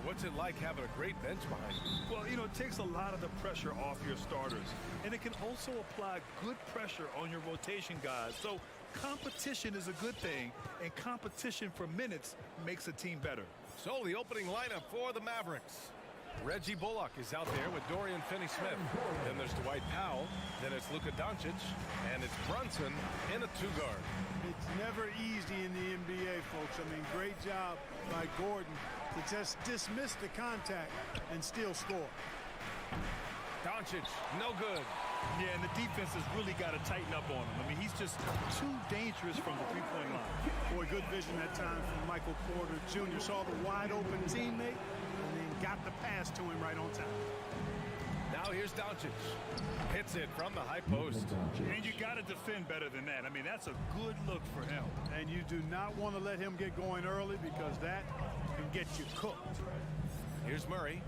What's it like having a great bench behind you? Well, you know, it takes a lot of the pressure off your starters. And it can also apply good pressure on your rotation guys. So competition is a good thing, and competition for minutes makes a team better. So the opening lineup for the Mavericks. Reggie Bullock is out there with Dorian Finney-Smith. Then there's Dwight Powell. Then it's Luka Doncic. And it's Brunson in a two-guard. It's never easy in the NBA, folks. I mean, great job by Gordon to just dismiss the contact and still score. Doncic, no good. Yeah, and the defense has really got to tighten up on him. I mean, he's just too dangerous from the three-point line. Boy, good vision that time from Michael Porter Jr. Saw the wide-open teammate and then got the pass to him right on time. Now here's Doncic. Hits it from the high post. And you got to defend better than that. I mean, that's a good look for him. And you do not want to let him get going early because that can get you cooked. Here's Murray.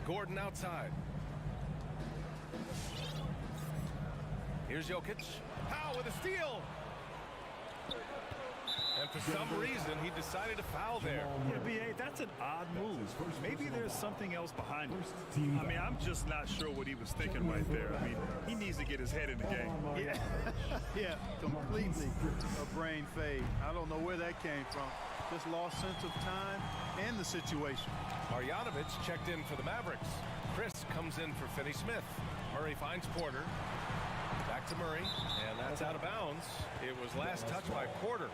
Gordon outside. Here's Jokic. Powell with a steal. And for some reason, he decided to foul there. Yeah, B.A., that's an odd move. Maybe there's something else behind it. I mean, I'm just not sure what he was thinking right there. I mean, he needs to get his head in the game. Yeah, yeah, completely a brain fade. I don't know where that came from. Just lost sense of time and the situation. Marjanovic checked in for the Mavericks. Chris comes in for Finney-Smith. Murray finds Porter. Back to Murray, and that's out of bounds. It was last touched by Porter.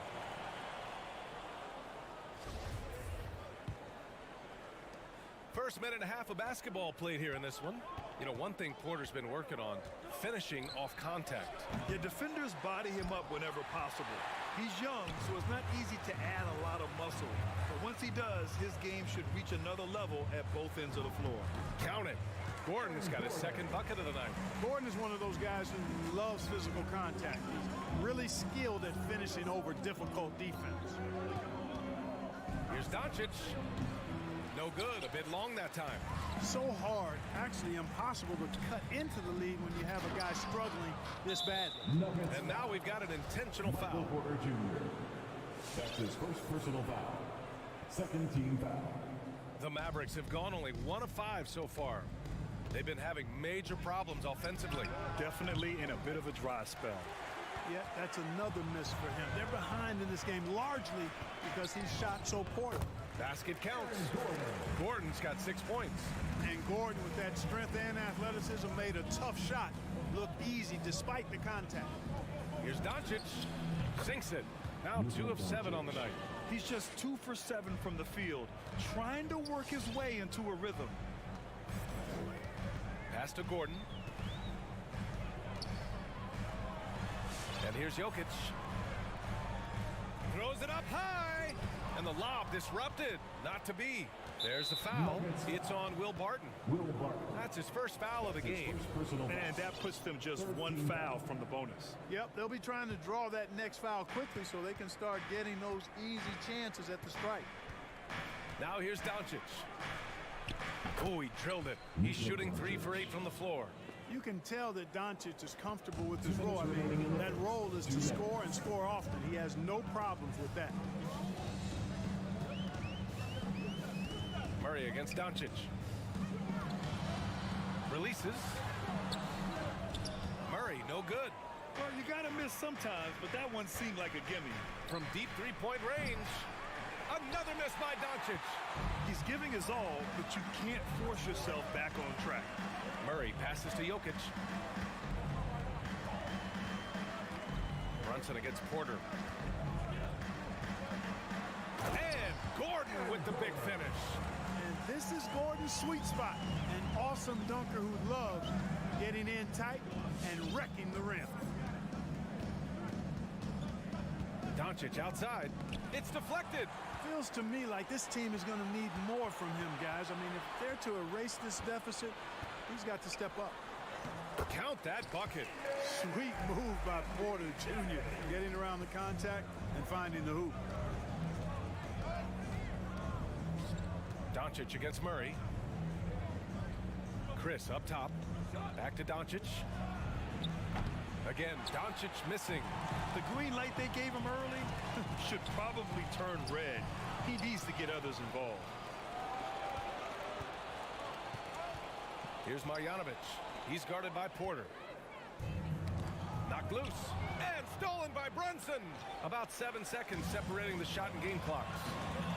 First minute and a half of basketball played here in this one. You know, one thing Porter's been working on, finishing off contact. Yeah, defenders body him up whenever possible. He's young, so it's not easy to add a lot of muscle. But once he does, his game should reach another level at both ends of the floor. Count it. Gordon's got his second bucket of the night. Gordon is one of those guys who loves physical contact. He's really skilled at finishing over difficult defense. Here's Doncic. No good. A bit long that time. So hard, actually impossible to cut into the lead when you have a guy struggling this badly. And now we've got an intentional foul. Porter Jr. That's his first personal foul. Second team foul. The Mavericks have gone only 1 of 5 so far. They've been having major problems offensively. Definitely in a bit of a dry spell. Yeah, that's another miss for him. They're behind in this game largely because he's shot so poorly. Basket counts. Gordon's got 6 points. And Gordon, with that strength and athleticism, made a tough shot look easy despite the contact. Here's Doncic. Sinks it. Now 2 of 7 on the night. He's just 2 for 7 from the field, trying to work his way into a rhythm. Pass to Gordon. And here's Jokic. Throws it up high. And the lob disrupted. Not to be. There's the foul. It's on Will Barton. That's his first foul of the game. And that puts them just 1 foul from the bonus. Yep, they'll be trying to draw that next foul quickly so they can start getting those easy chances at the strike. Now here's Doncic. Oh, he drilled it. He's shooting 3 for 8 from the floor. You can tell that Doncic is comfortable with his role. I mean, that role is to score and score often. He has no problems with that. Murray against Doncic. Releases. Murray, no good. Well, you got to miss sometimes, but that one seemed like a gimme. From deep three-point range. Another miss by Doncic. He's giving his all, but you can't force yourself back on track. Murray passes to Jokic. Brunson against Porter. And Gordon with the big finish. And this is Gordon's sweet spot. An awesome dunker who loves getting in tight and wrecking the rim. Doncic outside. It's deflected. Feels to me like this team is going to need more from him, guys. I mean, if they're to erase this deficit, he's got to step up. Count that bucket. Sweet move by Porter Jr. Getting around the contact and finding the hoop. Doncic against Murray. Chris up top. Back to Doncic. Again, Doncic missing. The green light they gave him early should probably turn red. He needs to get others involved. Here's Marjanovic. He's guarded by Porter. Knocked loose. And stolen by Brunson. About 7 seconds separating the shot and game clocks.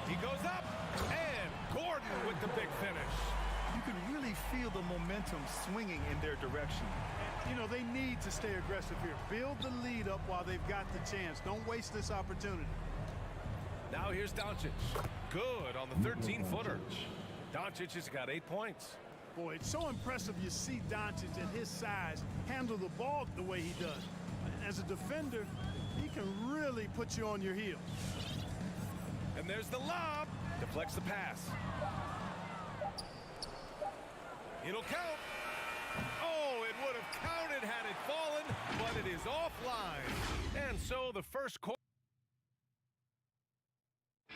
He goes up. And Gordon with the big finish. You can really feel the momentum swinging in their direction. You know, they need to stay aggressive here. Build the lead up while they've got the chance. Don't waste this opportunity. Now here's Doncic. Good on the 13-footer. Doncic has got 8 points. Boy, it's so impressive you see Doncic at his size handle the ball the way he does. As a defender, he can really put you on your heels. And there's the lob. Deflects the pass. It'll count. Oh, it would have counted had it fallen, but it is offline. And so the first quarter.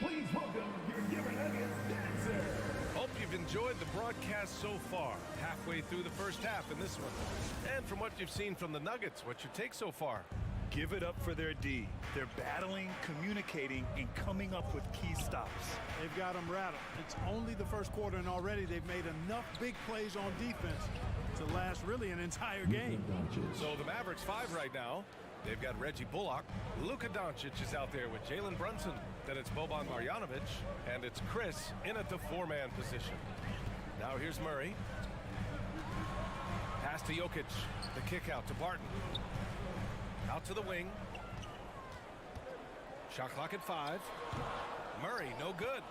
Please welcome your Denver Nuggets dancer. Hope you've enjoyed the broadcast so far. Halfway through the first half in this one. And from what you've seen from the Nuggets, what's your take so far? Give it up for their D. They're battling, communicating, and coming up with key stops. They've got them rattled. It's only the first quarter, and already they've made enough big plays on defense to last really an entire game. So the Mavericks 5 right now. They've got Reggie Bullock. Luka Doncic is out there with Jalen Brunson. Then it's Boban Marjanovic. And it's Chris in at the 4-man position. Now here's Murray. Pass to Jokic. The kick out to Barton. Out to the wing. Shot clock at 5. Murray, no good.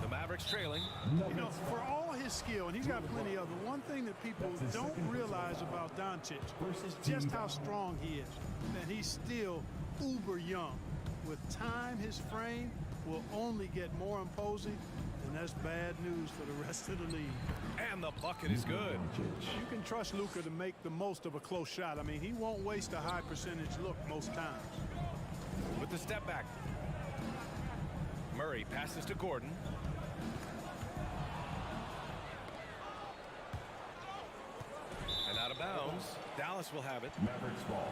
The Mavericks trailing. You know, for all his skill, and he's got plenty of it, one thing that people don't realize about Doncic is just how strong he is. And he's still uber young. With time, his frame will only get more imposing, and that's bad news for the rest of the league. And the bucket is good. You can trust Luka to make the most of a close shot. I mean, he won't waste a high percentage look most times. With the step back. Murray passes to Gordon. And out of bounds. Dallas will have it. Mavericks ball.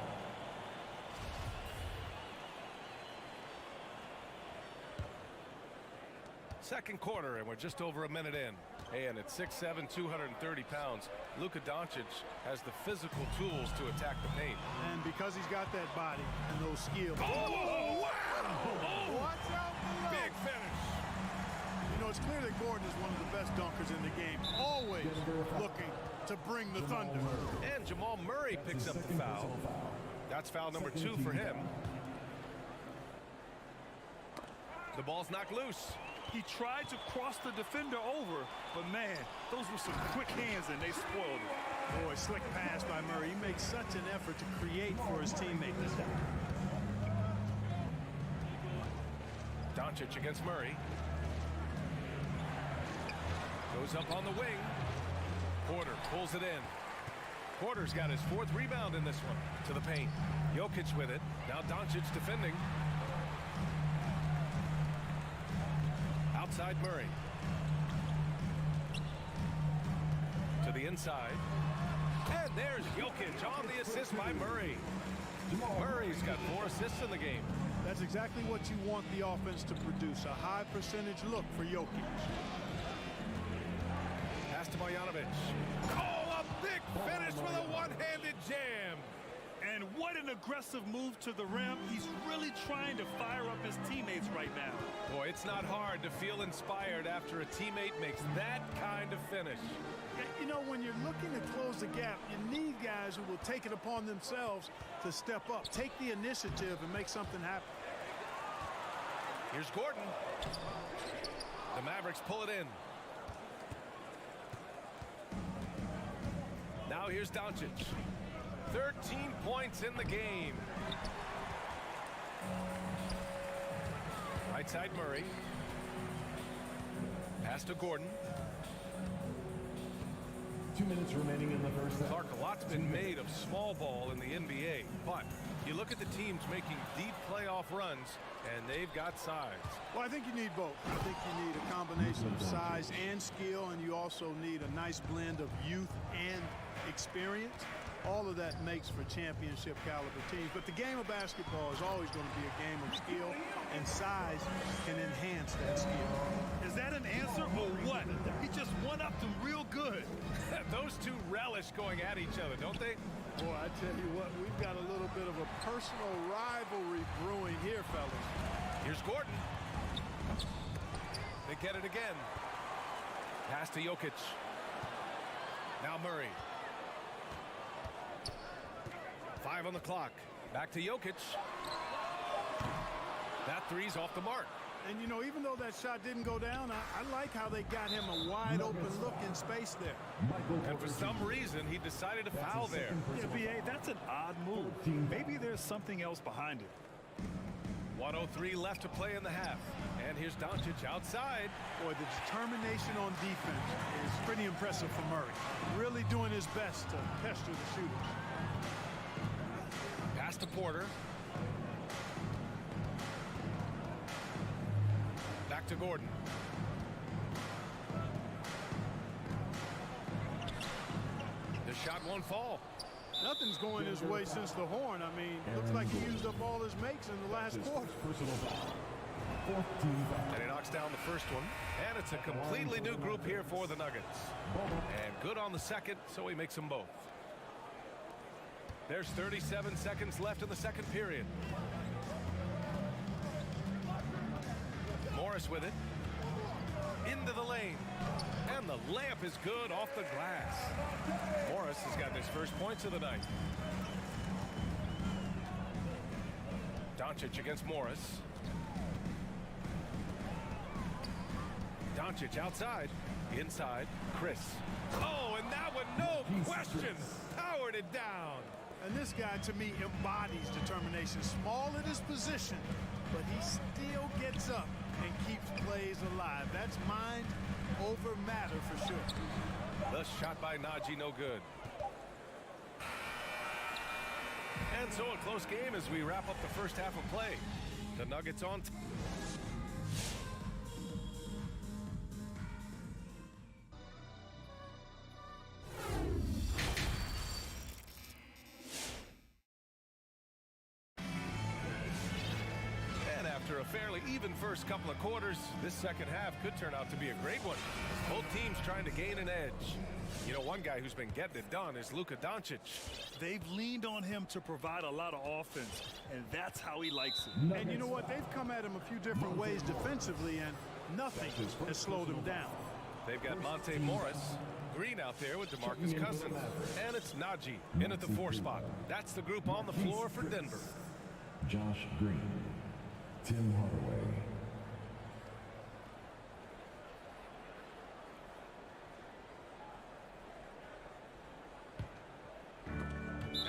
Second quarter, and we're just over a minute in. And at 6'7", 230 pounds, Luka Doncic has the physical tools to attack the paint. And because he's got that body and those skills. Oh, wow! Oh, watch out below. Big finish. You know, it's clear that Gordon is one of the best dunkers in the game. Always looking to bring the thunder. And Jamal Murray picks up the foul. That's foul number 2 for him. The ball's knocked loose. He tried to cross the defender over, but man, those were some quick hands and they spoiled it. Boy, slick pass by Murray. He makes such an effort to create for his teammates. Doncic against Murray. Goes up on the wing. Porter pulls it in. Porter's got his 4th rebound in this one. To the paint. Jokic with it. Now Doncic defending. Outside Murray. To the inside. And there's Jokic on the assist by Murray. Murray's got 4 assists in the game. That's exactly what you want the offense to produce. A high percentage look for Jokic. Marjanovic. Oh, a big finish with a one-handed jam. And what an aggressive move to the rim. He's really trying to fire up his teammates right now. Boy, it's not hard to feel inspired after a teammate makes that kind of finish. You know, when you're looking to close the gap, you need guys who will take it upon themselves to step up, take the initiative, and make something happen. Here's Gordon. The Mavericks pull it in. Now here's Doncic. 13 points in the game. Right side Murray. Pass to Gordon. 2 minutes remaining in the first half. Clark, a lot's been made of small ball in the NBA, but you look at the teams making deep playoff runs, and they've got size. Well, I think you need both. I think you need a combination of size and skill, and you also need a nice blend of youth and experience. All of that makes for championship caliber teams. But the game of basketball is always going to be a game of skill, and size can enhance that skill. Is that an answer or what? He just one-upped him real good. Those two relish going at each other, don't they? Boy, I tell you what, we've got a little bit of a personal rivalry brewing here, fellas. Here's Gordon. They get it again. Pass to Jokic. Now Murray. 5 on the clock. Back to Jokic. That three's off the mark. And, you know, even though that shot didn't go down, I like how they got him a wide-open look in space there. And for some reason, he decided to foul there. Yeah, B.A., that's an odd move. Maybe there's something else behind it. 1:03 left to play in the half. And here's Doncic outside. Boy, the determination on defense is pretty impressive for Murray. Really doing his best to pester the shooters. Pass to Porter. Back to Gordon. The shot won't fall. Nothing's going his way since the horn. I mean, looks like he used up all his makes in the last quarter. Personal foul. 14 foul. And he knocks down the first one. And it's a completely new group here for the Nuggets. And good on the second, so he makes them both. There's 37 seconds left in the second period. Morris with it. Into the lane. And the layup is good off the glass. Morris has got his first points of the night. Doncic against Morris. Doncic outside. Inside. Chris. Oh, and that one, no question, powered it down. And this guy, to me, embodies determination. Small at his position, but he still gets up and keeps plays alive. That's mind over matter for sure. The shot by Naji, no good. And so a close game as we wrap up the first half of play. The Nuggets on. After a fairly even first couple of quarters, this second half could turn out to be a great one. Both teams trying to gain an edge. You know, one guy who's been getting it done is Luka Doncic. They've leaned on him to provide a lot of offense, and that's how he likes it. And you know what? They've come at him a few different ways defensively, and nothing has slowed him down. They've got Monte Morris, Green out there with DeMarcus Cousins, and it's Naji in at the 4 spot. That's the group on the floor for Denver. Josh Green. Tim Hardaway.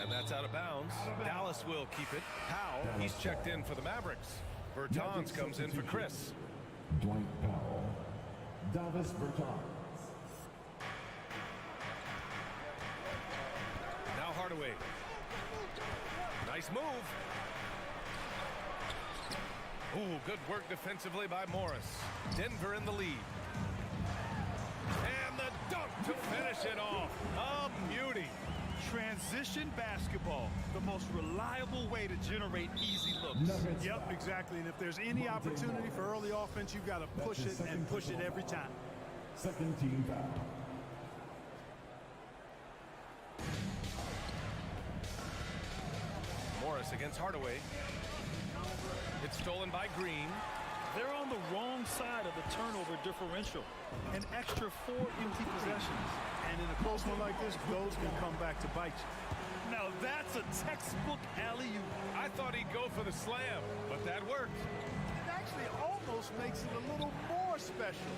And that's out of bounds. Dallas will keep it. Powell, he's checked in for the Mavericks. Bertans comes in for Chris. Dwight Powell. Davis Bertans. Now Hardaway. Nice move. Ooh, good work defensively by Morris. Denver in the lead. And the dunk to finish it off. A beauty. Transition basketball, the most reliable way to generate easy looks. Yep, exactly. And if there's any opportunity for early offense, you've got to push it and push it every time. Second team foul. against Hardaway. It's stolen by Green. They're on the wrong side of the turnover differential. An extra 4 empty possessions. And in a close one like this, those can come back to bite you. Now that's a textbook alley-oop. I thought he'd go for the slam, but that worked. It actually almost makes it a little more special.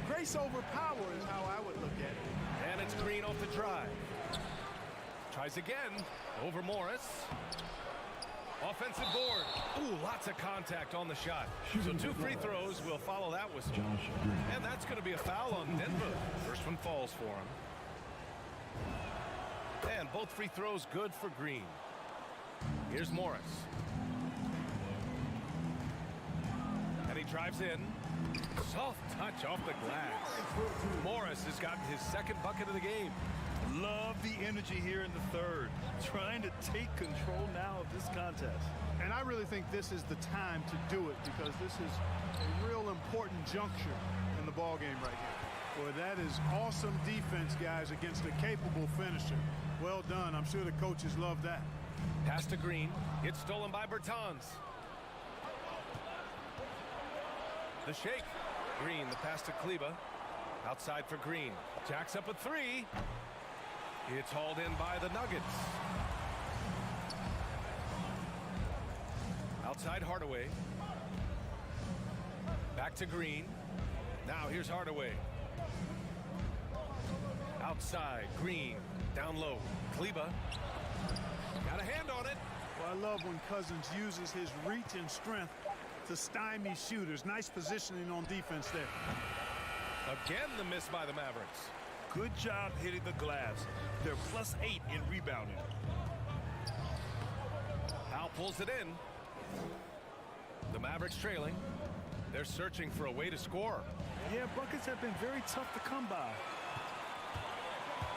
Grace over power is how I would look at it. And it's Green off the drive. Tries again over Morris. Offensive board. Ooh, lots of contact on the shot. So 2 free throws will follow that whistle. Josh Green. And that's going to be a foul on Denver. First one falls for him. And both free throws good for Green. Here's Morris. And he drives in. Soft touch off the glass. Morris has gotten his second bucket of the game. Love the energy here in the third. Trying to take control now of this contest. And I really think this is the time to do it because this is a real important juncture in the ball game right here. Boy, that is awesome defense, guys, against a capable finisher. Well done. I'm sure the coaches love that. Pass to Green. It's stolen by Bertans. The shake. Green, the pass to Kleber. Outside for Green. Jacks up a 3. It's hauled in by the Nuggets. Outside Hardaway. Back to Green. Now here's Hardaway. Outside, Green. Down low. Kleber. Got a hand on it. Well, I love when Cousins uses his reach and strength to stymie shooters. Nice positioning on defense there. Again, the miss by the Mavericks. Good job hitting the glass. They're +8 in rebounding. Powell pulls it in. The Mavericks trailing. They're searching for a way to score. Yeah, buckets have been very tough to come by.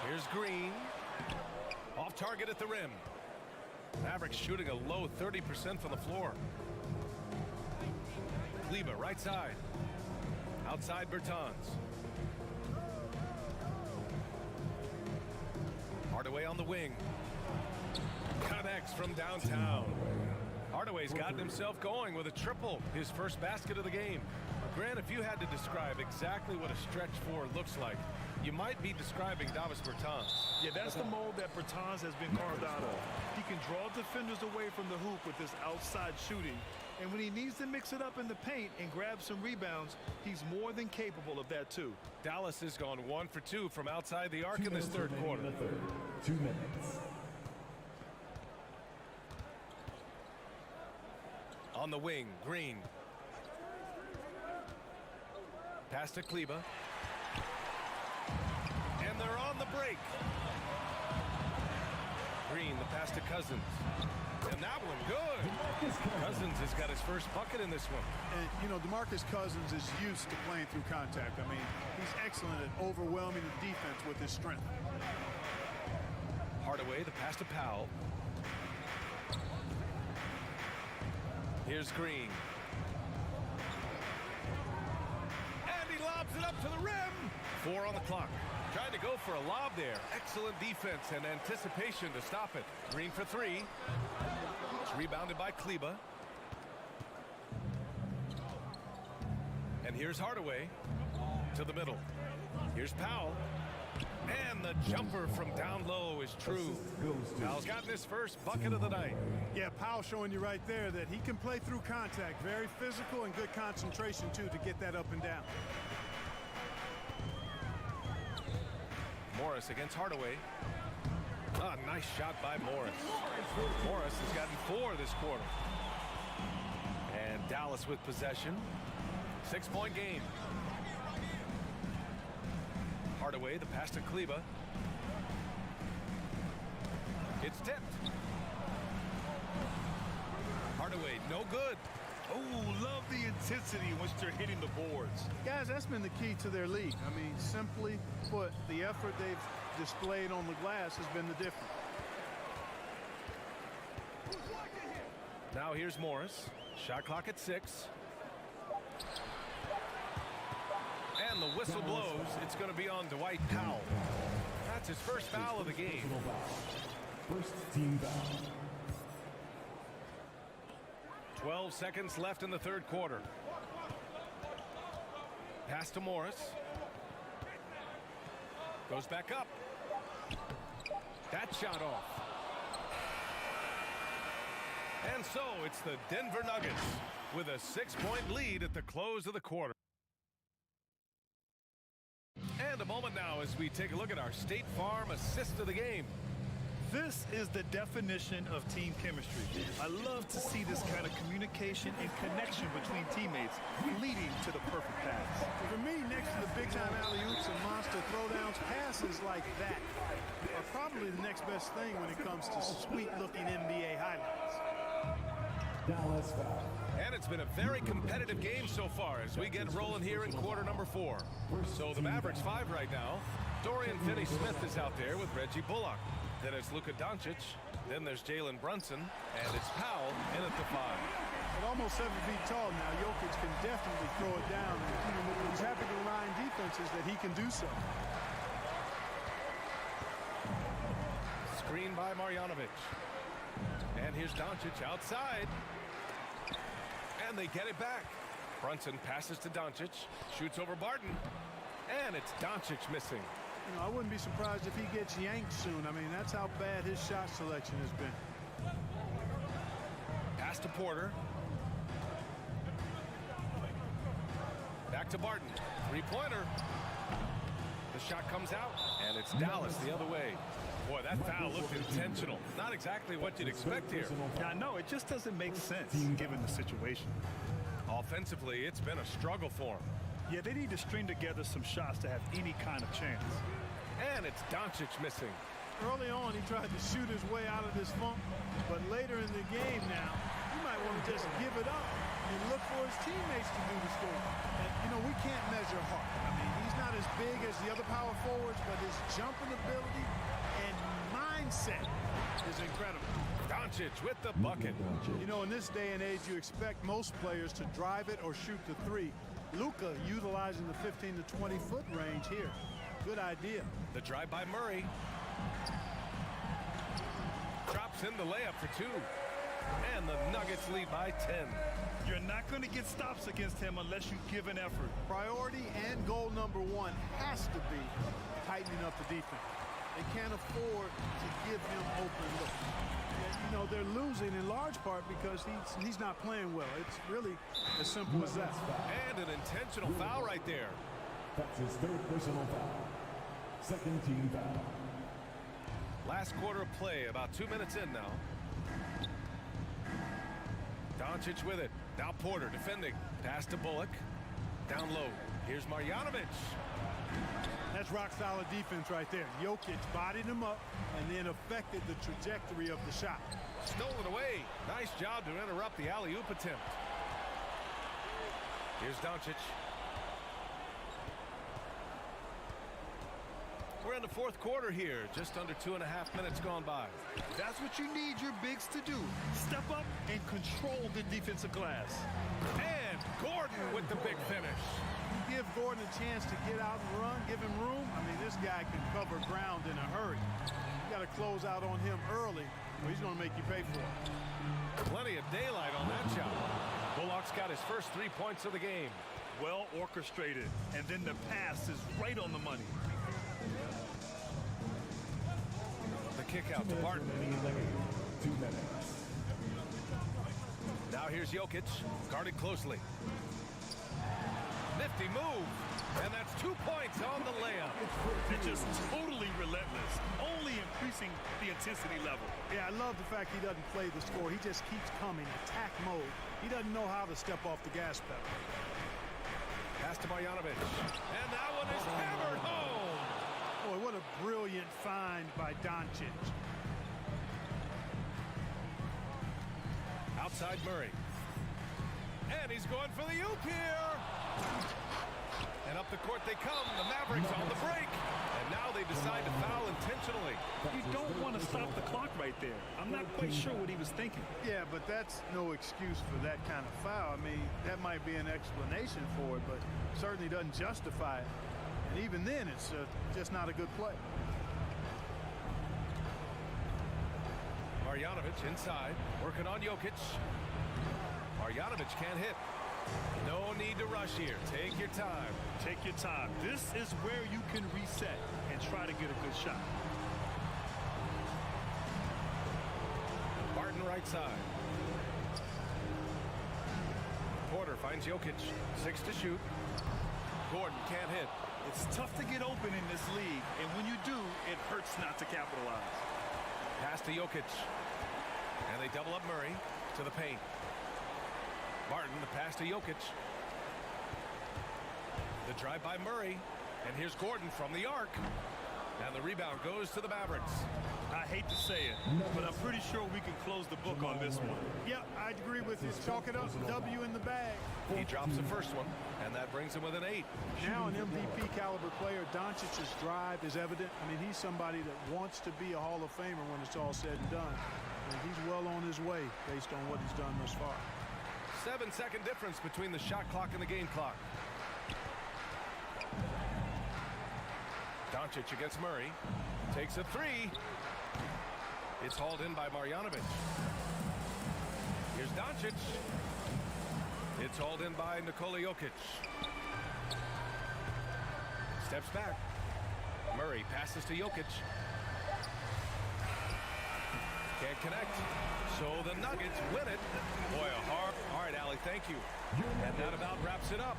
Here's Green. Off target at the rim. Mavericks shooting a low 30% from the floor. Kleber, right side. Outside Bertans. Hardaway on the wing. Connects from downtown. Hardaway's gotten himself going with a triple, his first basket of the game. Grant, if you had to describe exactly what a stretch 4 looks like, you might be describing Davis Bertans. Yeah, that's the mold that Bertans has been carved out of. He can draw defenders away from the hoop with his outside shooting. And when he needs to mix it up in the paint and grab some rebounds, he's more than capable of that too. Dallas has gone 1 for 2 from outside the arc in this third quarter. 2 minutes. On the wing, Green. Pass to Kleber. And they're on the break. Green, the pass to Cousins. And that one good. Cousins has got his first bucket in this one. And, you know, DeMarcus Cousins is used to playing through contact. I mean, he's excellent at overwhelming the defense with his strength. Hardaway, the pass to Powell. Here's Green. And he lobs it up to the rim. 4 on the clock. Trying to go for a lob there. Excellent defense and anticipation to stop it. Green for 3. It's rebounded by Kleber. And here's Hardaway to the middle. Here's Powell. And the jumper from down low is true. Powell's gotten his first bucket of the night. Yeah, Powell showing you right there that he can play through contact. Very physical and good concentration, too, to get that up and down. Morris against Hardaway. Ah, nice shot by Morris. Morris has gotten 4 this quarter. And Dallas with possession. 6-point game. Hardaway, the pass to Kleber. It's tipped. Hardaway, no good. Oh, love the intensity in which they're hitting the boards. Guys, that's been the key to their lead. I mean, simply put, the effort they've displayed on the glass has been the difference. Now here's Morris. Shot clock at 6. And the whistle blows. It's going to be on Dwight Powell. That's his first foul of the game. First team foul. 12 seconds left in the third quarter. Pass to Morris. Goes back up. That shot off. And so it's the Denver Nuggets with a 6-point lead at the close of the quarter. And a moment now as we take a look at our State Farm assist of the game. This is the definition of team chemistry. I love to see this kind of communication and connection between teammates leading to the perfect pass. For me, next to the big-time alley-oops and monster throwdowns, passes like that are probably the next best thing when it comes to sweet-looking NBA highlights. Dallas foul. And it's been a very competitive game so far as we get rolling here in quarter number 4. So the Mavericks 5 right now. Dorian Finney-Smith is out there with Reggie Bullock. Then it's Luka Doncic. Then there's Jalen Brunson. And it's Powell in at the 5. At almost 7 feet tall now, Jokic can definitely throw it down. And he's happy to remind defenses that he can do so. Screen by Marjanovic. And here's Doncic outside. And they get it back. Brunson passes to Doncic. Shoots over Barton. And it's Doncic missing. You know, I wouldn't be surprised if he gets yanked soon. I mean, that's how bad his shot selection has been. Pass to Porter. Back to Barton. Three-pointer. The shot comes out, and it's Dallas the other way. Boy, that foul looked intentional. Not exactly what you'd expect here. Yeah, no, it just doesn't make sense given the situation. Offensively, it's been a struggle for him. Yeah, they need to string together some shots to have any kind of chance. And it's Doncic missing. Early on, he tried to shoot his way out of this funk, but later in the game now, he might want to just give it up and look for his teammates to do the scoring. And, you know, we can't measure Hart. I mean, he's not as big as the other power forwards, but his jumping ability and mindset is incredible. Doncic with the bucket. You know, in this day and age, you expect most players to drive it or shoot the 3. Luka utilizing the 15 to 20 foot range here. Good idea. The drive by Murray. Drops in the layup for 2. And the Nuggets lead by 10. You're not going to get stops against him unless you give an effort. Priority and goal number 1 has to be tightening up the defense. They can't afford to give him open looks. You know, they're losing in large part because he's not playing well. It's really as simple as that. And an intentional foul right there. That's his 3rd personal foul. 2nd team foul. Last quarter of play, about 2 minutes in now. Doncic with it. Now Porter defending. Pass to Bullock. Down low. Here's Marjanovic. That's rock-solid defense right there. Jokic bodied him up and then affected the trajectory of the shot. Stolen away. Nice job to interrupt the alley-oop attempt. Here's Doncic. We're in the 4th quarter here. Just under 2.5 minutes gone by. That's what you need your bigs to do. Step up and control the defensive glass. And Gordon with the big finish. You give Gordon a chance to get out and run, give him room. I mean, this guy can cover ground in a hurry. You got to close out on him early, or he's going to make you pay for it. Plenty of daylight on that shot. Bullock's got his first 3 points of the game. Well orchestrated, and then the pass is right on the money. The kick out to Barton. 2 minutes. Now here's Jokic, guarded closely. Nifty move, and that's 2 points on the layup. It's just totally relentless, only increasing the intensity level. Yeah, I love the fact he doesn't play the score. He just keeps coming, attack mode. He doesn't know how to step off the gas pedal. Pass to Marjanovic, and that one is hammered home. Boy, what a brilliant find by Doncic. Outside Murray. And he's going for the oop here. And up the court they come. The Mavericks on the break. And now they decide to foul intentionally. You don't want to stop the clock right there. I'm not quite sure what he was thinking. Yeah, but that's no excuse for that kind of foul. I mean, that might be an explanation for it, but certainly doesn't justify it. And even then, it's just not a good play. Marjanovic inside, working on Jokic. Marjanovic can't hit. No need to rush here. Take your time. Take your time. This is where you can reset and try to get a good shot. Barton right side. Porter finds Jokic. 6 to shoot. Gordon can't hit. It's tough to get open in this league, and when you do, it hurts not to capitalize. Pass to Jokic. And they double up Murray to the paint. Barton, the pass to Jokic. The drive by Murray. And here's Gordon from the arc. And the rebound goes to the Mavericks. I hate to say it, but I'm pretty sure we can close the book on this one. Yeah, I'd agree with you. Chalk it up. W in the bag. He drops the first one, and that brings him with an 8. Now an MVP caliber player. Doncic's drive is evident. I mean, he's somebody that wants to be a Hall of Famer when it's all said and done. And he's well on his way based on what he's done thus far. 7-second difference between the shot clock and the game clock. Doncic against Murray. Takes a 3. It's hauled in by Marjanovic. Here's Doncic. It's hauled in by Nikola Jokic. Steps back. Murray passes to Jokic. Can't connect. So the Nuggets win it. Boy, a hard. All right, Allie, thank you. And that about wraps it up.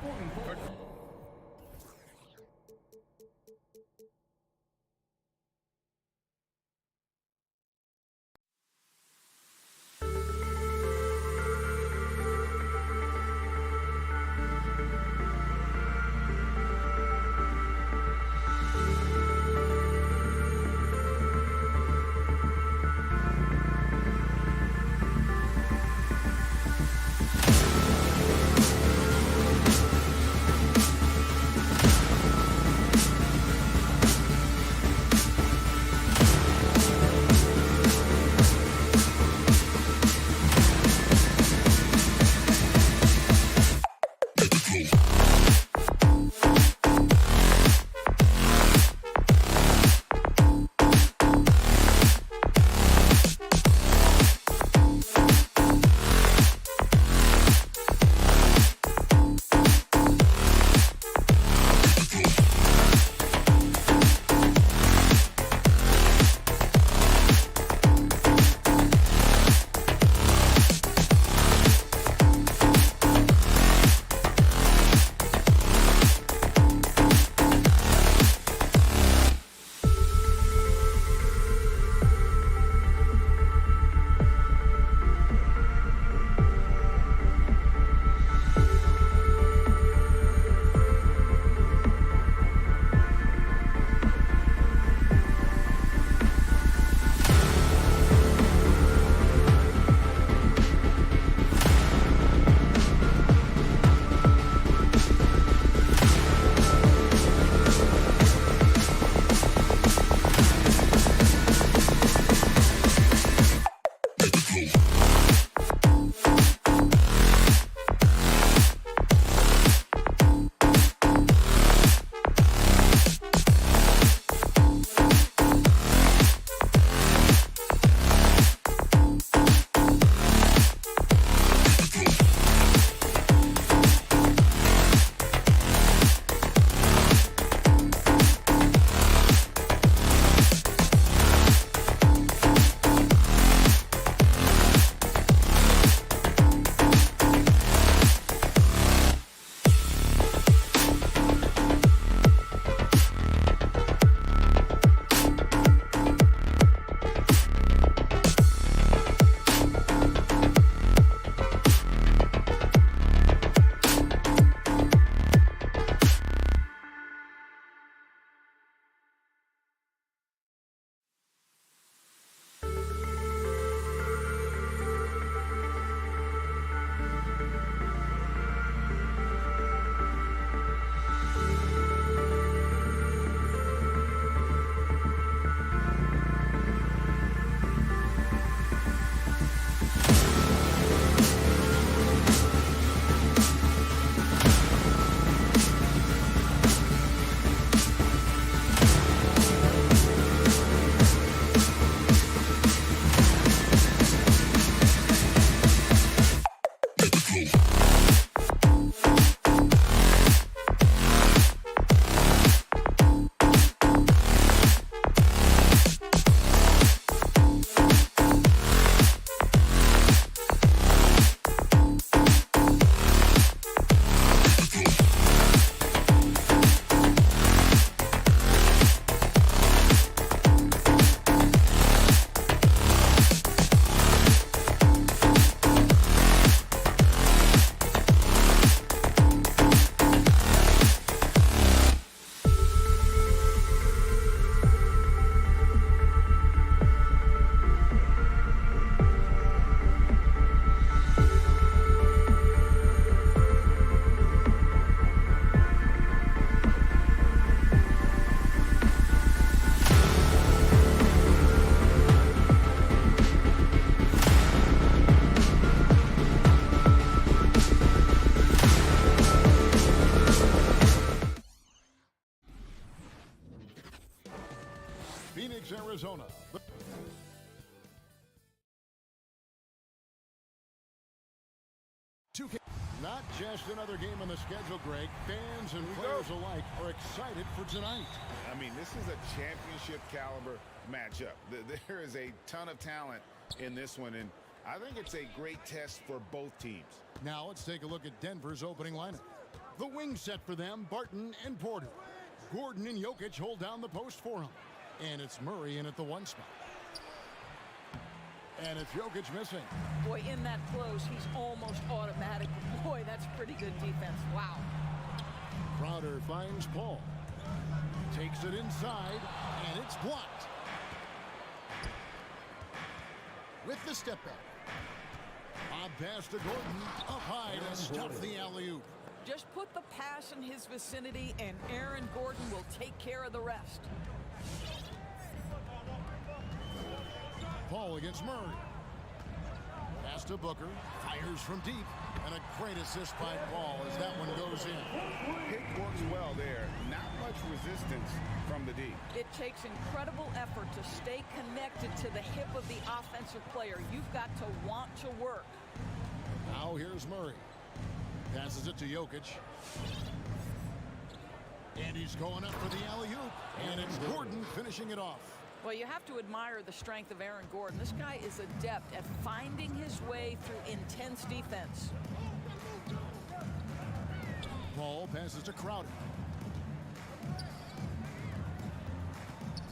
Phoenix, Arizona. Not just another game on the schedule, Greg. Fans and players alike are excited for tonight. I mean, this is a championship caliber matchup. There is a ton of talent in this one, and I think it's a great test for both teams. Now let's take a look at Denver's opening lineup. The wing set for them, Barton and Porter. Gordon and Jokic hold down the post for him. And it's Murray in at the 1 spot. And it's Jokic missing. Boy, in that close, he's almost automatic. Boy, that's pretty good defense. Wow. Crowder finds Paul. Takes it inside, and it's blocked. With the step back. Bob pass to Gordon. Up high to stop the alley-oop. Just put the pass in his vicinity, and Aaron Gordon will take care of the rest. Paul against Murray. Pass to Booker. Fires from deep. And a great assist by Paul as that one goes in. Pick works well there. Not much resistance from the D. It takes incredible effort to stay connected to the hip of the offensive player. You've got to want to work. Now here's Murray. Passes it to Jokic. And he's going up for the alley-oop. And it's Gordon finishing it off. Well, you have to admire the strength of Aaron Gordon. This guy is adept at finding his way through intense defense. Paul passes to Crowder.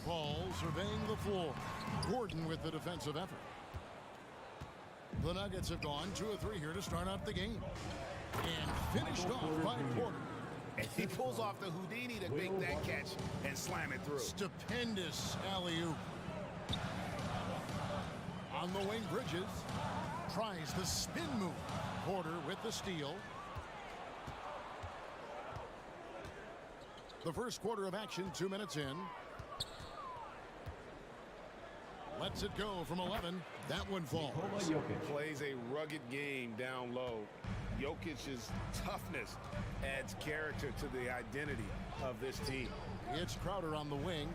Paul surveying the floor. Gordon with the defensive effort. The Nuggets have gone 2 of 3 here to start out the game. And finished off by Porter. And he pulls off the Houdini to make that catch and slam it through. Stupendous alley-oop. On the wing, Bridges tries the spin move. Porter with the steal. The first quarter of action, 2 minutes in. Lets it go from 11. That one falls. Plays a rugged game down low. Jokic's toughness adds character to the identity of this team. It's Crowder on the wing.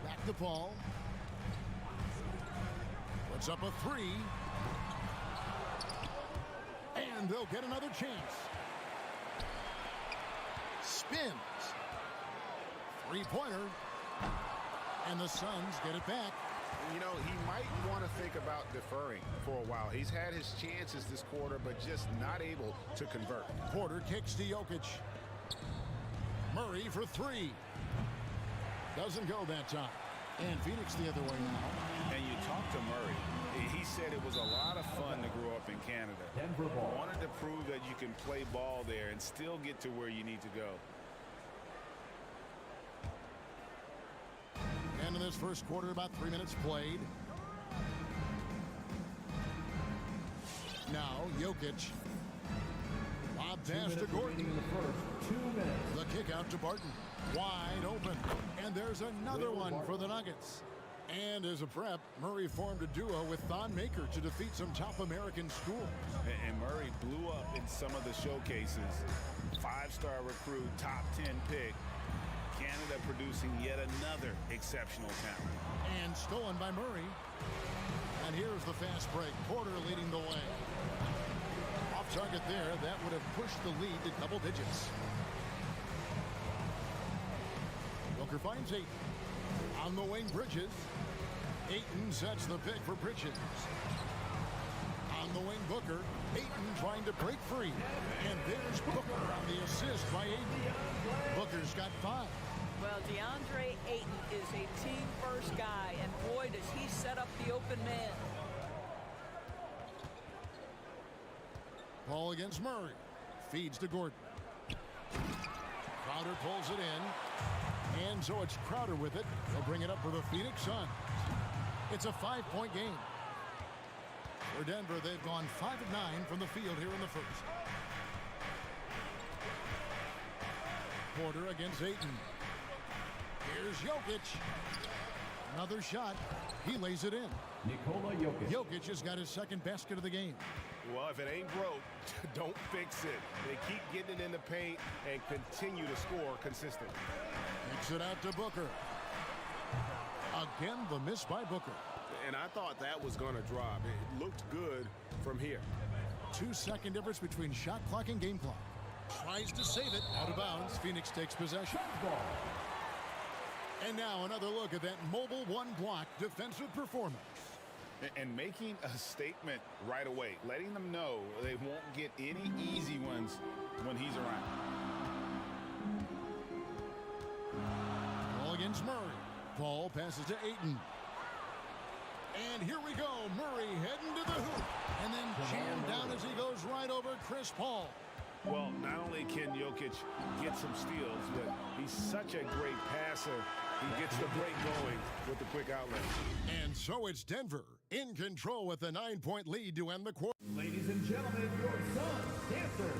Back to Paul. Puts up a 3. And they'll get another chance. Spins. 3-pointer. And the Suns get it back. You know, he might want to think about deferring for a while. He's had his chances this quarter, but just not able to convert. Porter kicks to Jokic. Murray for 3. Doesn't go that time. And Phoenix the other way now. And you talk to Murray. He said it was a lot of fun to grow up in Canada. Wanted to prove that you can play ball there and still get to where you need to go. And in this first quarter, about 3 minutes played. Now, Jokic. Lob pass to Gordon. The kick out to Barton. Wide open. And there's another one for the Nuggets. And as a prep, Murray formed a duo with Thon Maker to defeat some top American schools. And Murray blew up in some of the showcases. 5-star recruit, top 10 pick. Canada producing yet another exceptional talent. And stolen by Murray. And here's the fast break. Porter leading the way. Off target there. That would have pushed the lead to double digits. Booker finds Ayton. On the wing, Bridges. Ayton sets the pick for Bridges. On the wing, Booker. Ayton trying to break free. And there's Booker on the assist by Ayton. Booker's got 5. Well, DeAndre Ayton is a team-first guy, and boy, does he set up the open man. Paul against Murray. Feeds to Gordon. Crowder pulls it in. And so it's Crowder with it. They'll bring it up for the Phoenix Suns. It's a 5-point game. For Denver, they've gone 5 of 9 from the field here in the first. Porter against Ayton. Here's Jokic. Another shot. He lays it in. Nikola Jokic. Jokic has got his second basket of the game. Well, if it ain't broke, don't fix it. They keep getting it in the paint and continue to score consistently. Kicks it out to Booker. Again, the miss by Booker. And I thought that was going to drop. It looked good from here. 2-second difference between shot clock and game clock. Tries to save it. Out of bounds. Phoenix takes possession. And now another look at that mobile one-block defensive performance. And making a statement right away, letting them know they won't get any easy ones when he's around. Ball against Murray. Ball passes to Ayton. And here we go. Murray heading to the hoop. And then jammed down as he goes right over Chris Paul. Well, not only can Jokic get some steals, but he's such a great passer. He gets the break going with the quick outlet. And so it's Denver in control with a 9-point lead to end the quarter. Ladies and gentlemen, your son, Dancer.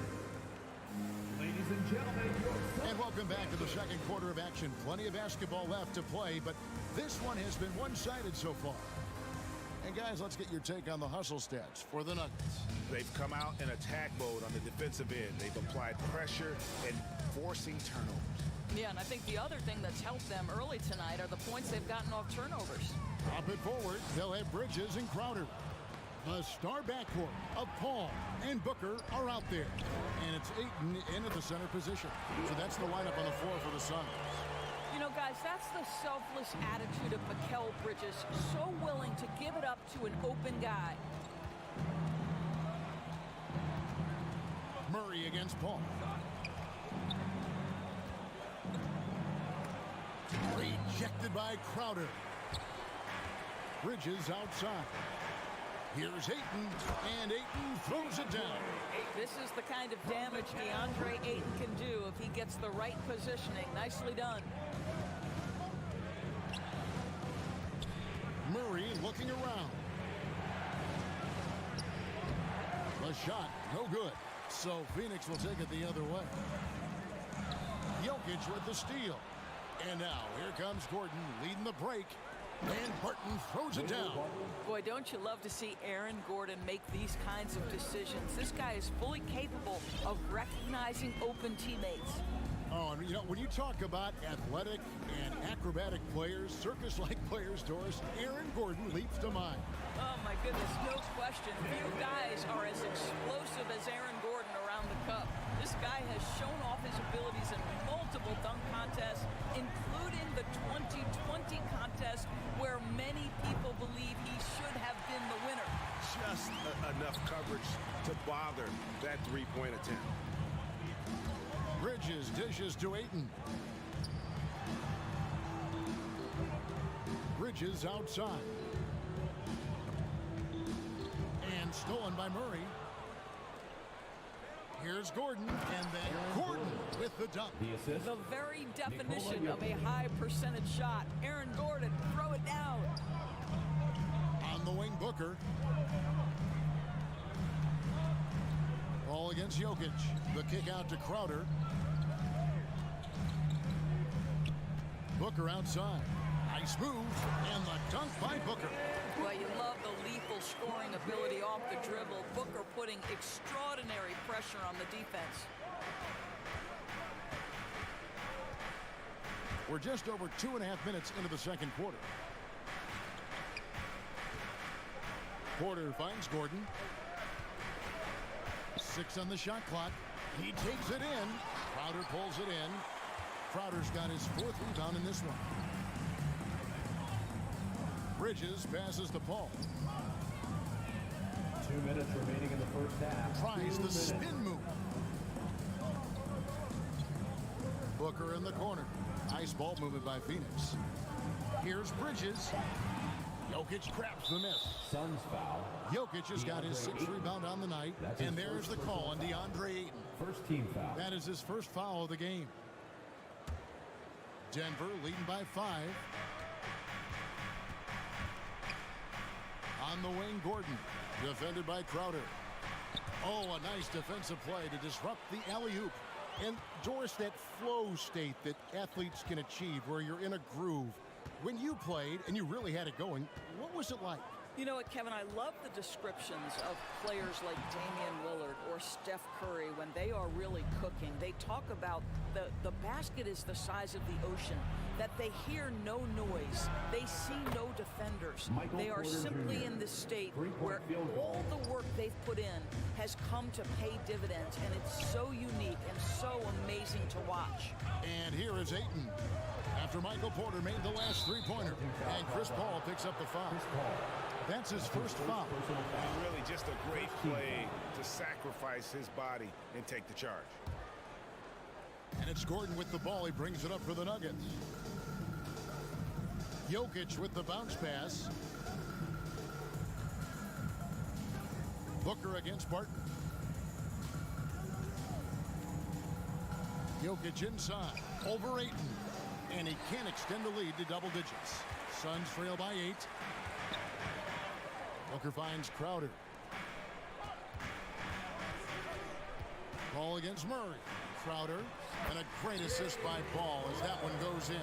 Ladies and gentlemen, your son. And welcome back to the second quarter of action. Plenty of basketball left to play, but this one has been one-sided so far. And guys, let's get your take on the hustle stats for the Nuggets. They've come out in attack mode on the defensive end. They've applied pressure and forcing turnovers. Yeah, and I think the other thing that's helped them early tonight are the points they've gotten off turnovers. Pop it forward. They'll have Bridges and Crowder. The star backcourt of Paul and Booker are out there. And it's Ayton in at the center position. So that's the lineup on the floor for the Suns. You know, guys, that's the selfless attitude of Mikal Bridges. So willing to give it up to an open guy. Murray against Paul. Rejected by Crowder. Bridges outside. Here's Ayton, and Ayton throws it down. This is the kind of damage DeAndre Ayton can do if he gets the right positioning. Nicely done. Murray looking around. The shot, no good. So Phoenix will take it the other way. Jokic with the steal. And now here comes Gordon leading the break. And Barton throws it down. Boy, don't you love to see Aaron Gordon make these kinds of decisions? This guy is fully capable of recognizing open teammates. Oh, and you know, when you talk about athletic and acrobatic players, circus-like players, Doris, Aaron Gordon leaps to mind. Oh, my goodness, no question. Few guys are as explosive as Aaron Gordon around the cup. This guy has shown off his abilities in multiple dunk contests, including the 2020 contest where many people believe he should have been the winner. Just enough coverage to bother that three-point attempt. Bridges dishes to Ayton. Bridges outside. And stolen by Murray. Here's Gordon, and then Gordon with the dunk. The very definition of a high percentage shot. Aaron Gordon, throw it down. On the wing, Booker. Ball against Jokic. The kick out to Crowder. Booker outside. Nice move, and the dunk by Booker. Well, you love the lethal scoring ability off the dribble. Booker putting extraordinary pressure on the defense. We're just over 2.5 minutes into the second quarter. Porter finds Gordon. 6 on the shot clock. He takes it in. Crowder pulls it in. Crowder's got his 4th rebound in this one. Bridges passes to Paul. 2 minutes remaining in the first half. Tries the spin move. Booker in the corner. Nice ball movement by Phoenix. Here's Bridges. Jokic grabs the miss. Suns foul. Jokic has got his 6th rebound on the night. And there's the call on DeAndre Ayton. First team foul. That is his first foul of the game. Denver leading by 5. On the wing, Gordon. Defended by Crowder. Oh, a nice defensive play to disrupt the alley-oop. And, Doris, that flow state that athletes can achieve where you're in a groove. When you played and you really had it going, what was it like? You know what, Kevin, I love the descriptions of players like Damian Lillard or Steph Curry when they are really cooking. They talk about the basket is the size of the ocean, that they hear no noise, they see no defenders. They are simply in this state where all the work they've put in has come to pay dividends, and it's so unique and so amazing to watch. And here is Ayton. After Michael Porter made the last three-pointer, and Chris Paul picks up the foul. That's his first foul. And really just a great play to sacrifice his body and take the charge. And it's Gordon with the ball. He brings it up for the Nuggets. Jokic with the bounce pass. Booker against Barton. Jokic inside. Over Ayton. And he can't extend the lead to double digits. Suns trail by 8. Booker finds Crowder. Ball against Murray. Crowder. And a great assist by Ball as that one goes in.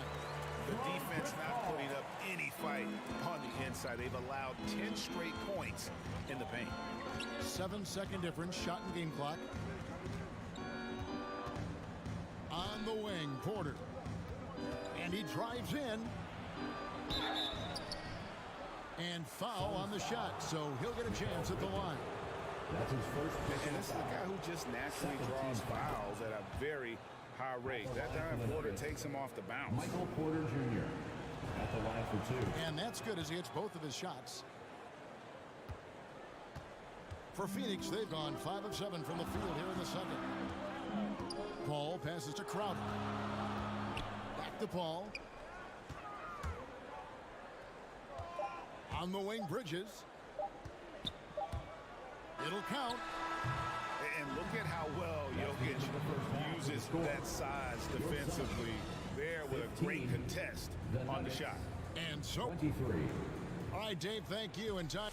The defense not putting up any fight on the inside. They've allowed 10 straight points in the paint. 7-second difference. Shot and game clock. On the wing, Porter. And he drives in. And foul on the shot, so he'll get a chance at the line. That's his first pick. And this is a guy who just naturally draws fouls at a very high rate. That time Porter takes him off the bounce. Michael Porter Jr. at the line for 2. And that's good as he hits both of his shots. For Phoenix, they've gone 5 of 7 from the field here in the second. Paul passes to Crowder. Back to Paul. On the wing, Bridges. It'll count. And look at how well Jokic uses that size defensively there with a great contest on the shot. And so, 23. all right, Dave, thank you. And time.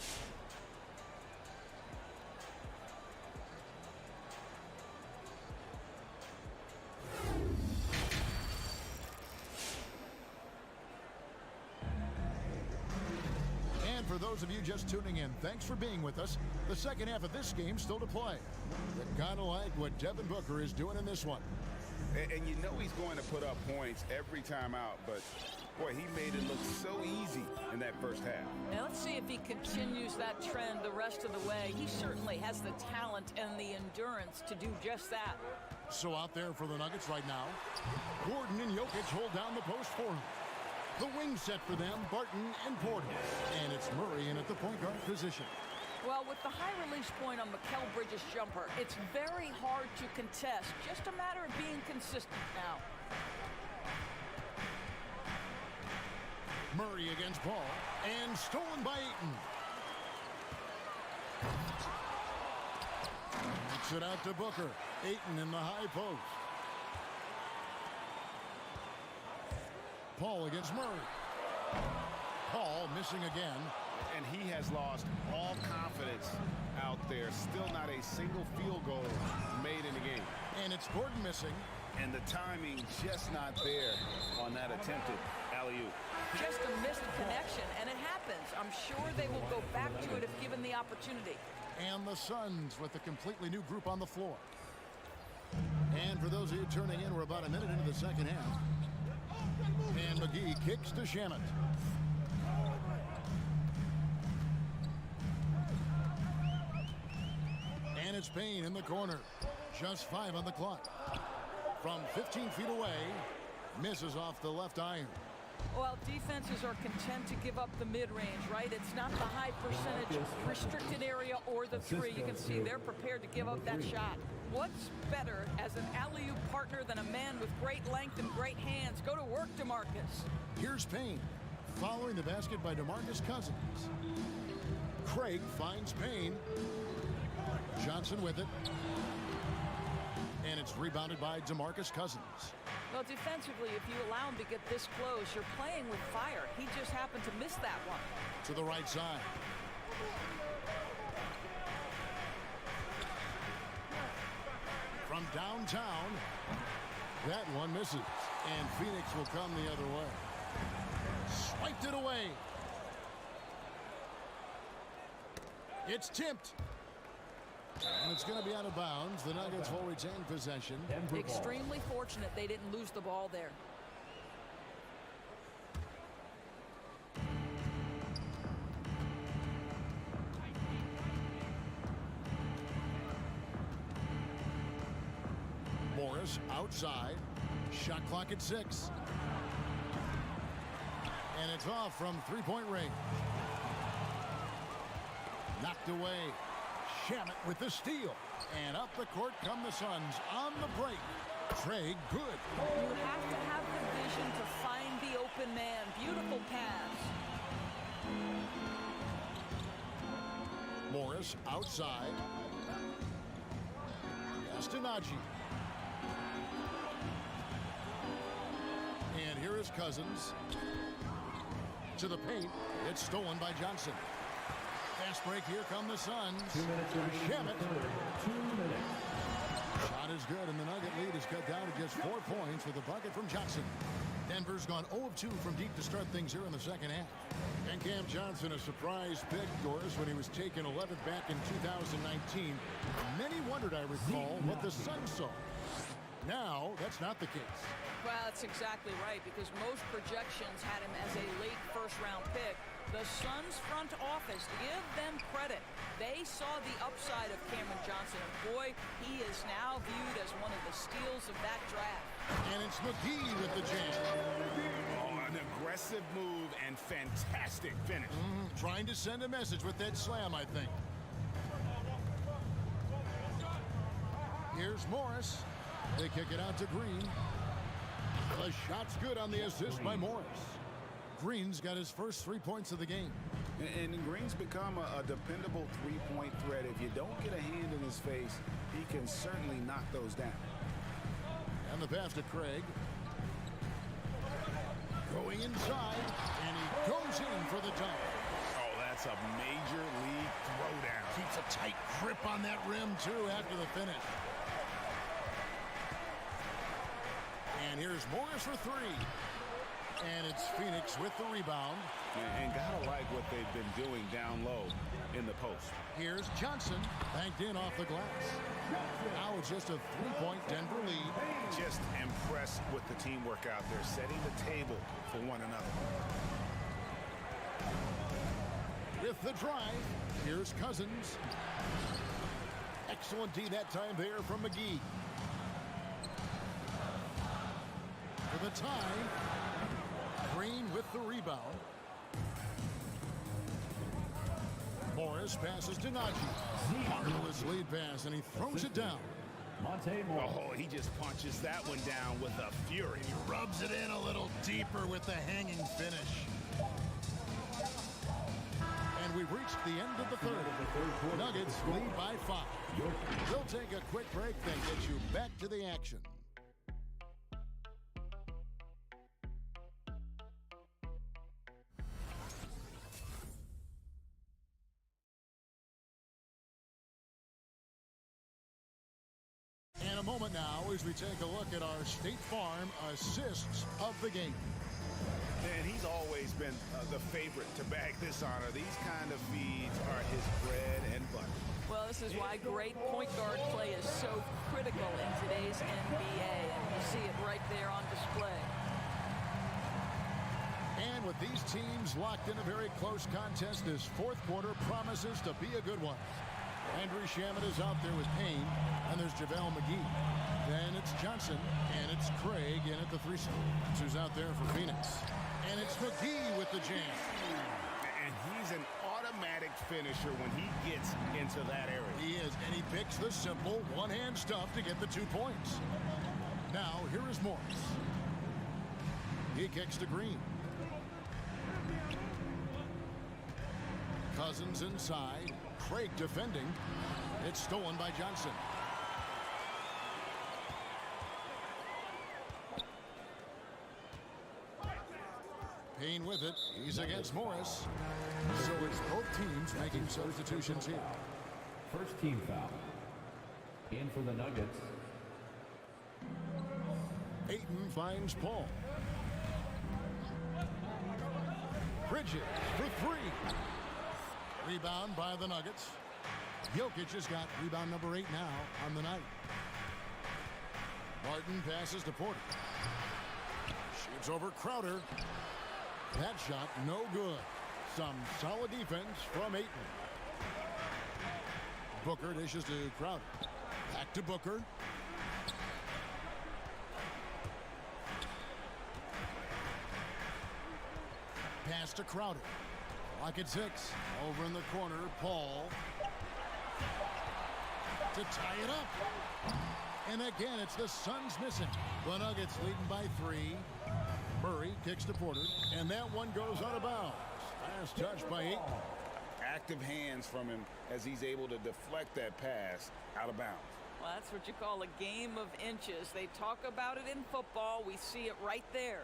For those of you just tuning in, thanks for being with us. The second half of this game still to play. Kind of like what Devin Booker is doing in this one. And you know he's going to put up points every time out, but boy, he made it look so easy in that first half. Now let's see if he continues that trend the rest of the way. He certainly has the talent and the endurance to do just that. So out there for the Nuggets right now, Gordon and Jokic hold down the post for him. The wing set for them, Barton and Porter. And it's Murray in at the point guard position. Well, with the high release point on Mikal Bridges' jumper, it's very hard to contest. Just a matter of being consistent now. Murray against Paul. And stolen by Ayton. Kicks it out to Booker. Ayton in the high post. Paul against Murray. Paul missing again. And he has lost all confidence out there. Still not a single field goal made in the game. And it's Gordon missing. And the timing just not there on that attempted alley-oop. Just a missed connection, and it happens. I'm sure they will go back to it if given the opportunity. And the Suns with a completely new group on the floor. And for those of you turning in, we're about a minute into the second half. And McGee kicks to Shamet. And it's Payne in the corner. Just 5 on the clock. From 15 feet away, misses off the left iron. Well, defenses are content to give up the mid-range, right? It's not the high percentage restricted area or the three. You can see they're prepared to give up that shot. What's better as an alley-oop partner than a man with great length and great hands? Go to work, DeMarcus. Here's Payne, following the basket by DeMarcus Cousins. Craig finds Payne. Johnson with it. And it's rebounded by DeMarcus Cousins. Well, defensively, if you allow him to get this close, you're playing with fire. He just happened to miss that one. To the right side. From downtown, that one misses. And Phoenix will come the other way. Swiped it away. It's tipped. And it's going to be out of bounds. The Nuggets will retain possession. Extremely fortunate they didn't lose the ball there. Morris outside. Shot clock at 6. And it's off from three-point range. Knocked away. Shamet with the steal. And up the court come the Suns on the break. Craig good. You have to have the vision to find the open man. Beautiful pass. Morris outside. Castanacci. And here is Cousins. To the paint. It's stolen by Johnson. Fast break. Here come the Suns. 2 minutes remaining. Shamet. 2 minutes. Shot is good, and the Nugget lead is cut down to just 4 points with a bucket from Johnson. Denver's gone 0 of 2 from deep to start things here in the second half. And Cam Johnson, a surprise pick, Doris, when he was taken 11th back in 2019. Many wondered, I recall, what the Suns saw. Now, that's not the case. Well, that's exactly right, because most projections had him as a late first-round pick. The Suns front office, give them credit. They saw the upside of Cameron Johnson, and boy, he is now viewed as one of the steals of that draft. And it's McGee with the jam. Oh, an aggressive move and fantastic finish. Trying to send a message with that slam, I think. Here's Morris. They kick it out to Green. The shot's good on the assist by Morris. Green's got his first 3 points of the game. And Green's become a dependable three-point threat. If you don't get a hand in his face, he can certainly knock those down. And the pass to Craig. Going inside, and he goes in for the dunk. Oh, that's a major league throwdown. Keeps a tight grip on that rim, too, after the finish. And here's Morris for 3. And it's Phoenix with the rebound. And gotta like what they've been doing down low in the post. Here's Johnson, banked in off the glass. Now it's just a 3-point Denver lead. Just impressed with the teamwork out there, setting the table for one another. With the drive, here's Cousins. Excellent D that time there from McGee. For the tie, Green with the rebound. Morris passes to Najee. Marvelous lead pass, and he throws it down. Monte Morris. Oh, he just punches that one down with a fury. He rubs it in a little deeper with the hanging finish. And we've reached the end of the third. Nuggets lead by 5. We'll take a quick break, then get you back to the action. In a moment now, as we take a look at our State Farm assists of the game. And he's always been the favorite to bag this honor. These kind of feeds are his bread and butter. Well, this is why great point guard play is so critical in today's NBA, and you see it right there on display. And with these teams locked in a very close contest, this fourth quarter promises to be a good one. Andrew Shamet is out there with Payne, and there's JaVale McGee. Then it's Johnson, and it's Craig in at the 3 who's out there for Phoenix. And it's McGee with the jam. And he's an automatic finisher when he gets into that area. He is, and he picks the simple one-hand stuff to get the 2 points. Now, here is Morris. He kicks to Green. Cousins inside. Craig defending. It's stolen by Johnson. Payne with it. He's against Morris. So it's both teams making substitutions here. First team foul. In for the Nuggets. Ayton finds Paul. Bridges for 3. Rebound by the Nuggets. Jokic has got rebound number 8 now on the night. Martin passes to Porter. Shoots over Crowder. That shot no good. Some solid defense from Ayton. Booker dishes to Crowder. Back to Booker. Pass to Crowder. Lock at 6. Over in the corner, Paul. To tie it up. And again, it's the Suns missing. The Nuggets leading by 3. Murray kicks to Porter. And that one goes out of bounds. Last touch by Ayton. Active hands from him as he's able to deflect that pass out of bounds. Well, that's what you call a game of inches. They talk about it in football. We see it right there.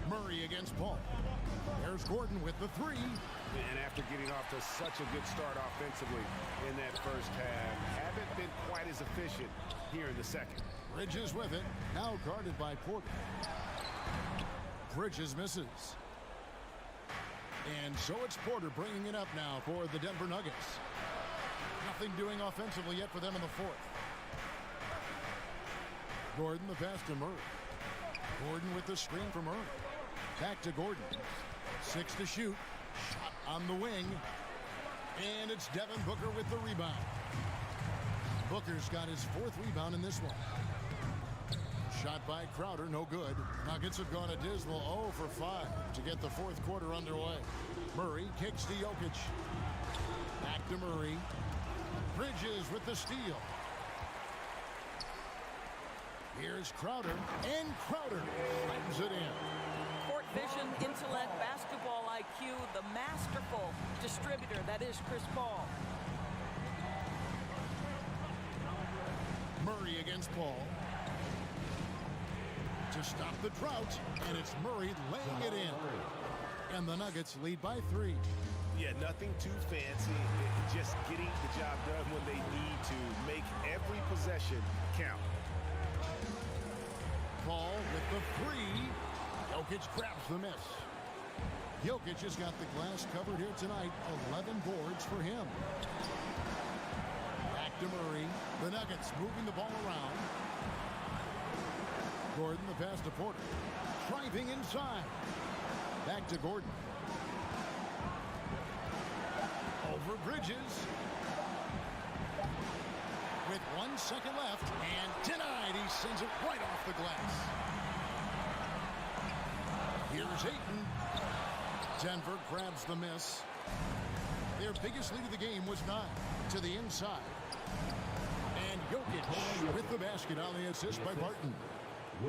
Murray against Paul. There's Gordon with the 3. And after getting off to such a good start offensively in that first half, haven't been quite as efficient here in the second. Bridges with it. Now guarded by Porter. Bridges misses. And so it's Porter bringing it up now for the Denver Nuggets. Nothing doing offensively yet for them in the 4th. Gordon the pass to Murray. Gordon with the screen from Murray. Back to Gordon. 6 to shoot. Shot on the wing. And it's Devin Booker with the rebound. Booker's got his 4th rebound in this one. Shot by Crowder, no good. Nuggets have gone a dismal 0 for 5 to get the 4th quarter underway. Murray kicks to Jokic. Back to Murray. Bridges with the steal. Here's Crowder, and Crowder slams it in. Court vision, intellect, basketball IQ, the masterful distributor that is Chris Paul. Murray against Paul. To stop the drought, and it's Murray laying it in. And the Nuggets lead by 3. Yeah, nothing too fancy. Just getting the job done when they need to. Make every possession count. Paul with the 3. Jokic grabs the miss. Jokic has got the glass covered here tonight. 11 boards for him. Back to Murray. The Nuggets moving the ball around. Gordon the pass to Porter. Driving inside. Back to Gordon. Over Bridges. With 1 second left, and denied. He sends it right off the glass. Here's Ayton. Denver grabs the miss. Their biggest lead of the game was 9 to the inside. And Jokic with the basket on the assist by Barton.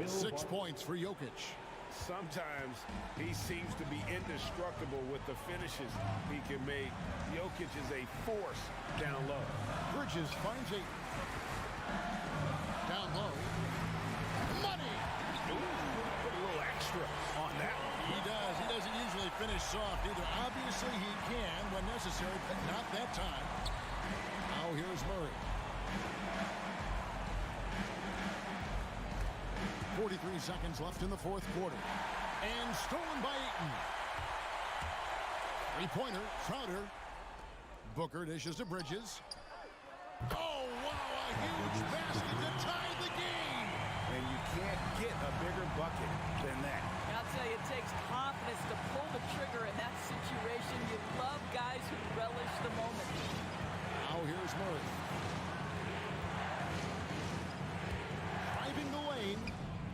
6 points for Jokic. Sometimes he seems to be indestructible with the finishes he can make. Jokic is a force down low. Bridges finds Ayton. Down low. Money! Ooh, put a little extra on that one. He does. He doesn't usually finish soft either. Obviously he can when necessary, but not that time. Now here's Murray. 43 seconds left in the 4th quarter. And stolen by Ayton. 3-pointer, Crowder. Booker dishes to Bridges. Oh, wow, a huge basket to tie the game. And you can't get a bigger bucket than that. And I'll tell you, it takes confidence to pull the trigger in that situation. You love guys who relish the moment. Now here's Murray. Driving the lane.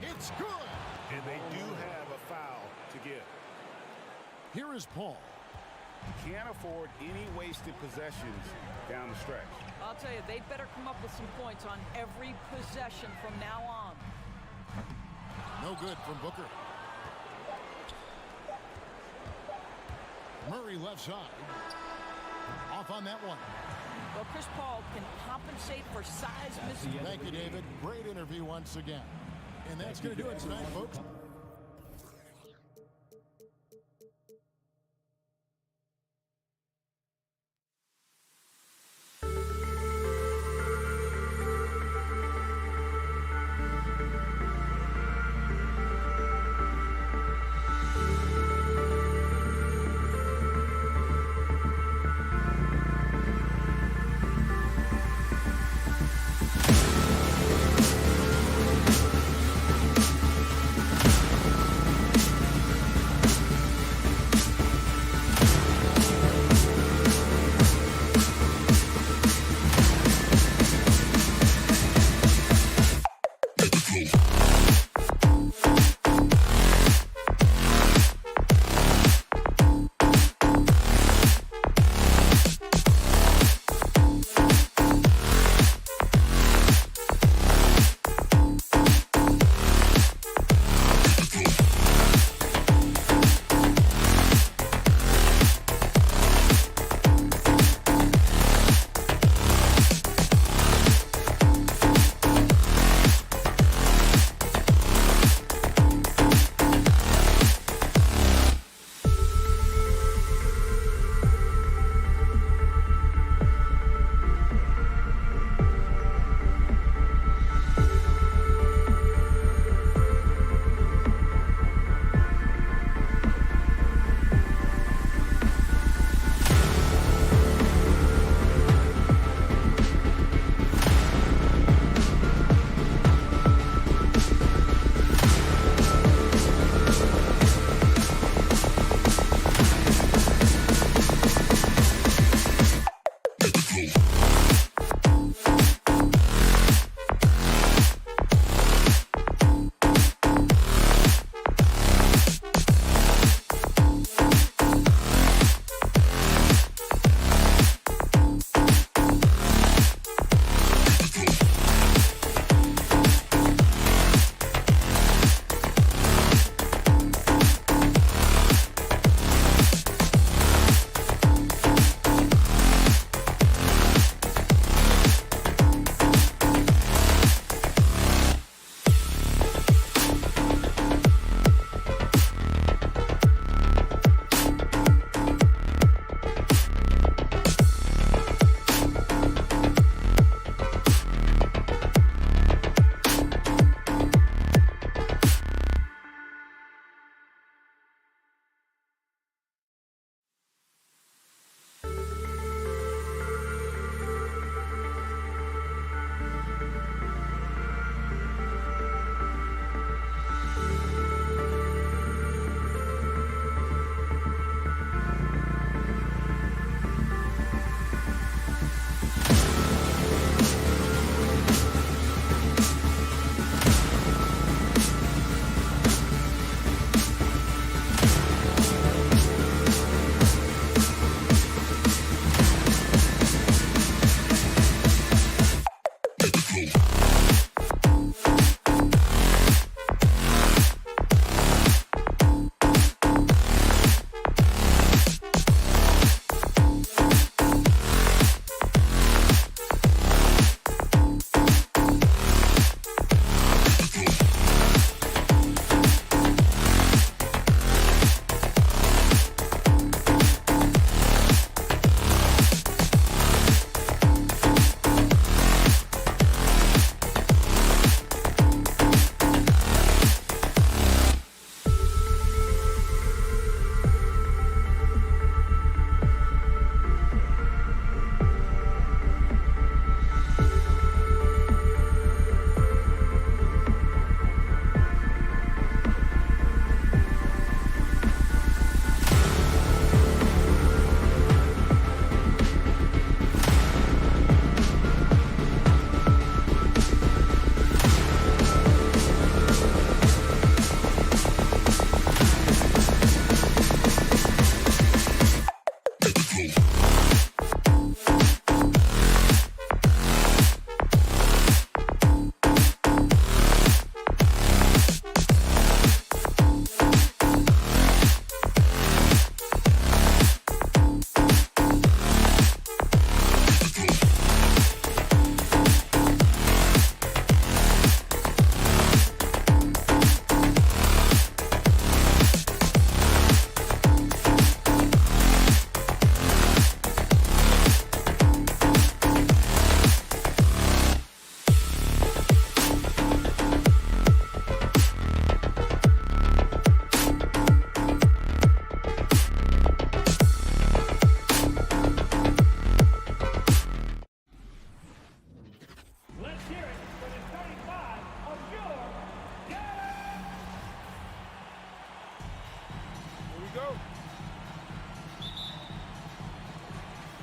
It's good. And they do have a foul to give. Here is Paul. Can't afford any wasted possessions down the stretch. I'll tell you, they'd better come up with some points on every possession from now on. No good from Booker. Murray left side. Off on that one. Well, Chris Paul can compensate for size missing. Thank you, David. Great interview once again. And that's going to do it tonight, folks.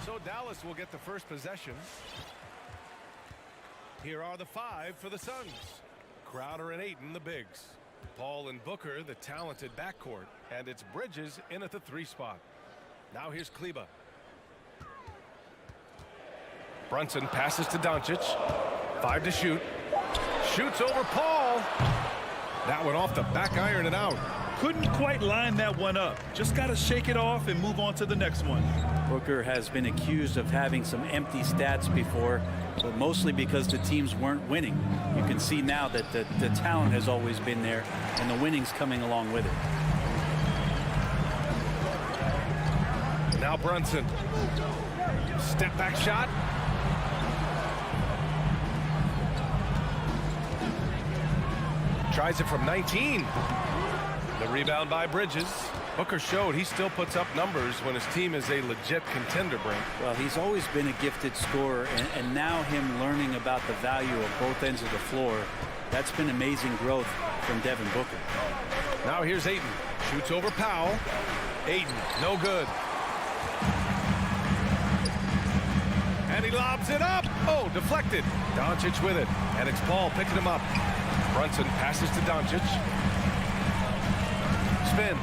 So Dallas will get the first possession. Here are the 5 for the Suns. Crowder and Ayton, the bigs. Paul and Booker, the talented backcourt. And it's Bridges in at the 3 spot. Now here's Kleber. Brunson passes to Doncic. 5 to shoot. Shoots over Paul. That one off the back iron and out. Couldn't quite line that one up. Just got to shake it off and move on to the next one. Booker has been accused of having some empty stats before, but mostly because the teams weren't winning. You can see now that the talent has always been there, and the winning's coming along with it. Now Brunson. Step back shot. Tries it from 19. The rebound by Bridges. Booker showed he still puts up numbers when his team is a legit contender, Brent. Well, he's always been a gifted scorer, and now him learning about the value of both ends of the floor, that's been amazing growth from Devin Booker. Now here's Ayton. Shoots over Powell. Ayton, no good. And he lobs it up. Oh, deflected. Doncic with it. And it's Paul picking him up. Brunson passes to Doncic. Spins.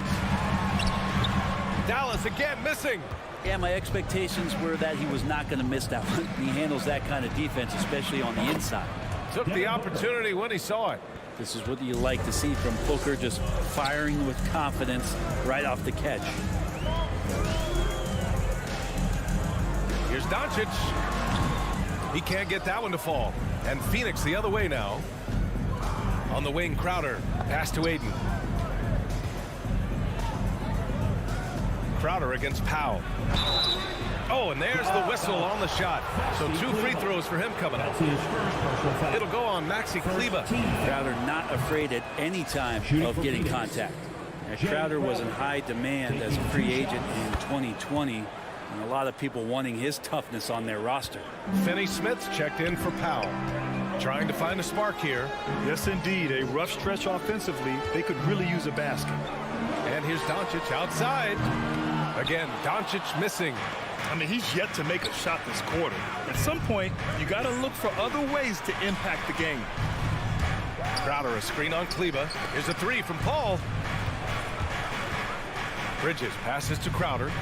Dallas again missing. Yeah, my expectations were that he was not going to miss that one. He handles that kind of defense, especially on the inside. Took the opportunity when he saw it. This is what you like to see from Booker, just firing with confidence right off the catch. Here's Doncic. He can't get that one to fall. And Phoenix the other way now. On the wing, Crowder. Pass to Ayton. Crowder against Powell. Oh, and there's the whistle on the shot. So 2 free throws for him coming up. It'll go on Maxi Kleber. Crowder not afraid at any time of getting contact. And Crowder was in high demand as a free agent in 2020. And a lot of people wanting his toughness on their roster. Finney Smith's checked in for Powell. Trying to find a spark here. Yes, indeed. A rough stretch offensively. They could really use a basket. And here's Doncic outside. Again, Doncic missing. I mean, he's yet to make a shot this quarter. At some point, you got to look for other ways to impact the game. Crowder, a screen on Kleber. Here's a 3 from Paul. Bridges passes to Crowder.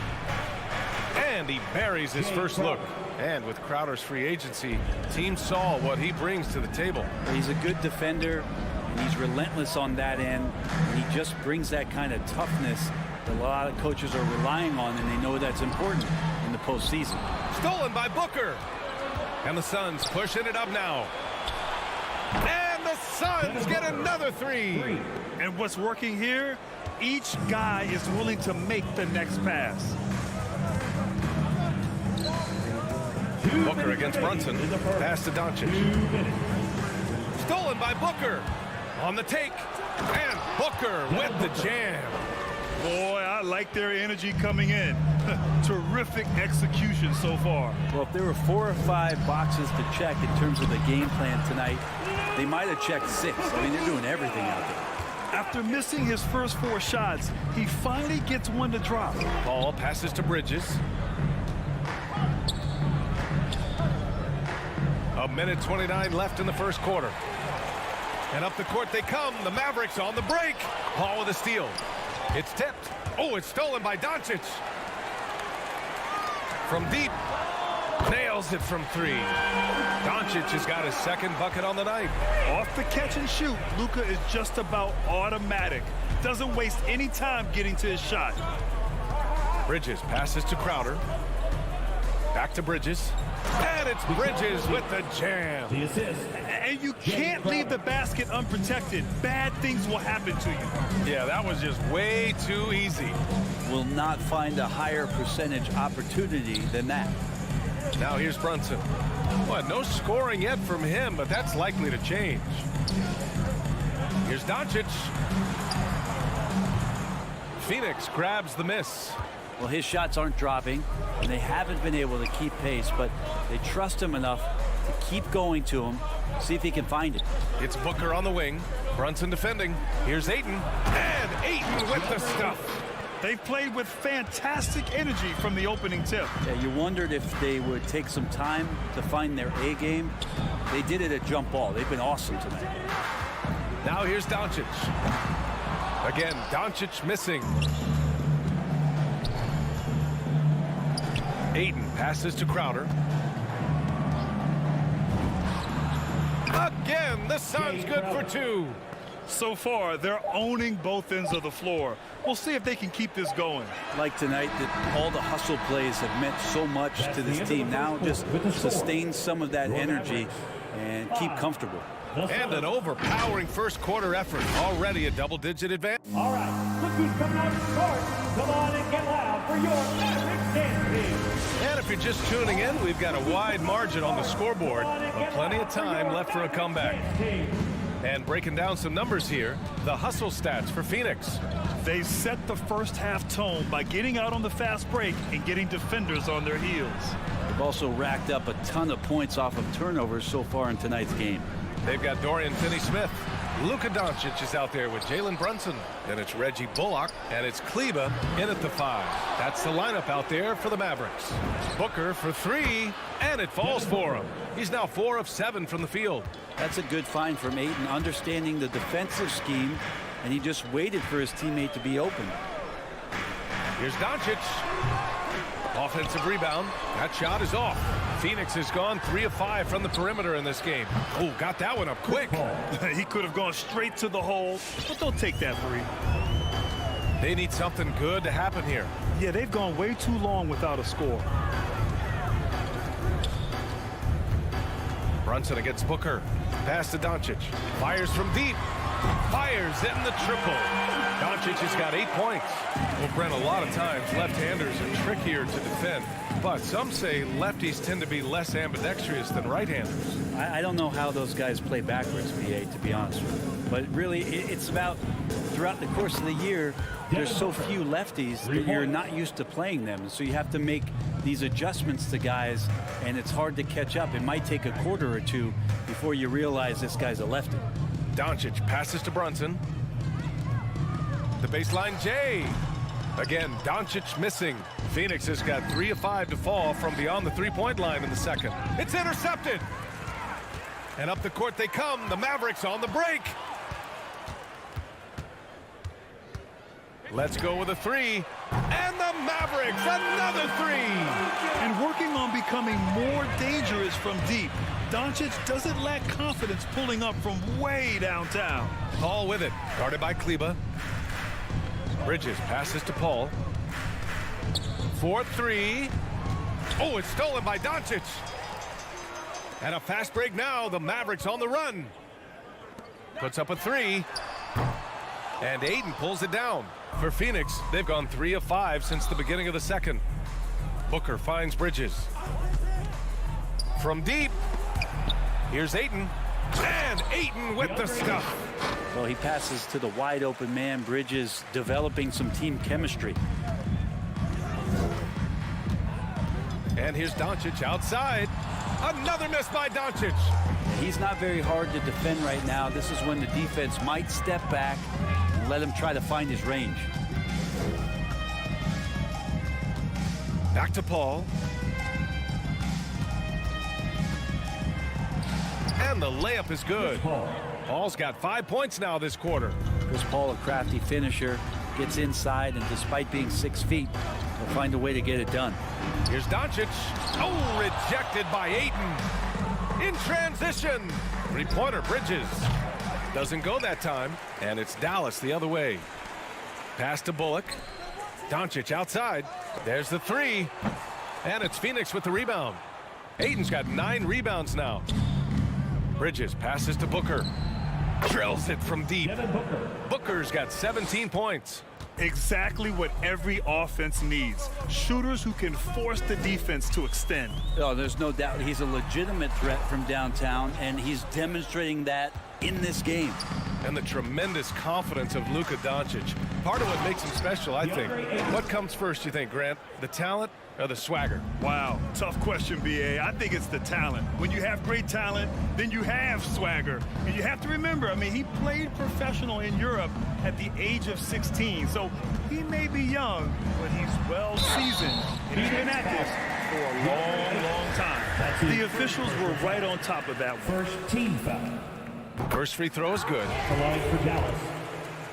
And he buries his first look. And with Crowder's free agency, teams saw what he brings to the table. He's a good defender, and he's relentless on that end. And he just brings that kind of toughness that a lot of coaches are relying on, and they know that's important in the postseason. Stolen by Booker. And the Suns pushing it up now. And the Suns get another three. And what's working here, each guy is willing to make the next pass. Booker against Brunson. Pass to Doncic. Stolen by Booker. On the take. And Booker with the jam. Boy, I like their energy coming in. Terrific execution so far. Well, if there were 4 or 5 boxes to check in terms of the game plan tonight, they might have checked 6. I mean, they're doing everything out there. After missing his first 4 shots, he finally gets one to drop. Ball passes to Bridges. A minute 29 left in the first quarter. And up the court they come. The Mavericks on the break. Ball with a steal. It's tipped. Oh, it's stolen by Doncic. From deep. Nails it from 3. Doncic has got his second bucket on the night. Off the catch and shoot, Luka is just about automatic. Doesn't waste any time getting to his shot. Bridges passes to Crowder. Back to Bridges. And it's Bridges with the jam. The assist. And you can't leave the basket unprotected. Bad things will happen to you. Yeah, that was just way too easy. Will not find a higher percentage opportunity than that. Now here's Brunson. What, no scoring yet from him, but that's likely to change. Here's Doncic. Phoenix grabs the miss. Well, his shots aren't dropping, and they haven't been able to keep pace, but they trust him enough to keep going to him, see if he can find it. It's Booker on the wing. Brunson defending. Here's Ayton. And Ayton with the stuff. They've played with fantastic energy from the opening tip. Yeah, you wondered if they would take some time to find their A game. They did it at jump ball. They've been awesome tonight. Now here's Doncic. Again, Doncic missing. Ayton passes to Crowder. Again, the Suns good for 2. So far, they're owning both ends of the floor. We'll see if they can keep this going. Like tonight, that all the hustle plays have meant so much to this team. Now just sustain some of that energy and keep comfortable. And an overpowering first quarter effort. Already a double-digit advance. All right, look who's coming out to court. Come on and get loud for your Mavericks dance team. And if you're just tuning in, we've got a wide margin on the scoreboard, but plenty of time left for a comeback. And breaking down some numbers here, the hustle stats for Phoenix. They set the first half tone by getting out on the fast break and getting defenders on their heels. They've also racked up a ton of points off of turnovers so far in tonight's game. They've got Dorian Finney-Smith. Luka Doncic is out there with Jalen Brunson. Then it's Reggie Bullock, and it's Kleber in at the 5. That's the lineup out there for the Mavericks. Booker for 3, and it falls for him. He's now 4 of 7 from the field. That's a good find from Ayton, understanding the defensive scheme, and he just waited for his teammate to be open. Here's Doncic. Offensive rebound. That shot is off. Phoenix has gone 3 of 5 from the perimeter in this game. Oh, got that one up quick. He could have gone straight to the hole, but they'll take that 3. They need something good to happen here. Yeah, they've gone way too long without a score. Brunson against Booker. Pass to Doncic. Fires from deep. Fires in the triple. Doncic has got 8 points. Well, Brent, a lot of times left-handers are trickier to defend, but some say lefties tend to be less ambidextrous than right-handers. I don't know how those guys play backwards, PA, to be honest with you. But really, it's about throughout the course of the year, there's so few lefties that you're not used to playing them. So you have to make these adjustments to guys, and it's hard to catch up. It might take a quarter or 2 before you realize this guy's a lefty. Doncic passes to Brunson. The baseline J. Again, Doncic missing. Phoenix has got 3 of 5 to fall from beyond the three-point line in the second. It's intercepted. And up the court they come. The Mavericks on the break. Let's go with a 3. And the Mavericks, another three. And working on becoming more dangerous from deep, Doncic doesn't lack confidence pulling up from way downtown. Paul with it, guarded by Kleba. Bridges passes to Paul. 4-3. Oh, it's stolen by Doncic. And a fast break now. The Mavericks on the run. Puts up a three. And Ayton pulls it down. For Phoenix, they've gone 3 of 5 since the beginning of the second. Booker finds Bridges. From deep, here's Ayton. And Ayton with the stuff. Well, he passes to the wide open man. Bridges developing some team chemistry. And here's Doncic outside. Another miss by Doncic. He's not very hard to defend right now. This is when the defense might step back and let him try to find his range. Back to Paul. And the layup is good. Paul's got 5 points now this quarter. Chris Paul, a crafty finisher, gets inside, and despite being 6 feet, he'll find a way to get it done. Here's Doncic. Oh, rejected by Ayton. In transition. Three-pointer, Bridges. Doesn't go that time, and it's Dallas the other way. Pass to Bullock. Doncic outside. There's the three. And it's Phoenix with the rebound. Ayton's got 9 rebounds now. Bridges passes to Booker. Drills it from deep. Booker's got 17 points. Exactly what every offense needs. Shooters who can force the defense to extend. Oh, there's no doubt he's a legitimate threat from downtown, and he's demonstrating that in this game. And the tremendous confidence of Luka Doncic. Part of what makes him special, I think. What comes first, you think, Grant? The talent or the swagger? Wow, tough question, B.A. I think it's the talent. When you have great talent, then you have swagger. And you have to remember, I mean, he played professional in Europe at the age of 16. So he may be young, but he's well seasoned. And he's been at this for a long, long time. The officials were right on top of that one. First team foul. First free throw is good. The line for Dallas.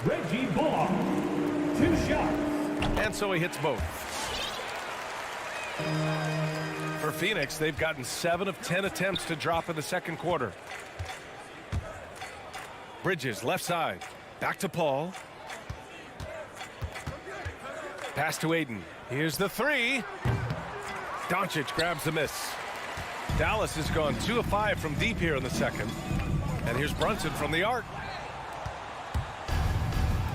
Reggie Bullock. 2 shots. And so he hits both. For Phoenix, they've gotten 7 of 10 attempts to drop in the second quarter. Bridges, left side. Back to Paul. Pass to Ayton. Here's the three. Doncic grabs the miss. Dallas has gone 2 of 5 from deep here in the second. And here's Brunson from the arc.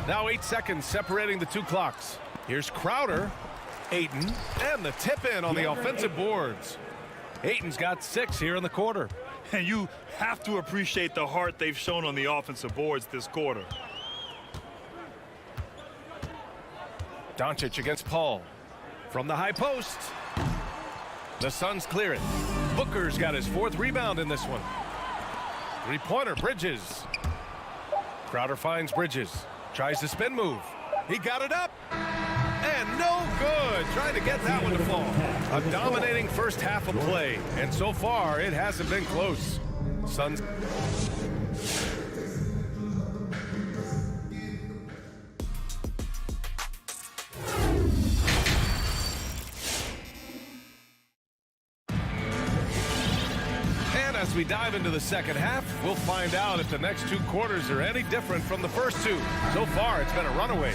Now 8 seconds separating the 2 clocks. Here's Crowder. Ayton, and the tip in on the offensive boards. Ayton's got 6 here in the quarter. And you have to appreciate the heart they've shown on the offensive boards this quarter. Doncic against Paul. From the high post. The Suns clear it. Booker's got his 4th rebound in this one. Three-pointer, Bridges. Crowder finds Bridges. Tries the spin move. He got it up. And no good. Trying to get that one to fall. A dominating first half of play. And so far, it hasn't been close. Suns. And as we dive into the second half, we'll find out if the next 2 quarters are any different from the first 2. So far, it's been a runaway.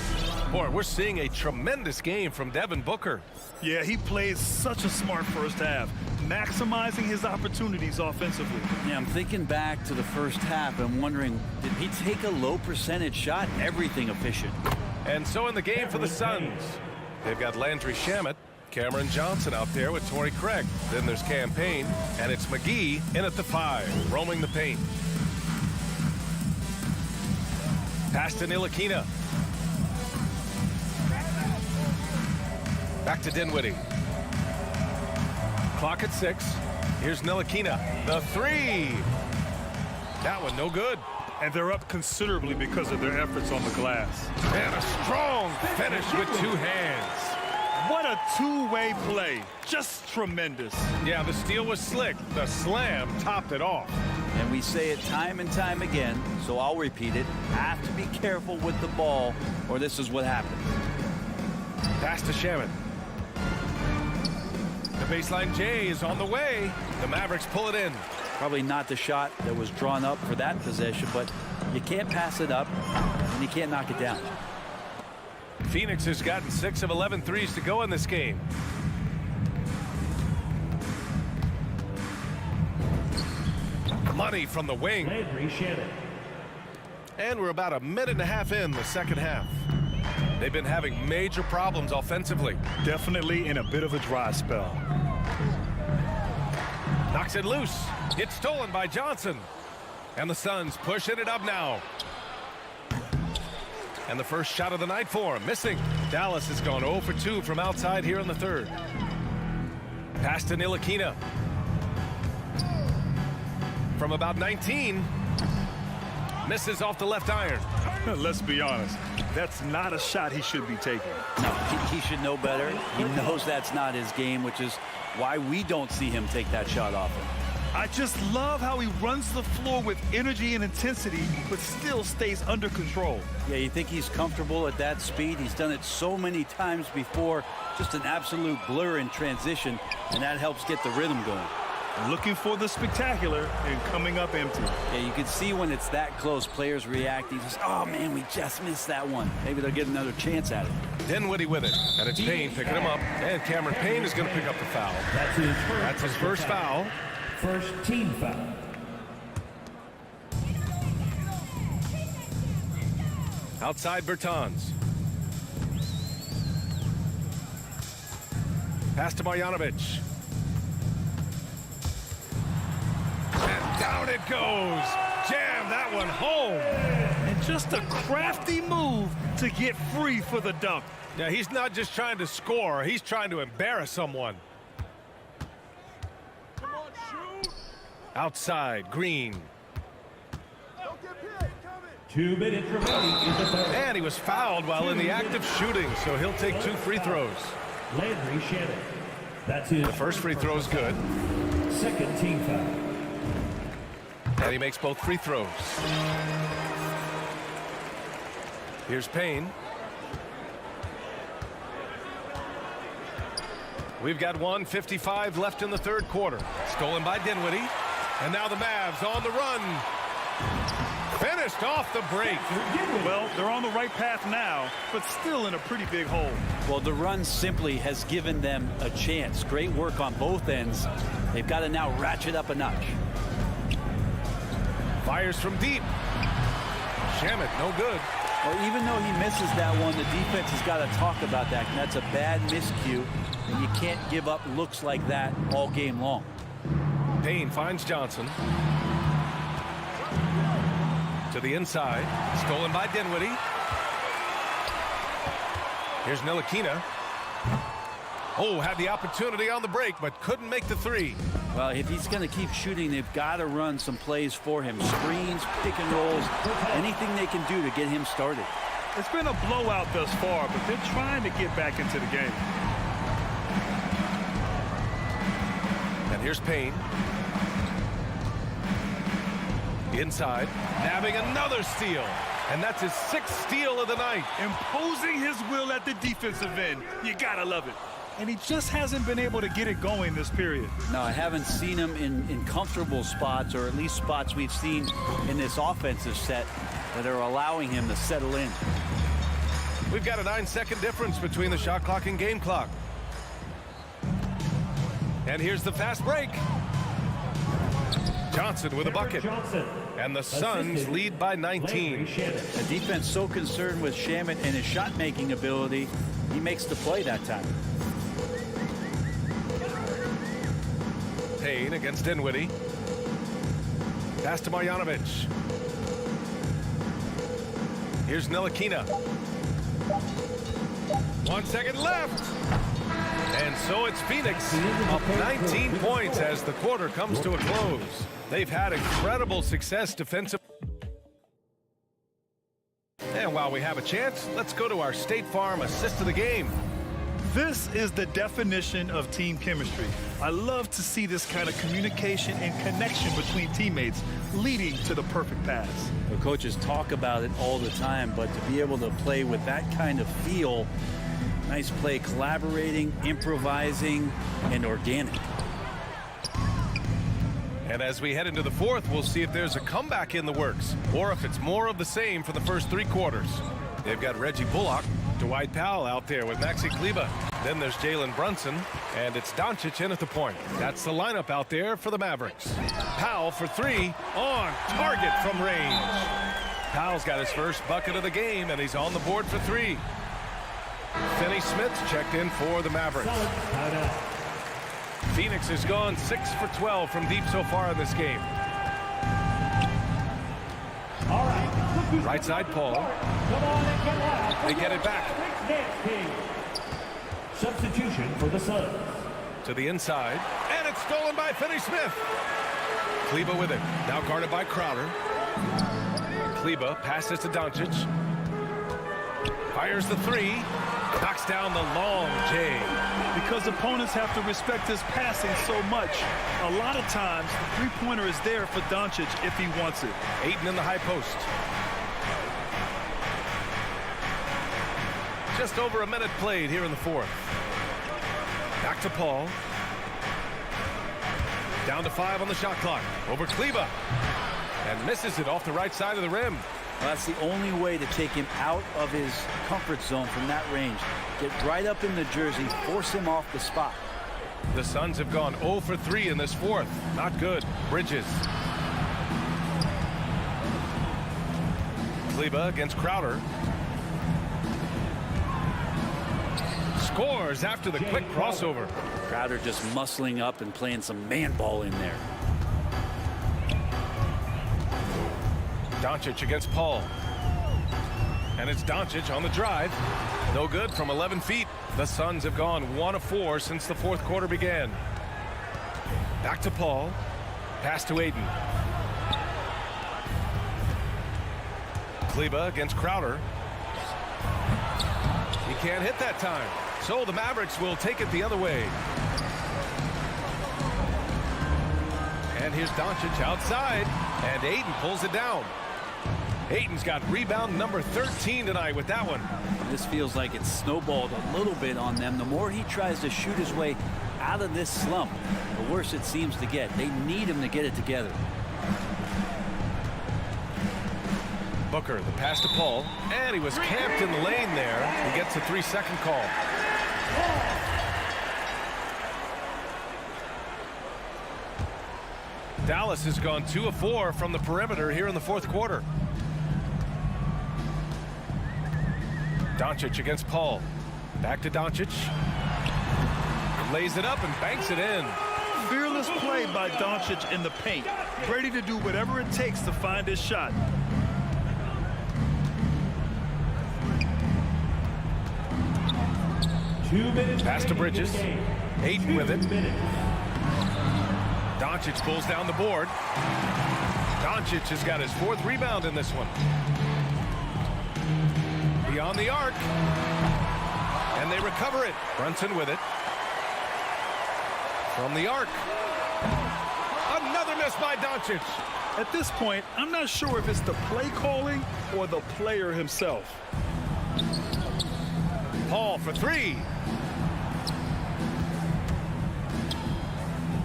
Boy, we're seeing a tremendous game from Devin Booker. Yeah, he played such a smart first half, maximizing his opportunities offensively. Yeah, I'm thinking back to the first half and wondering, did he take a low percentage shot? Everything efficient. And so in the game for the Suns, they've got Landry Shamet, Cameron Johnson out there with Torrey Craig. Then there's Cam Payne, and it's McGee in at the 5, roaming the paint. Pass to Ntilikina. Back to Dinwiddie. Clock at 6. Here's Ntilikina. The 3. That one no good. And they're up considerably because of their efforts on the glass. And a strong finish with 2 hands. What a two-way play. Just tremendous. Yeah, the steal was slick. The slam topped it off. And we say it time and time again, so I'll repeat it. Have to be careful with the ball, or this is what happens. Pass to Shaman. The baseline J is on the way. The Mavericks pull it in. Probably not the shot that was drawn up for that possession, but you can't pass it up and you can't knock it down. Phoenix has gotten 6 of 11 threes to go in this game. Money from the wing. Landry Shamet. And we're about a minute and a half in the second half. They've been having major problems offensively. Definitely in a bit of a dry spell. Knocks it loose. It's stolen by Johnson. And the Suns pushing it up now. And the first shot of the night for him. Missing. Dallas has gone 0 for 2 from outside here in the third. Pass to Ntilikina. From about 19. Misses off the left iron. Let's be honest. That's not a shot he should be taking. No, he should know better. He knows that's not his game, which is why we don't see him take that shot often. I just love how he runs the floor with energy and intensity, but still stays under control. Yeah, you think he's comfortable at that speed? He's done it so many times before. Just an absolute blur in transition, and that helps get the rhythm going. Looking for the spectacular and coming up empty. Yeah, you can see when it's that close, players react. He just, oh man, we just missed that one. Maybe they'll get another chance at it. Dinwiddie with it, and it's Payne picking him up. And Cameron Payne is going to pick up the foul. That's his first foul. First team foul. Outside Bertans. Pass to Marjanovic. And down it goes. Jam that one home. And just a crafty move to get free for the dunk. Yeah, he's not just trying to score. He's trying to embarrass someone. Outside, Green. 2 minutes remaining in the third. And he was fouled while in the act of shooting, so he'll take 2 free throws. Landry Shamet. That's his The first free throw is good. second team foul. And he makes both free throws. Here's Payne. We've got 1:55 left in the third quarter. Stolen by Dinwiddie. And now the Mavs on the run. Finished off the break. Well, they're on the right path now, but still in a pretty big hole. Well, the run simply has given them a chance. Great work on both ends. They've got to now ratchet up a notch. Fires from deep. Shamet, no good. Well, even though he misses that one, the defense has got to talk about that. And that's a bad miscue, and you can't give up looks like that all game long. Payne finds Johnson. To the inside. Stolen by Dinwiddie. Here's Ntilikina. Oh, had the opportunity on the break, but couldn't make the three. Well, if he's going to keep shooting, they've got to run some plays for him. Screens, pick and rolls, anything they can do to get him started. It's been a blowout thus far, but they're trying to get back into the game. And here's Payne. Inside, nabbing another steal. And that's his 6th steal of the night. Imposing his will at the defensive end. You gotta love it. And he just hasn't been able to get it going this period. No, I haven't seen him in comfortable spots, or at least spots we've seen in this offensive set that are allowing him to settle in. We've got a 9-second difference between the shot clock and game clock. And here's the fast break. Johnson with a bucket. And the Suns lead by 19. The defense so concerned with Shamet and his shot-making ability, he makes the play that time. Payne against Dinwiddie. Pass to Marjanovic. Here's Ntilikina. 1 second left. And so it's Phoenix up 19 points as the quarter comes to a close. They've had incredible success defensively. And while we have a chance, let's go to our State Farm assist of the game. This is the definition of team chemistry. I love to see this kind of communication and connection between teammates leading to the perfect pass. The coaches talk about it all the time, but to be able to play with that kind of feel Nice play, collaborating, improvising, and organic. And as we head into the fourth, we'll see if there's a comeback in the works or if it's more of the same for the first 3 quarters. They've got Reggie Bullock, Dwight Powell out there with Maxi Kleber. Then there's Jalen Brunson, and it's Doncic in at the point. That's the lineup out there for the Mavericks. Powell for 3, on target from range. Powell's got his first bucket of the game, and he's on the board for 3. Finney Smith's checked in for the Mavericks. Phoenix has gone 6 for 12 from deep so far in this game. All right. Right side, Paul. Come on and get loud. They get it back. Substitution for the Suns. To the inside, and it's stolen by Finney Smith. Kleber with it, now guarded by Crowder. Kleber passes to Doncic. Fires the 3, knocks down the long J. Because opponents have to respect his passing so much, a lot of times the three-pointer is there for Doncic if he wants it. Ayton in the high post. Just over a minute played here in the fourth. Back to Paul. Down to 5 on the shot clock. Over Kleber. And misses it off the right side of the rim. Well, that's the only way to take him out of his comfort zone from that range. Get right up in the jersey, force him off the spot. The Suns have gone 0 for 3 in this fourth. Not good. Bridges. Kleber against Crowder. Scores after the quick crossover. Crowder just muscling up and playing some man ball in there. Doncic against Paul. And it's Doncic on the drive. No good from 11 feet. The Suns have gone 1 of 4 since the fourth quarter began. Back to Paul. Pass to Ayton. Kleber against Crowder. He can't hit that time. So the Mavericks will take it the other way. And here's Doncic outside. And Ayton pulls it down. Ayton's got rebound number 13 tonight with that one. This feels like it's snowballed a little bit on them. The more he tries to shoot his way out of this slump, the worse it seems to get. They need him to get it together. Booker, the pass to Paul, and he was camped in the lane there. He gets a 3-second call. Dallas has gone 2 of 4 from the perimeter here in the fourth quarter. Doncic against Paul. Back to Doncic. Lays it up and banks it in. Fearless play by Doncic in the paint. Ready to do whatever it takes to find his shot. Pass to Bridges. Ayton with it. Doncic pulls down the board. Doncic has got his 4th rebound in this one. Beyond the arc. And they recover it. Brunson with it. From the arc. Another miss by Doncic. At this point, I'm not sure if it's the play calling or the player himself. Paul for 3.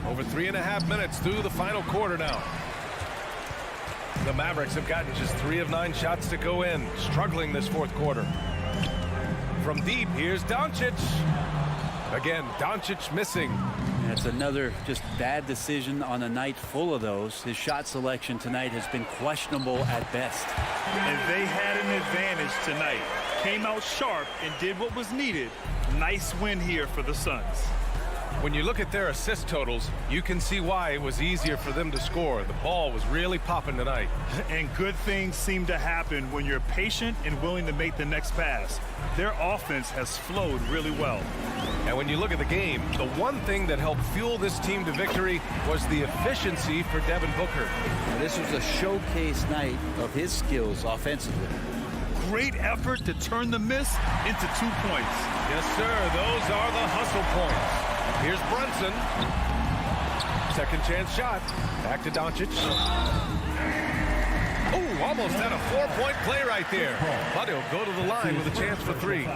Over 3.5 minutes through the final quarter now. The Mavericks have gotten just 3 of 9 shots to go in, struggling this fourth quarter. From deep, here's Doncic. Again, Doncic missing. That's another just bad decision on a night full of those. His shot selection tonight has been questionable at best. And they had an advantage tonight. Came out sharp and did what was needed. Nice win here for the Suns. When you look at their assist totals, you can see why it was easier for them to score. The ball was really popping tonight. And good things seem to happen when you're patient and willing to make the next pass. Their offense has flowed really well. And when you look at the game, the one thing that helped fuel this team to victory was the efficiency for Devin Booker. Now, this was a showcase night of his skills offensively. Great effort to turn the miss into 2 points. Yes, sir. Those are the hustle points. Here's Brunson. Second chance shot. Back to Doncic. Oh, almost had a 4-point play right there. But he'll go to the line with a chance for 3.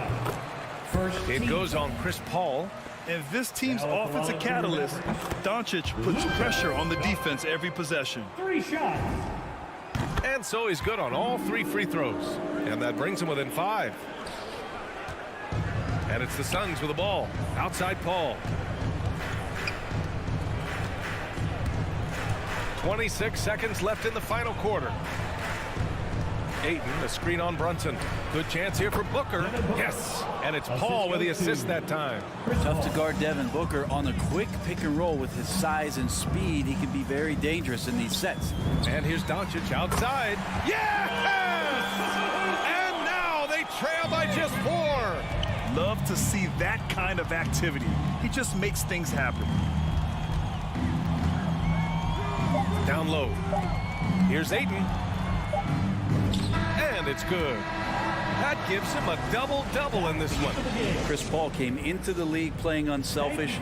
It goes on Chris Paul. And this team's offensive catalyst, Doncic, puts pressure on the defense every possession. 3 shots. And so he's good on all 3 free throws. And that brings him within 5. And it's the Suns with the ball. Outside Paul. 26 seconds left in the final quarter. Ayton, a screen on Brunson. Good chance here for Booker. Yes! And it's Paul with the assist that time. Tough to guard Devin Booker on a quick pick and roll. With his size and speed, he can be very dangerous in these sets. And here's Doncic outside. Yes! And now they trail by just 4. Love to see that kind of activity. He just makes things happen. Down low. Here's Ayton. And it's good. That gives him a double-double in this one. Chris Paul came into the league playing unselfish.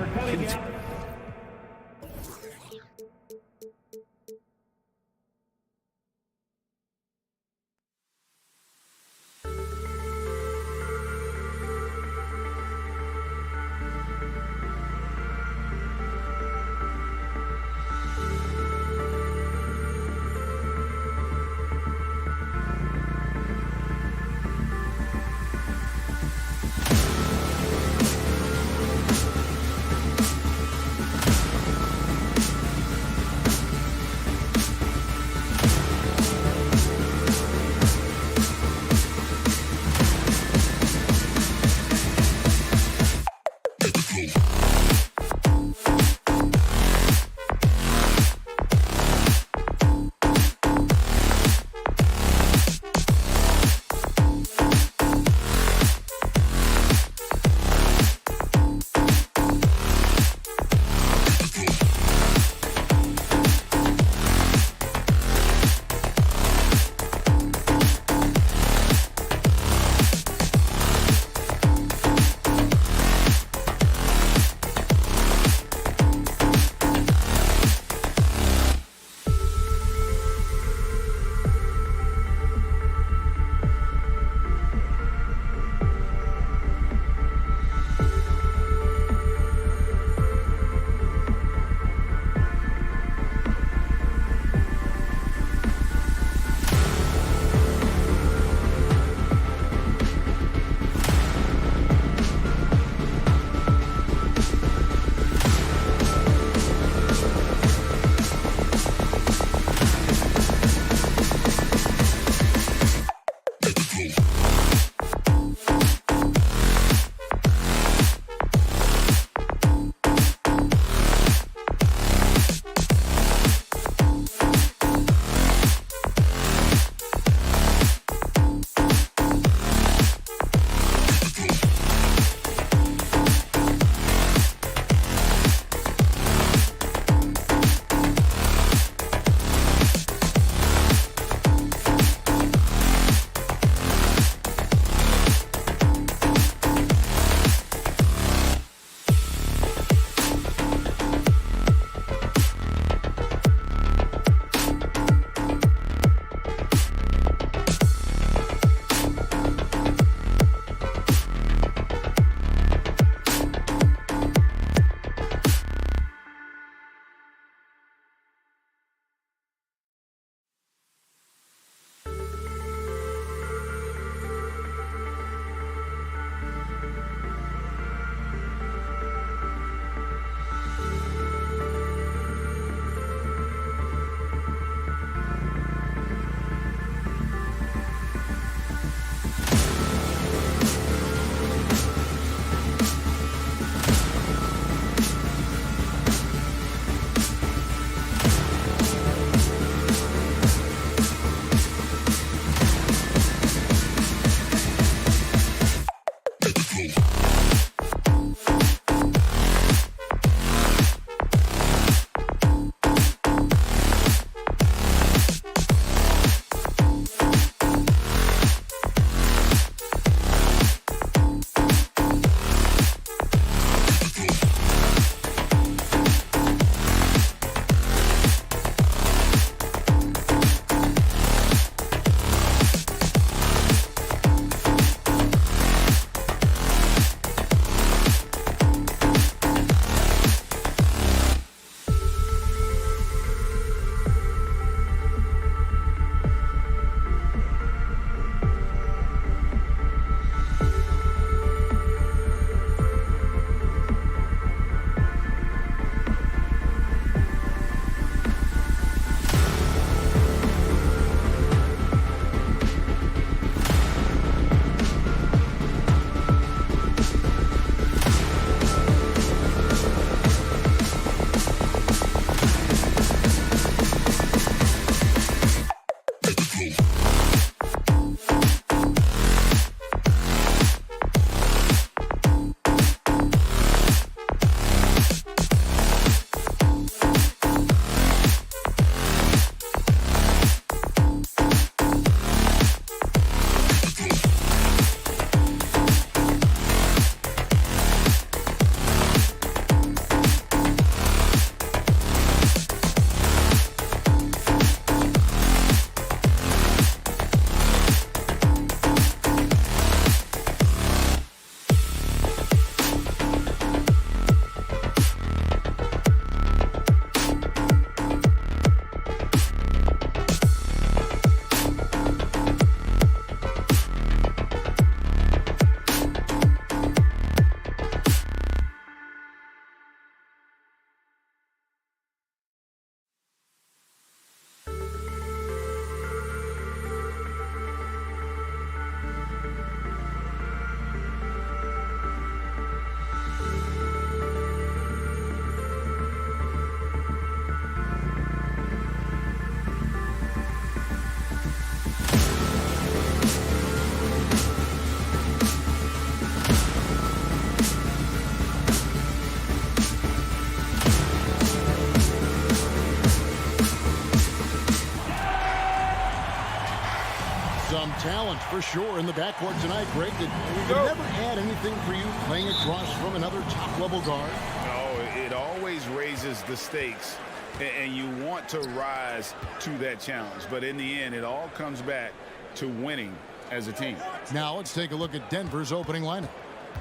Some talent for sure in the backcourt tonight, Greg. Did it never add anything for you playing across from another top-level guard? No, it always raises the stakes, and you want to rise to that challenge. But in the end, it all comes back to winning as a team. Now let's take a look at Denver's opening lineup.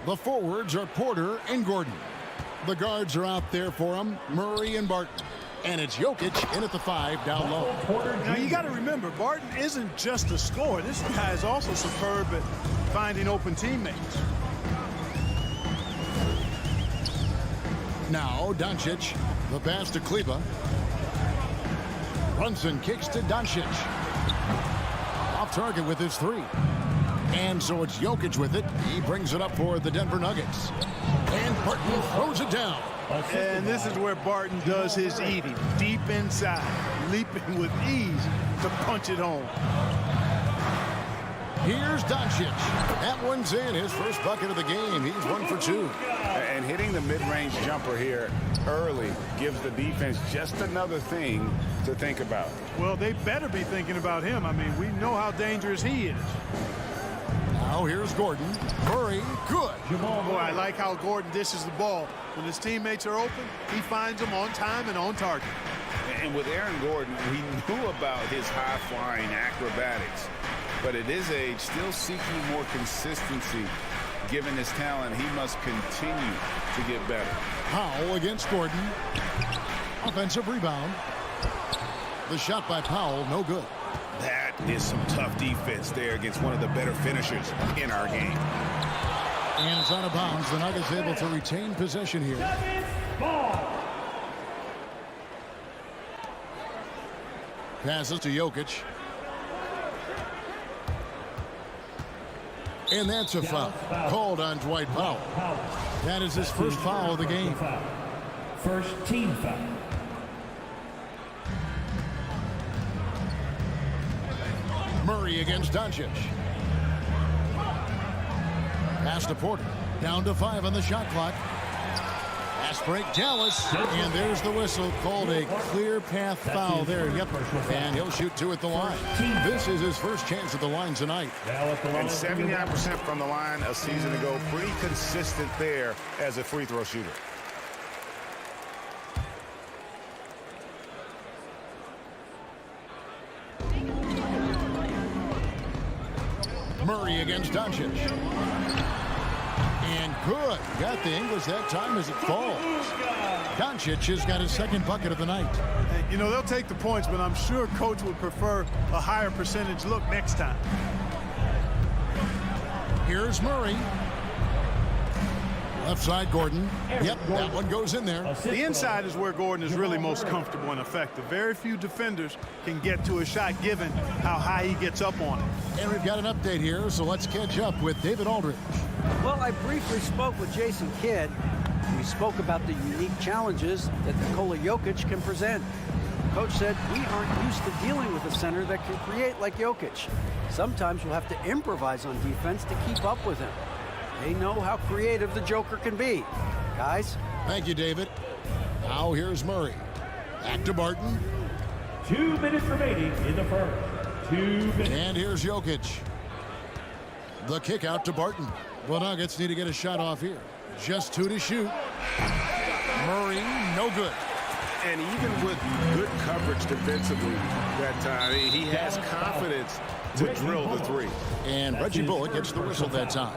The forwards are Porter and Gordon. The guards are out there for them, Murray and Barton. And it's Jokic in at the 5 down low. Now you got to remember, Barton isn't just a scorer. This guy is also superb at finding open teammates. Now Doncic, the pass to Kleber. Brunson kicks to Doncic. Off target with his 3. And so it's Jokic with it. He brings it up for the Denver Nuggets. And Barton throws it down. And this is where Barton does his eating. Deep inside, leaping with ease to punch it home. Here's Doncic. That one's in. His first bucket of the game. He's 1 for 2. And hitting the mid-range jumper here early gives the defense just another thing to think about. Well, they better be thinking about him. I mean, we know how dangerous he is. Now here's Gordon. Murray, good. Boy, I like how Gordon dishes the ball. When his teammates are open, he finds them on time and on target. And with Aaron Gordon, we knew about his high-flying acrobatics. But at his age, still seeking more consistency. Given his talent, he must continue to get better. Powell against Gordon. Offensive rebound. The shot by Powell, no good. That is some tough defense there against one of the better finishers in our game. And it's out of bounds. The Nuggets able to retain possession here. Passes to Jokic. And that's a foul called on Dwight Powell. That is his first foul of the game. First team foul. Murray against Doncic. Pass to Porter. Down to 5 on the shot clock. Fast break, Dallas. And there's the whistle. Called a clear path foul there. Yep. And he'll shoot 2 at the line. This is his first chance at the line tonight. And 79% from the line a season ago. Pretty consistent there as a free throw shooter. Murray against Doncic. And good. Got the English that time as it falls. Doncic has got his second bucket of the night. You know, they'll take the points, but I'm sure Coach would prefer a higher percentage look next time. Here's Murray. Left side, Gordon. Yep, that one goes in there. The inside is where Gordon is really most comfortable and effective. Very few defenders can get to a shot given how high he gets up on it. And we've got an update here, so let's catch up with David Aldridge. Well, I briefly spoke with Jason Kidd. We spoke about the unique challenges that Nikola Jokic can present. Coach said, we aren't used to dealing with a center that can create like Jokic. Sometimes we'll have to improvise on defense to keep up with him. They know how creative the Joker can be. Guys? Thank you, David. Now here's Murray. Back to Barton. 2 minutes remaining in the first. 2 minutes. And here's Jokic. The kick out to Barton. The Nuggets need to get a shot off here. Just 2 to shoot. Murray, no good. And even with good coverage defensively that time, he has confidence to drill the 3. And Reggie Bullock gets the whistle that time.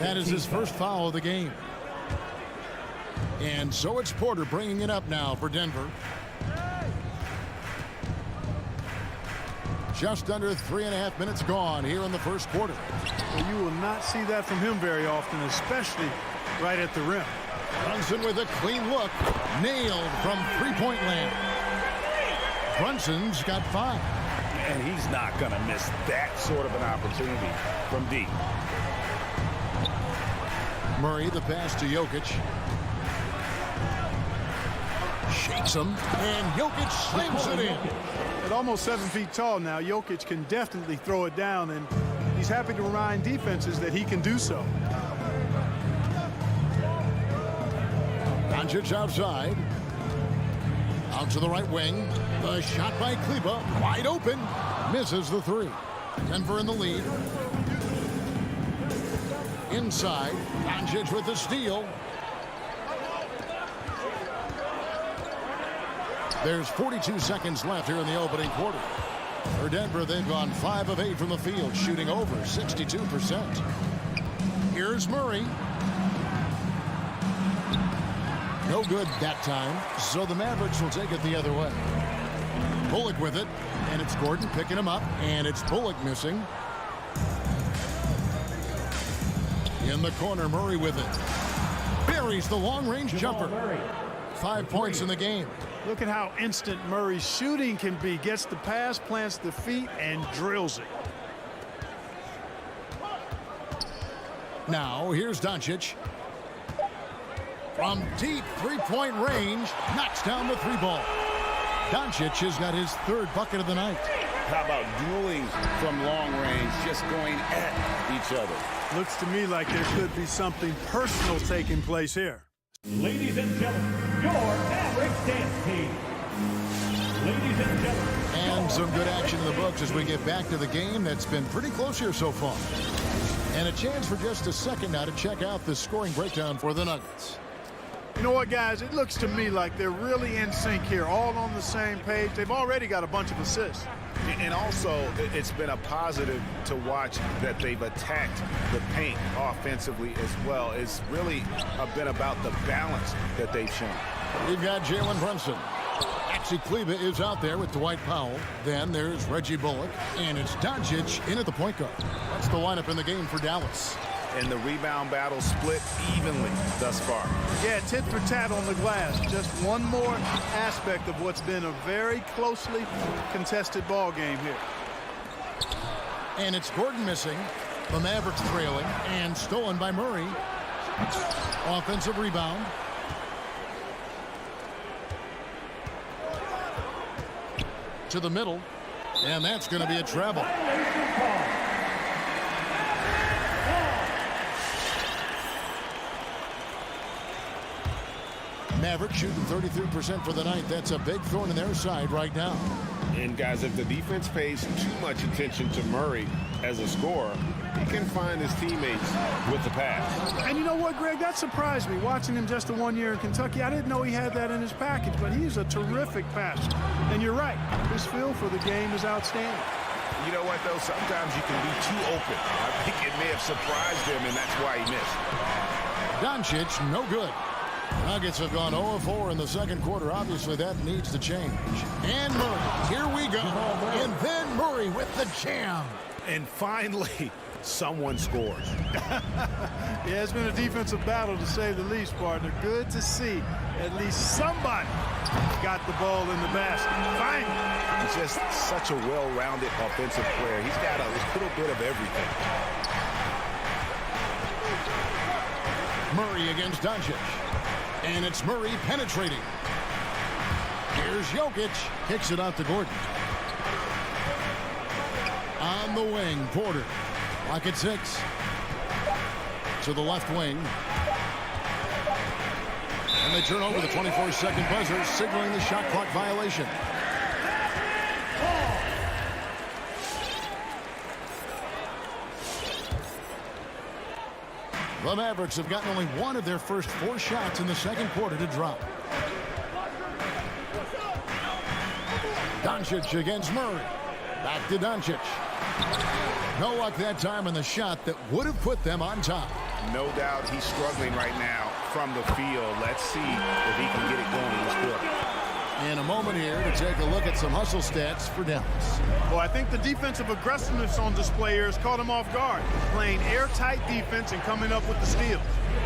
That is his first foul of the game. And so it's Porter bringing it up now for Denver. Just under 3.5 minutes gone here in the first quarter. Well, you will not see that from him very often, especially right at the rim. Brunson with a clean look. Nailed from three-point land. Brunson's got 5. And he's not going to miss that sort of an opportunity from deep. Murray, the pass to Jokic. Shakes him, and Jokic slams it in. At almost 7 feet tall now, Jokic can definitely throw it down, and he's happy to remind defenses that he can do so. Doncic outside. Out to the right wing. The shot by Kleber, wide open. Misses the 3. Denver in the lead. Inside, Doncic with the steal. There's 42 seconds left here in the opening quarter. For Denver, they've gone 5 of 8 from the field, shooting over 62%. Here's Murray. No good that time, so the Mavericks will take it the other way. Bullock with it, and it's Gordon picking him up, and it's Bullock missing. In the corner, Murray with it. Buries the long-range jumper. 5 points in the game. Look at how instant Murray's shooting can be. Gets the pass, plants the feet, and drills it. Now, here's Doncic. From deep three-point range, knocks down the 3-ball. Doncic has got his 3rd bucket of the night. How about dueling from long range, just going at each other? Looks to me like there could be something personal taking place here. Ladies and gentlemen, your Mavericks dance team. Ladies and gentlemen. And some good action in the books as we get back to the game that's been pretty close here so far. And a chance for just a second now to check out the scoring breakdown for the Nuggets. You know what, guys? It looks to me like they're really in sync here, all on the same page. They've already got a bunch of assists. And also, it's been a positive to watch that they've attacked the paint offensively as well. It's really been about the balance that they've shown. We've got Jalen Brunson. Maxi Kleber is out there with Dwight Powell. Then there's Reggie Bullock. And it's Doncic in at the point guard. That's the lineup in the game for Dallas. And the rebound battle split evenly thus far. Yeah, tit for tat on the glass. Just one more aspect of what's been a very closely contested ball game here. And it's Gordon missing. The Mavericks trailing and stolen by Murray. Offensive rebound. To the middle. And that's going to be a travel. Mavericks shooting 33% for the night. That's a big thorn in their side right now. And guys, if the defense pays too much attention to Murray as a scorer, he can find his teammates with the pass. And you know what, Greg? That surprised me. Watching him just the 1 year in Kentucky, I didn't know he had that in his package, but he's a terrific passer. And you're right. His feel for the game is outstanding. You know what, though? Sometimes you can be too open. I think it may have surprised him, and that's why he missed. Doncic, no good. Nuggets have gone 0-4 in the second quarter. Obviously, that needs to change. And Murray, here we go. And then Murray with the jam. And finally, someone scores. Yeah, it's been a defensive battle, to say the least, partner. Good to see at least somebody got the ball in the basket. Finally. He's just such a well-rounded offensive player. He's got a little bit of everything. Murray against Doncic. And it's Murray penetrating. Here's Jokic. Kicks it out to Gordon. On the wing, Porter. Lock at 6. To the left wing. And they turn over the 24-second buzzer, signaling the shot clock violation. The Mavericks have gotten only one of their first 4 shots in the second quarter to drop. Doncic against Murray. Back to Doncic. No luck that time on the shot that would have put them on top. No doubt he's struggling right now from the field. Let's see if he can get it going in this quarter. In a moment here to take a look at some hustle stats for Dallas. Well, I think the defensive aggressiveness on display here has caught him off guard. Playing airtight defense and coming up with the steals.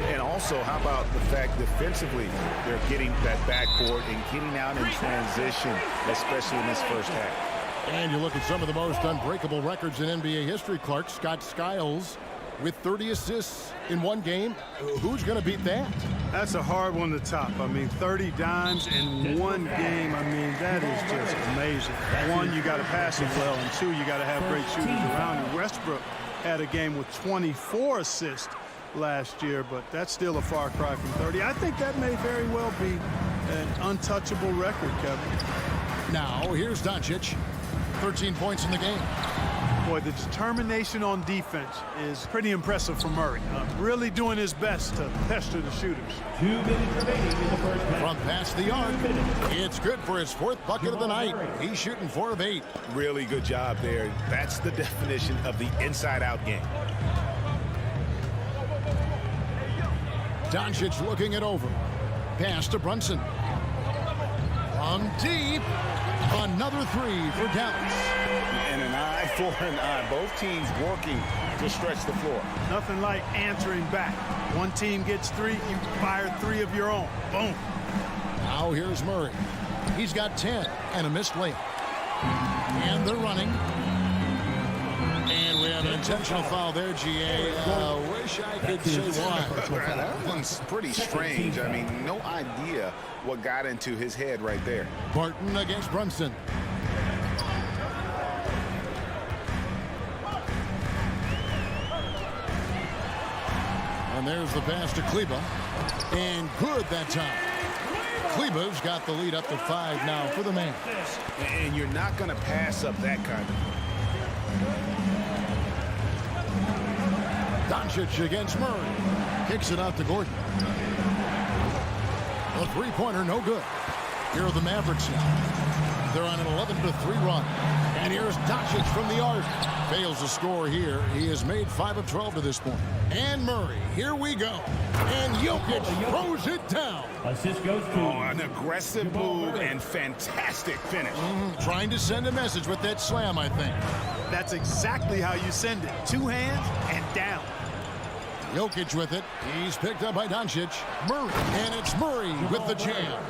And also, how about the fact defensively, they're getting that backboard and getting out in transition, especially in this first half. And you look at some of the most unbreakable records in NBA history, Clark. Scott Skiles with 30 assists in one game. Who's going to beat that? That's a hard one to top. I mean, 30 dimes in one game. I mean, that is just amazing. One, you got to pass it well, and 2, you got to have great shooters around you. Westbrook had a game with 24 assists last year, but that's still a far cry from 30. I think that may very well be an untouchable record, Kevin. Now, here's Doncic. 13 points in the game. Boy, Boy, the determination on defense is pretty impressive from Murray. Really doing his best to pester the shooters. 2 minutes remaining in the first half. From past the arc, it's good for his 4th bucket of the night. He's shooting 4 of 8. Really good job there. That's the definition of the inside-out game. Doncic looking it over. Pass to Brunson. From deep. Another 3 for Dallas. And an eye for an eye. Both teams working to stretch the floor. Nothing like answering back. One team gets 3, you fire 3 of your own. Boom. Now here's Murray. He's got 10 and a missed layup. And they're running. And we have an intentional foul there, GA. Wish I could say why. That one's pretty strange. I mean, no idea what got into his head right there. Barton against Brunson. And there's the pass to Kleba. And good that time. Kleba's got the lead up to 5 now for the man. And you're not going to pass up that kind of. Doncic against Murray. Kicks it out to Gordon. A 3-pointer, no good. Here are the Mavericks now. They're on an 11-3 run. And here's Doncic from the arc. Fails to score here. He has made 5 of 12 to this point. And Murray, here we go. And Jokic throws it down. Assist goes to an aggressive move and fantastic finish. Trying to send a message with that slam, I think. That's exactly how you send it. 2 hands and down. Jokic with it. He's picked up by Doncic. Murray. And it's Murray with the jam.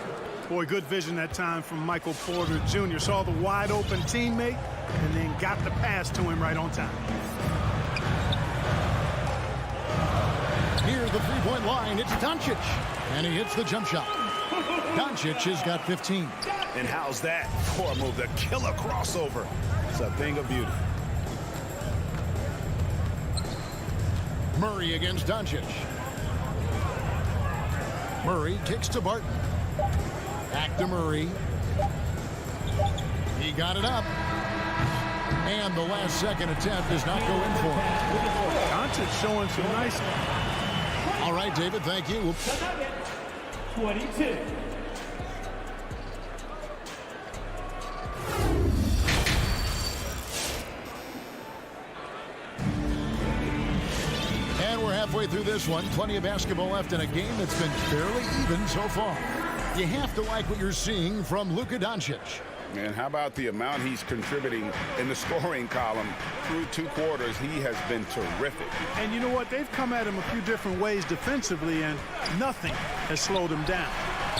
Boy, good vision that time from Michael Porter Jr. Saw the wide open teammate and then got the pass to him right on time. Near the 3-point line, it's Doncic. And he hits the jump shot. Doncic has got 15. And how's that for a move? The killer crossover. It's a thing of beauty. Murray against Doncic. Murray kicks to Barton. Back to Murray. He got it up. And the last second attempt does not go in for it. Doncic showing some nice. All right, David, thank you. 22. And we're halfway through this one. Plenty of basketball left in a game that's been fairly even so far. You have to like what you're seeing from Luka Doncic. And how about the amount he's contributing in the scoring column through 2 quarters? He has been terrific. And you know what? They've come at him a few different ways defensively, and nothing has slowed him down.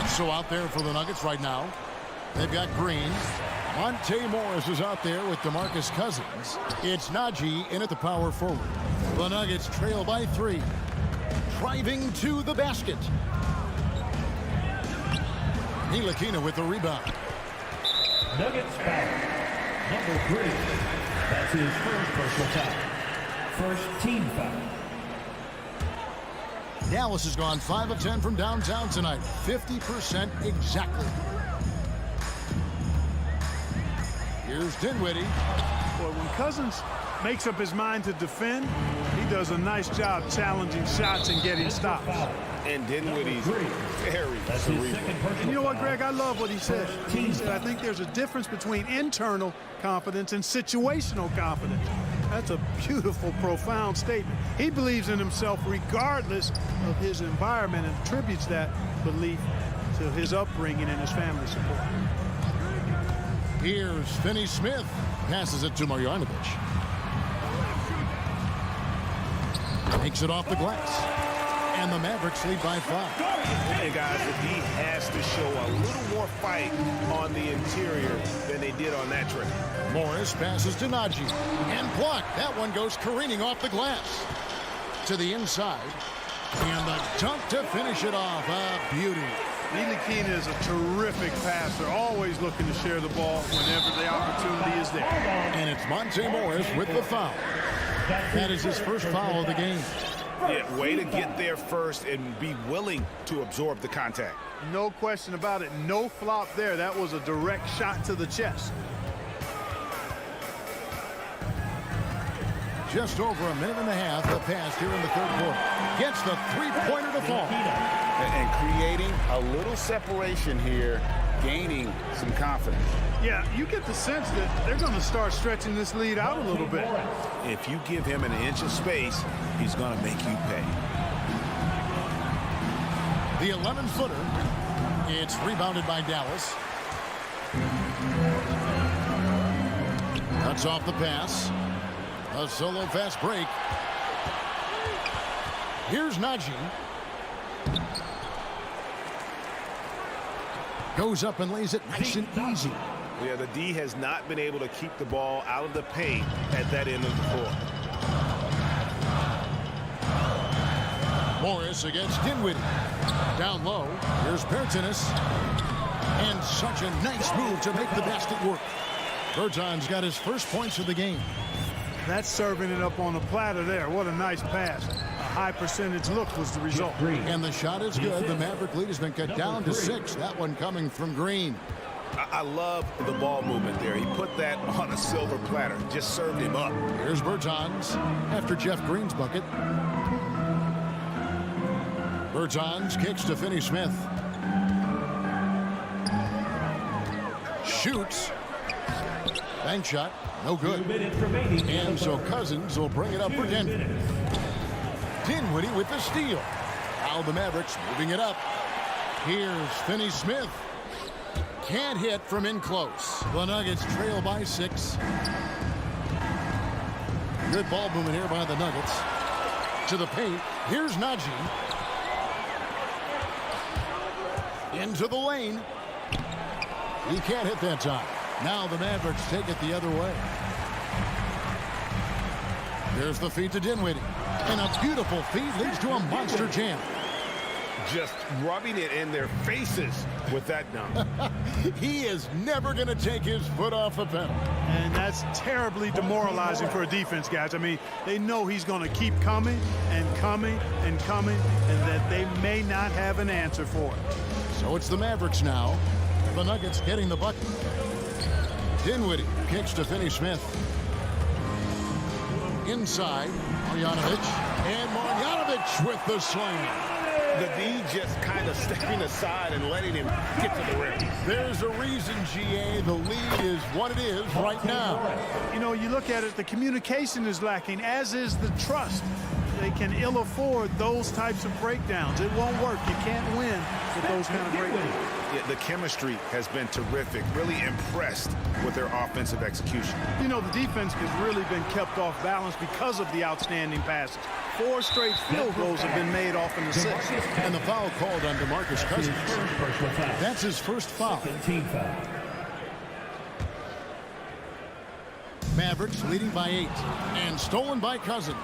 So out there for the Nuggets right now, they've got Green. Monte Morris is out there with DeMarcus Cousins. It's Najee in at the power forward. The Nuggets trail by 3. Driving to the basket. Ntilikina with the rebound. Nuggets foul. Number 3. That's his first personal foul. First team foul. Dallas has gone 5 of 10 from downtown tonight. 50% exactly. Here's Dinwiddie. Boy, when Cousins makes up his mind to defend, he does a nice job challenging shots and getting stops. And Dinwiddie's very cerebral. And you know what, Greg? I love what he said. He said, I think there's a difference between internal confidence and situational confidence. That's a beautiful, profound statement. He believes in himself regardless of his environment and attributes that belief to his upbringing and his family support. Here's Finney Smith. Passes it to Marjanovic. Takes it off the glass. And the Mavericks lead by 5. Hey, guys, if he has to show a little more fight on the interior than they did on that trip. Morris passes to Najee. And blocked. That one goes careening off the glass. To the inside. And the dunk to finish it off. A beauty. Ntilikina is a terrific passer, always looking to share the ball whenever the opportunity is there. And it's Monte Morris with the foul. That is his first foul of the game. Yeah, way to get there first and be willing to absorb the contact. No question about it. No flop there. That was a direct shot to the chest. just over a minute and a half have passed here in the third quarter. Gets the three-pointer to fall. And creating a little separation here, gaining some confidence. Yeah, you get the sense that they're going to start stretching this lead out a little bit. If you give him an inch of space, he's going to make you pay. The 11-footer. It's rebounded by Dallas. Cuts off the pass. A solo fast break. Here's Najee. Goes up and lays it nice and easy. Yeah, the D has not been able to keep the ball out of the paint at that end of the court. Morris against Dinwiddie. Down low. Here's Bertanis. And such a nice move to make the basket work. Bertan's got his first points of the game. That's serving it up on a platter there. What a nice pass. A high percentage look was the result. And the shot is good. The Maverick lead has been cut down to 6. That one coming from Green. I love the ball movement there. He put that on a silver platter. Just served him up. Here's Bertans after Jeff Green's bucket. Bertans kicks to Finney-Smith. Shoots. Bank shot. No good. And so Cousins will bring it up for Denver. Dinwiddie with the steal. Now the Mavericks moving it up. Here's Finney-Smith. Can't hit from in close. The Nuggets trail by 6. Good ball movement here by the Nuggets. To the paint. Here's Najee. Into the lane. He can't hit that time. Now the Mavericks take it the other way. There's the feed to Dinwiddie. And a beautiful feed leads to a monster jam. Just rubbing it in their faces with that dunk. He is never going to take his foot off the pedal. And that's terribly demoralizing for a defense, guys. I mean, they know he's going to keep coming and coming and coming, and that they may not have an answer for it. So it's the Mavericks now. The Nuggets getting the bucket. Dinwiddie kicks to Finney-Smith. Inside, Marjanovic. And Marjanovic with the slam. The D just kind of stepping aside and letting him get to the rim. There's a reason, GA, the lead is what it is right now. You know, you look at it, the communication is lacking, as is the trust. They can ill afford those types of breakdowns. It won't work. You can't win with those kind of breakdowns. Yeah, the chemistry has been terrific. Really impressed with their offensive execution. You know, the defense has really been kept off balance because of the outstanding passes. 4 straight field goals have been made off in the 6th. And the foul called on DeMarcus Cousins. That's his first foul. Mavericks leading by 8. And stolen by Cousins.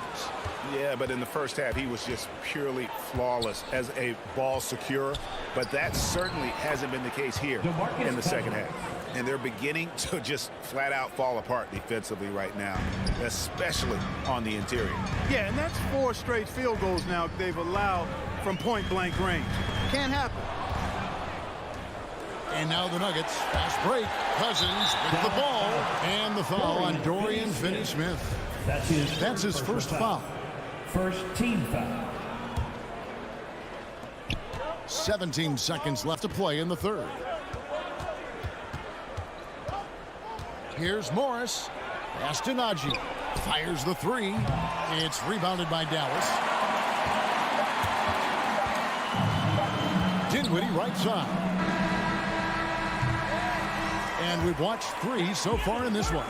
Yeah, but in the first half, he was just purely flawless as a ball securer. But that certainly hasn't been the case here in the second half. And they're beginning to just flat out fall apart defensively right now, especially on the interior. Yeah, and that's 4 straight field goals now they've allowed from point-blank range. Can't happen. And now the Nuggets. Fast break. Cousins with the ball. And the foul on Dorian Finney-Smith. That's his first foul. First team foul. 17 seconds left to play in the third. Here's Morris. Pass to Najee. Fires the 3. It's rebounded by Dallas. Dinwiddie right side. And we've watched 3 so far in this one.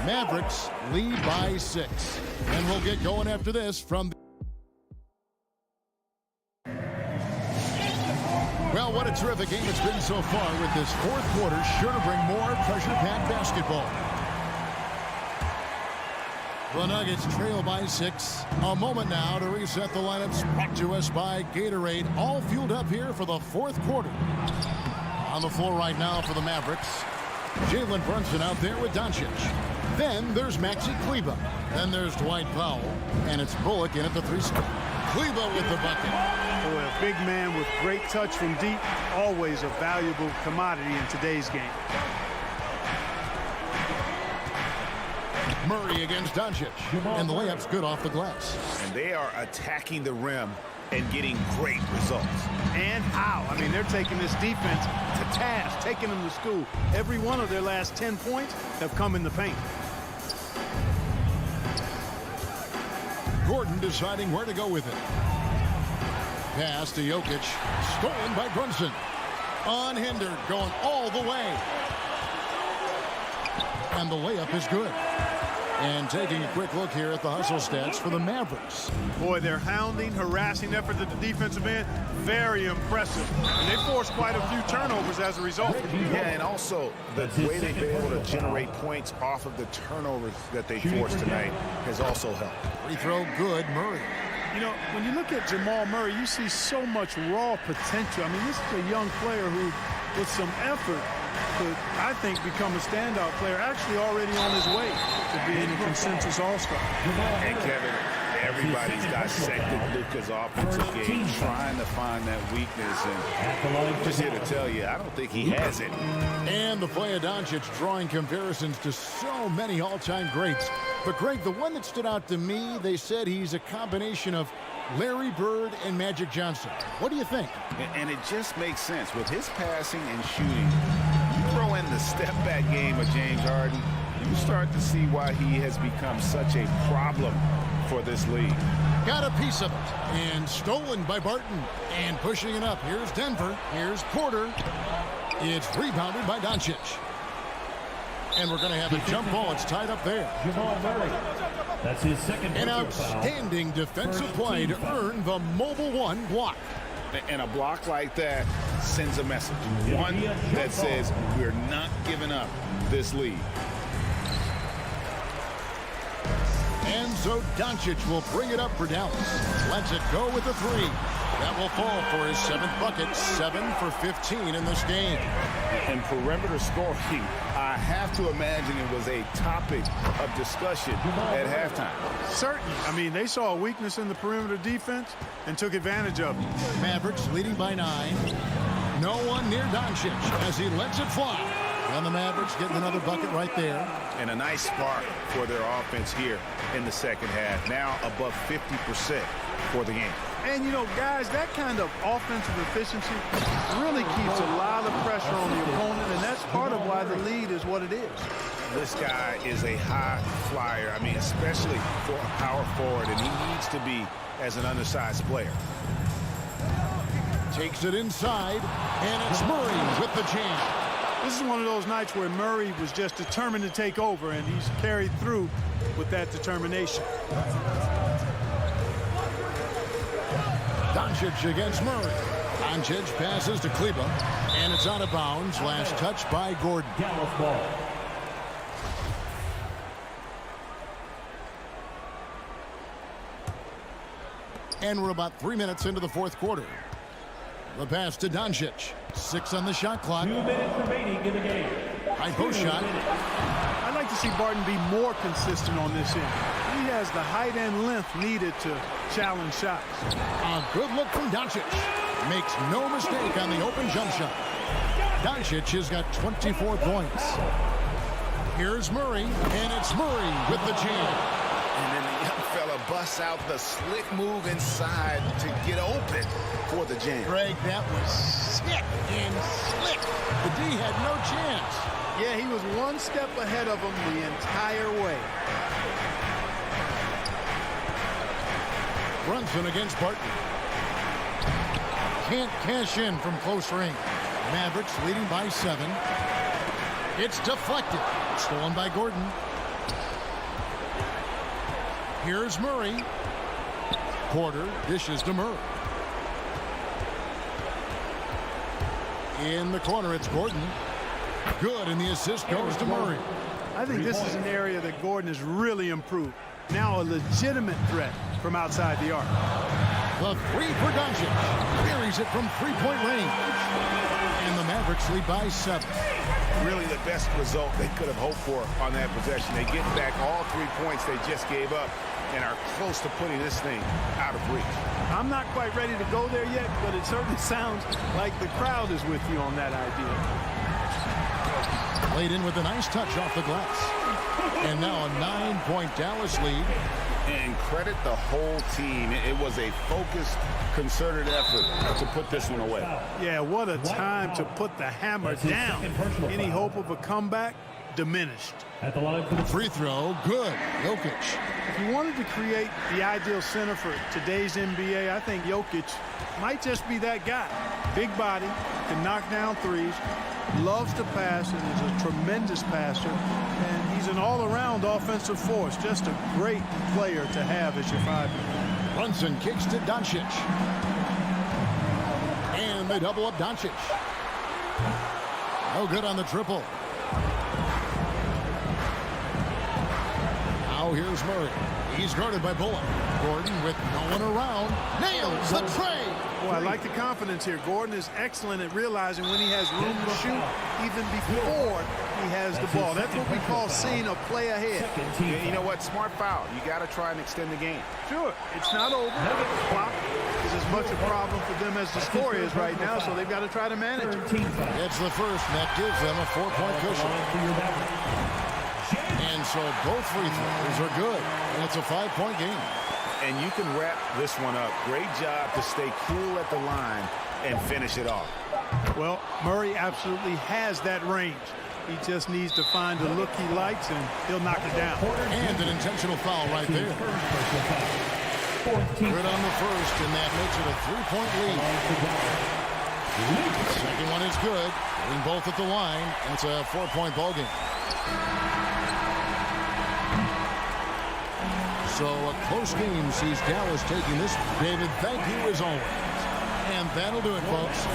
Mavericks lead by 6. And we'll get going after this from... Well, what a terrific game it's been so far, with this fourth quarter sure to bring more pressure-packed basketball. The Nuggets trail by 6. A moment now to reset the lineups, brought to us by Gatorade. All fueled up here for the fourth quarter. On the floor right now for the Mavericks, Jalen Brunson out there with Doncic. Then there's Maxi Kleber. Then there's Dwight Powell. And it's Bullock in at the 3 spot. Kleber with the bucket. Boy, a big man with great touch from deep. Always a valuable commodity in today's game. Murray against Doncic. And the layup's good off the glass. And they are attacking the rim and getting great results. And how? I mean, they're taking this defense to task, taking them to school. Every one of their last 10 points have come in the paint. Gordon deciding where to go with it. Pass to Jokic. Stolen by Brunson. Unhindered, going all the way. And the layup is good. And taking a quick look here at the hustle stats for the Mavericks. Boy, their hounding, harassing effort at the defensive end, very impressive. And they forced quite a few turnovers as a result. Yeah, and also the way they've been able to generate points off of the turnovers that they forced tonight has also helped. Free throw good, Murray. You know, when you look at Jamal Murray, you see so much raw potential. I mean, this is a young player who, with some effort, could, I think, become a standout player, actually already on his way to being a consensus all-star. And Kevin, everybody's dissected Luka's offensive game, trying to find that weakness. And just here to tell you, I don't think he has it. And the play of Doncic drawing comparisons to so many all-time greats. But, Greg, the one that stood out to me, they said he's a combination of Larry Bird and Magic Johnson. What do you think? And it just makes sense. With his passing and shooting, you throw in the step-back game of James Harden, you start to see why he has become such a problem for this league. Got a piece of it. And stolen by Barton. And pushing it up. Here's Denver. Here's Porter. It's rebounded by Doncic. And we're going to have a jump ball. It's tied up there. Jamal Murray. That's his second. An outstanding defensive play to earn the Mobile One block. And a block like that sends a message. One that says we're not giving up this lead. And so Doncic will bring it up for Dallas. Lets it go with a three. That will fall for his 7th bucket, 7 for 15 in this game. And perimeter scoring, I have to imagine it was a topic of discussion at halftime. Certainly. I mean, they saw a weakness in the perimeter defense and took advantage of it. Mavericks leading by 9. No one near Doncic as he lets it fly. And the Mavericks getting another bucket right there. And a nice spark for their offense here in the second half. Now above 50% for the game. And, you know, guys, that kind of offensive efficiency really keeps a lot of pressure on the opponent, and that's part of why the lead is what it is. This guy is a high flyer. I mean, especially for a power forward, and he needs to be as an undersized player. Takes it inside, and it's Murray with the jam. This is one of those nights where Murray was just determined to take over, and he's carried through with that determination. Doncic against Murray. Doncic passes to Kleber, and it's out of bounds. Last touch by Gordon. Dallas ball. And we're about 3 minutes into the fourth quarter. The pass to Doncic. 6 on the shot clock. 2 minutes remaining in the game. High post shot. I'd like to see Barton be more consistent on this end. He has the height and length needed to challenge shots. A good look from Doncic. Makes no mistake on the open jump shot. Doncic has got 24 points. Here's Murray, and it's Murray with the jam. And then the young fella busts out the slick move inside to get open for the jam. Greg, that was sick and slick. The D had no chance. Yeah, he was one step ahead of him the entire way. Brunson against Barton. Can't cash in from close range. Mavericks leading by 7. It's deflected. Stolen by Gordon. Here's Murray. Porter dishes to Murray. In the corner, it's Gordon. Good, and the assist goes to Murray. I think this is an area that Gordon has really improved. Now a legitimate threat from outside the arc. The three for Doncic. Buries it from three-point range. And the Mavericks lead by 7. Really the best result they could have hoped for on that possession. They get back all 3 points they just gave up and are close to putting this thing out of reach. I'm not quite ready to go there yet, but it certainly sounds like the crowd is with you on that idea. Played in with a nice touch off the glass. And now a 9-point Dallas lead. And credit the whole team. It was a focused, concerted effort to put this one away. Yeah, what a time to put the hammer down. Any hope of a comeback? Diminished. At the line for the Free throw, good. Jokic. If you wanted to create the ideal center for today's NBA, I think Jokic might just be that guy. Big body, can knock down threes, loves to pass, and is a tremendous passer. And he's an all-around offensive force. Just a great player to have as your 5-man. Brunson kicks to Doncic. And they double up Doncic. No good on the triple. Now here's Murray. He's guarded by Bullock. Gordon with no one around. Nails the tray. Boy, I like the confidence here. Gordon is excellent at realizing when he has room to shoot even before he has the ball. That's what we call seeing a play ahead. Yeah, you know what? Smart foul. You got to try and extend the game. Sure, it's not over. Clock is as much a problem for them as the score is right now, so they've got to try to manage it. It's the first, and that gives them a 4-point cushion. And so both free throws are good, and it's a 5-point game. And you can wrap this one up. Great job to stay cool at the line and finish it off. Well, Murray absolutely has that range. He just needs to find the look he likes, and he'll knock it down. And an intentional foul right there. Good on the first, and that makes it a 3-point lead. The second one is good. Getting both at the line, and it's a 4-point ball game. So a close game sees Dallas taking this. David, thank you as always. And that'll do it, folks.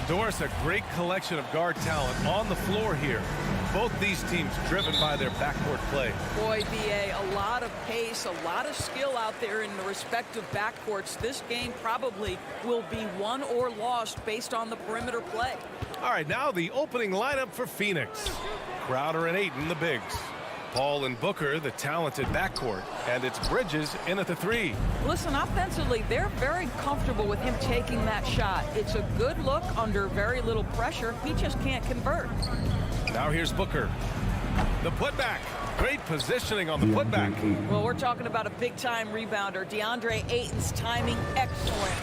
Well, Doris, a great collection of guard talent on the floor here. Both these teams driven by their backcourt play. Boy, BA, a lot of pace, a lot of skill out there in the respective backcourts. This game probably will be won or lost based on the perimeter play. All right, now the opening lineup for Phoenix. Crowder and Ayton, the bigs. Paul and Booker, the talented backcourt. And it's Bridges in at the 3. Listen, offensively, they're very comfortable with him taking that shot. It's a good look under very little pressure. He just can't convert. Now here's Booker. The putback. Great positioning on the putback. Well, we're talking about a big-time rebounder. DeAndre Ayton's timing, excellent.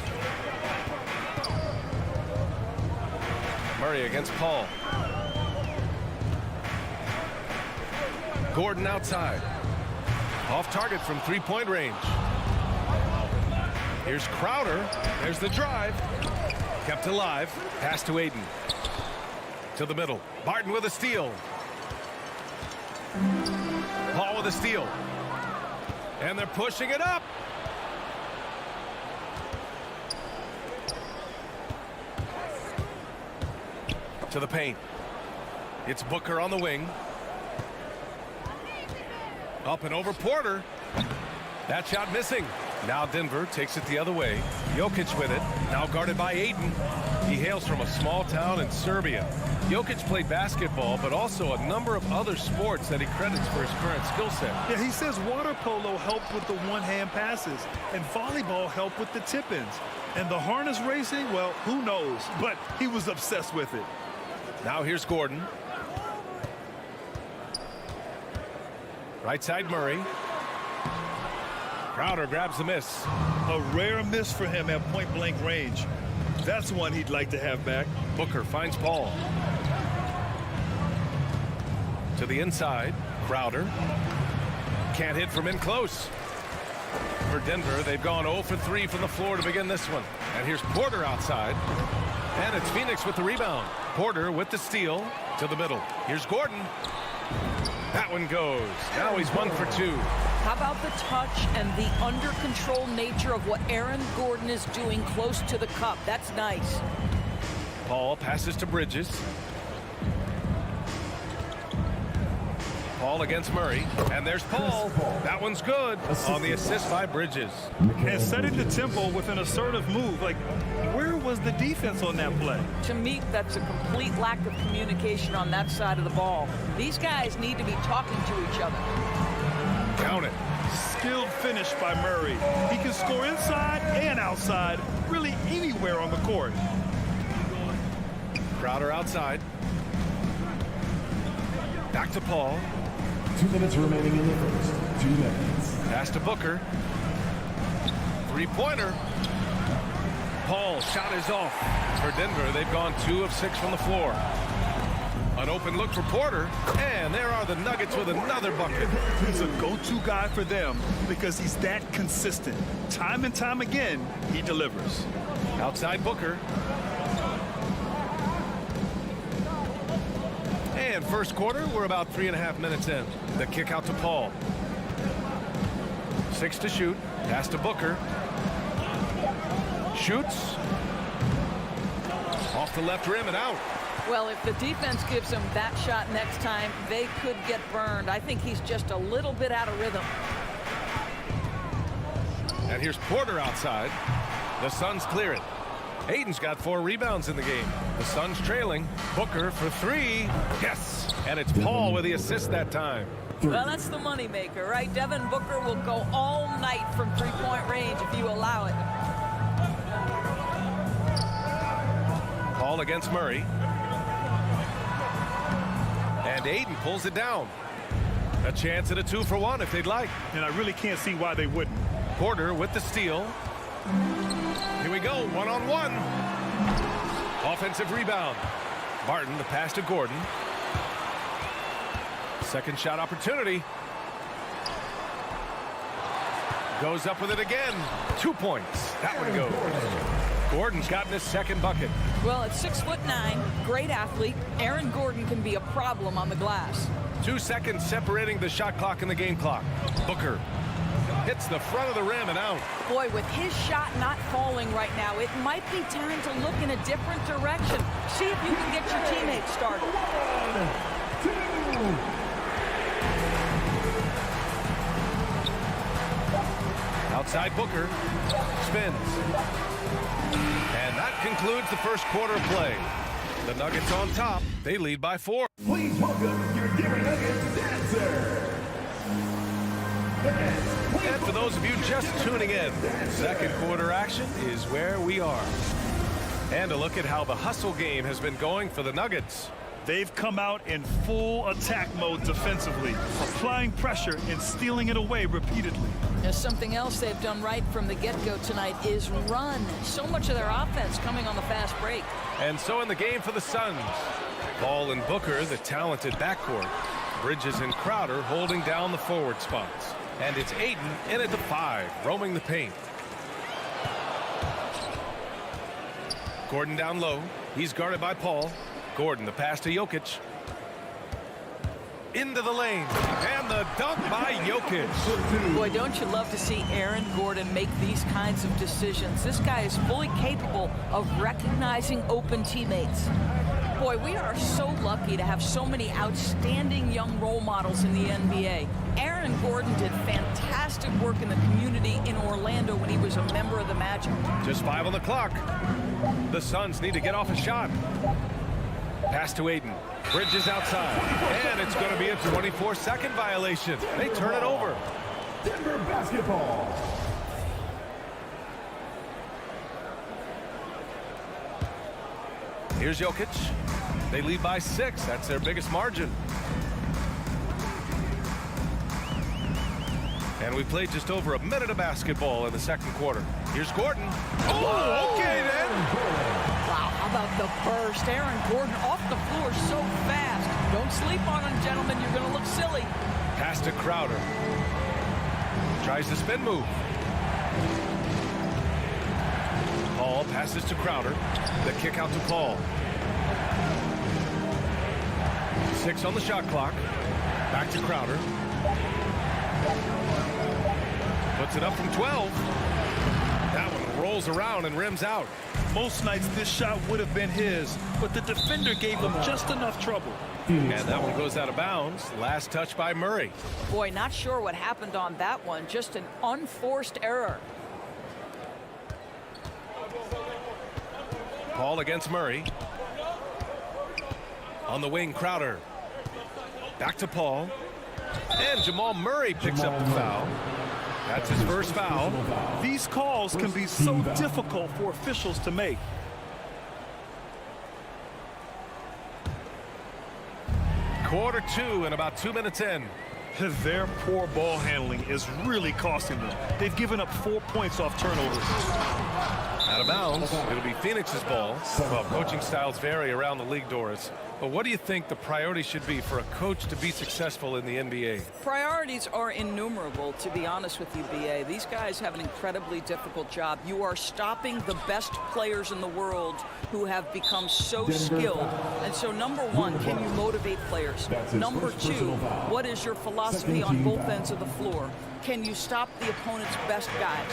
Murray against Paul. Gordon outside. Off target from three-point range. Here's Crowder. There's the drive. Kept alive. Pass to Ayton. To the middle. Barton with a steal. Paul with a steal. And they're pushing it up. To the paint. It's Booker on the wing. Up and over Porter. That shot missing. Now Denver takes it the other way. Jokic with it. Now guarded by Ayton. He hails from a small town in Serbia. Jokic played basketball, but also a number of other sports that he credits for his current skill set. Yeah, he says water polo helped with the one-hand passes, and volleyball helped with the tip-ins. And the harness racing, well, who knows? But he was obsessed with it. Now here's Gordon. Right side Murray. Crowder grabs the miss. A rare miss for him at point-blank range. That's one he'd like to have back. Booker finds Paul. To the inside. Crowder. Can't hit from in close. For Denver, they've gone 0 for 3 from the floor to begin this one. And here's Porter outside. And it's Phoenix with the rebound. Porter with the steal to the middle. Here's Gordon. That one goes. Now he's 1 for 2. How about the touch and the under control nature of what Aaron Gordon is doing close to the cup? That's nice. Paul passes to Bridges. Paul against Murray. And there's Paul. That one's good on the assist by Bridges. And setting the tempo with an assertive move. Like, where was the defense on that play? To me, that's a complete lack of communication on that side of the ball. These guys need to be talking to each other. Count it. Skilled finish by Murray. He can score inside and outside, really anywhere on the court. Crowder outside. Back to Paul. 2 minutes remaining in the first. 2 minutes. Pass to Booker. Three-pointer. Paul shot is off. For Denver, they've gone 2 of 6 from the floor. An open look for Porter. And there are the Nuggets with another bucket. He's a go-to guy for them because he's that consistent. Time and time again, he delivers. Outside Booker. And first quarter, we're about 3.5 minutes in. The kick out to Paul. 6 to shoot. Pass to Booker. Shoots. Off the left rim and out. Well, if the defense gives him that shot next time, they could get burned. I think he's just a little bit out of rhythm. And here's Porter outside. The Suns clear it. Ayton's got 4 rebounds in the game. The Suns trailing. Booker for 3. Yes. And it's Paul with the assist that time. Well, that's the moneymaker, right? Devin Booker will go all night from three-point range if you allow it. Paul against Murray. And Ayton pulls it down. A chance at a 2-for-1 if they'd like. And I really can't see why they wouldn't. Porter with the steal. Here we go, 1-on-1. Offensive rebound. Barton, the pass to Gordon. Second shot opportunity. Goes up with it again. 2 points. That one goes. Gordon's gotten his second bucket. Well, at 6'9", great athlete, Aaron Gordon can be a problem on the glass. 2 seconds separating the shot clock and the game clock. Booker hits the front of the rim and out. Boy, with his shot not falling right now, it might be time to look in a different direction. See if you can get your teammates started. 1, 2. Outside Booker. Spins. And that concludes the first quarter of play. The Nuggets on top. They lead by 4. Please welcome your Denver Nuggets dancer. And for those of you just tuning in, second quarter action is where we are. And a look at how the hustle game has been going for the Nuggets. They've come out in full attack mode defensively, applying pressure and stealing it away repeatedly. Now, something else they've done right from the get-go tonight is run. So much of their offense coming on the fast break. And so in the game for the Suns, Ball and Booker, the talented backcourt. Bridges and Crowder holding down the forward spots. And it's Ayton in at the 5, roaming the paint. Gordon down low. He's guarded by Paul. Gordon, the pass to Jokic. Into the lane. And the dunk by Jokic. Boy, don't you love to see Aaron Gordon make these kinds of decisions. This guy is fully capable of recognizing open teammates. Boy, we are so lucky to have so many outstanding young role models in the NBA. Aaron Gordon did fantastic work in the community in Orlando when he was a member of the Magic. Just 5 on the clock. The Suns need to get off a shot. Pass to Ayton. Bridges outside. And it's going to be a 24-second violation. They turn it over. Denver basketball. Here's Jokic. They lead by 6. That's their biggest margin. And we played just over a minute of basketball in the second quarter. Here's Gordon. Oh, okay then. Wow, how about the burst? Aaron Gordon off the floor so fast. Don't sleep on him, gentlemen. You're going to look silly. Pass to Crowder. Tries the spin move. Paul passes to Crowder. The kick out to Paul. 6 on the shot clock. Back to Crowder. Puts it up from 12. That one rolls around and rims out. Most nights this shot would have been his, but the defender gave him just enough trouble. And that one goes out of bounds. Last touch by Murray. Boy, not sure what happened on that one. Just an unforced error. Paul against Murray. On the wing, Crowder. Back to Paul. And Jamal Murray picks up the foul. That's his first foul. These calls can be so difficult for officials to make. Quarter 2 and about 2 minutes in. Their poor ball handling is really costing them. They've given up 4 points off turnovers. Out of bounds. It'll be Phoenix's ball. Well, coaching styles vary around the league, Doris. But what do you think the priority should be for a coach to be successful in the NBA? Priorities are innumerable, to be honest with you, B.A. These guys have an incredibly difficult job. You are stopping the best players in the world who have become so skilled. And so, number one, can you motivate players? Number two, what is your philosophy on both ends of the floor? Can you stop the opponent's best guys?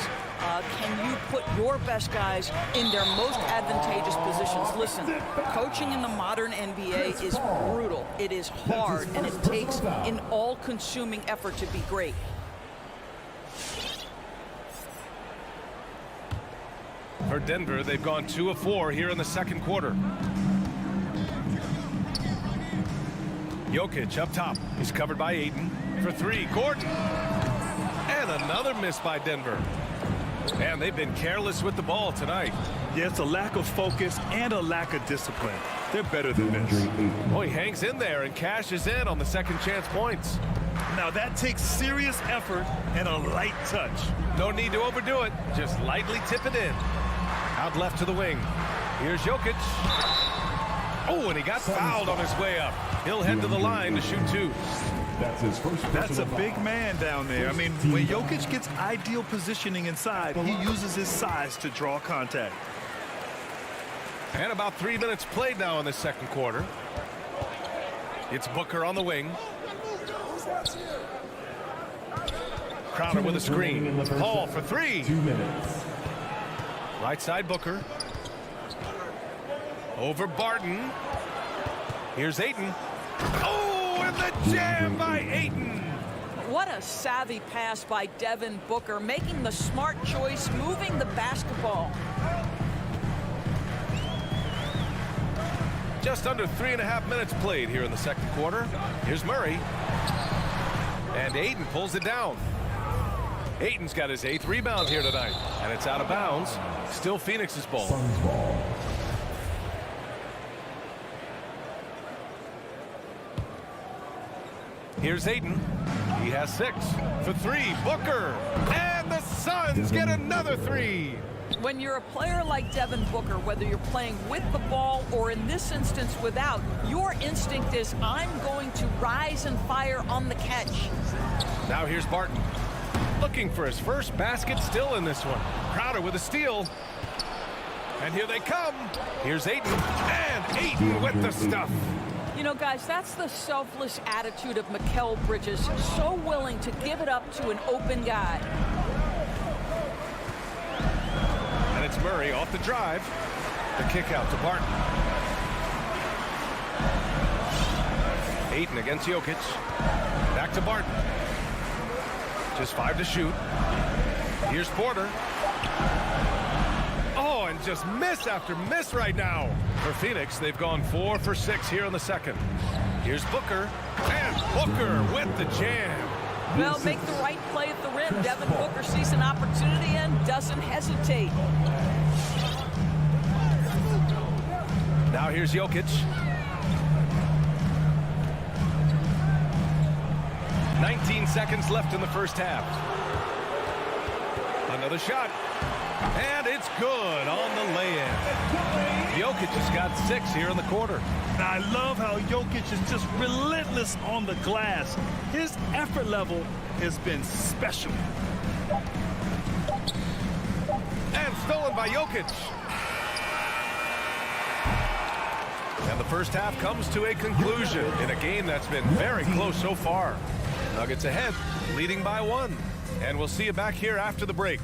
Can you put your best guys in their most advantageous positions? Listen, coaching in the modern NBA is brutal. It is hard, and it takes an all-consuming effort to be great. For Denver, they've gone 2 of 4 here in the second quarter. Jokic up top. He's covered by Ayton. For 3, Gordon. And another miss by Denver. And they've been careless with the ball tonight. Yeah, it's a lack of focus and a lack of discipline. They're better than this. Oh, he hangs in there and cashes in on the second chance points. Now that takes serious effort and a light touch. No need to overdo it. Just lightly tip it in. Out left to the wing. Here's Jokic. Oh, and he got fouled on his way up. He'll head to the line to shoot 2. That's his first. That's a big man down there. I mean, when Jokic gets ideal positioning inside, he uses his size to draw contact. And about 3 minutes played now in the second quarter. It's Booker on the wing. Crowder with a screen. Paul for three. 2 minutes. Right side Booker. Over Barton. Here's Ayton. Oh, and the jam by Ayton. What a savvy pass by Devin Booker, making the smart choice, moving the basketball. Just under 3.5 minutes played here in the second quarter. Here's Murray. And Ayton pulls it down. Ayton's got his 8th rebound here tonight. And it's out of bounds. Still Phoenix's ball. Suns ball. Here's Ayton. He has 6 for 3. Booker. And the Suns get another 3. When you're a player like Devin Booker, whether you're playing with the ball or in this instance without, your instinct is, I'm going to rise and fire on the catch. Now here's Barton. Looking for his first basket still in this one. Crowder with a steal. And here they come. Here's Ayton. And Ayton with the stuff. You know, guys, that's the selfless attitude of Mikal Bridges. So willing to give it up to an open guy. And it's Murray off the drive. The kick out to Barton. Ayton against Jokic. Back to Barton. Just 5 to shoot. Here's Porter. Oh, and just miss after miss right now. For Phoenix, they've gone 4 for 6 here in the second. Here's Booker. And Booker with the jam. Well, make the right play at the rim. Devin Booker sees an opportunity and doesn't hesitate. Now here's Jokic. 19 seconds left in the first half. Another shot. And it's good on the lay-in. Jokic has got 6 here in the quarter. I love how Jokic is just relentless on the glass. His effort level has been special. And stolen by Jokic. And the first half comes to a conclusion in a game that's been very close so far. Nuggets ahead, leading by 1. And we'll see you back here after the break.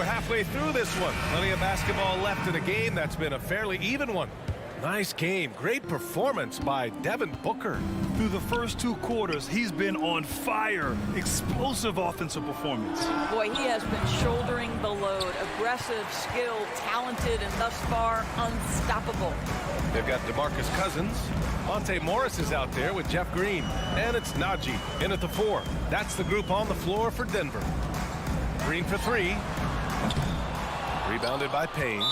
Halfway through this one. Plenty of basketball left in a game that's been a fairly even one. Nice game. Great performance by Devin Booker. Through the first 2 quarters, he's been on fire. Explosive offensive performance. Boy, he has been shouldering the load. Aggressive, skilled, talented, and thus far, unstoppable. They've got DeMarcus Cousins. Monte Morris is out there with Jeff Green. And it's Najee in at the 4. That's the group on the floor for Denver. Green for 3. Rebounded by Payne.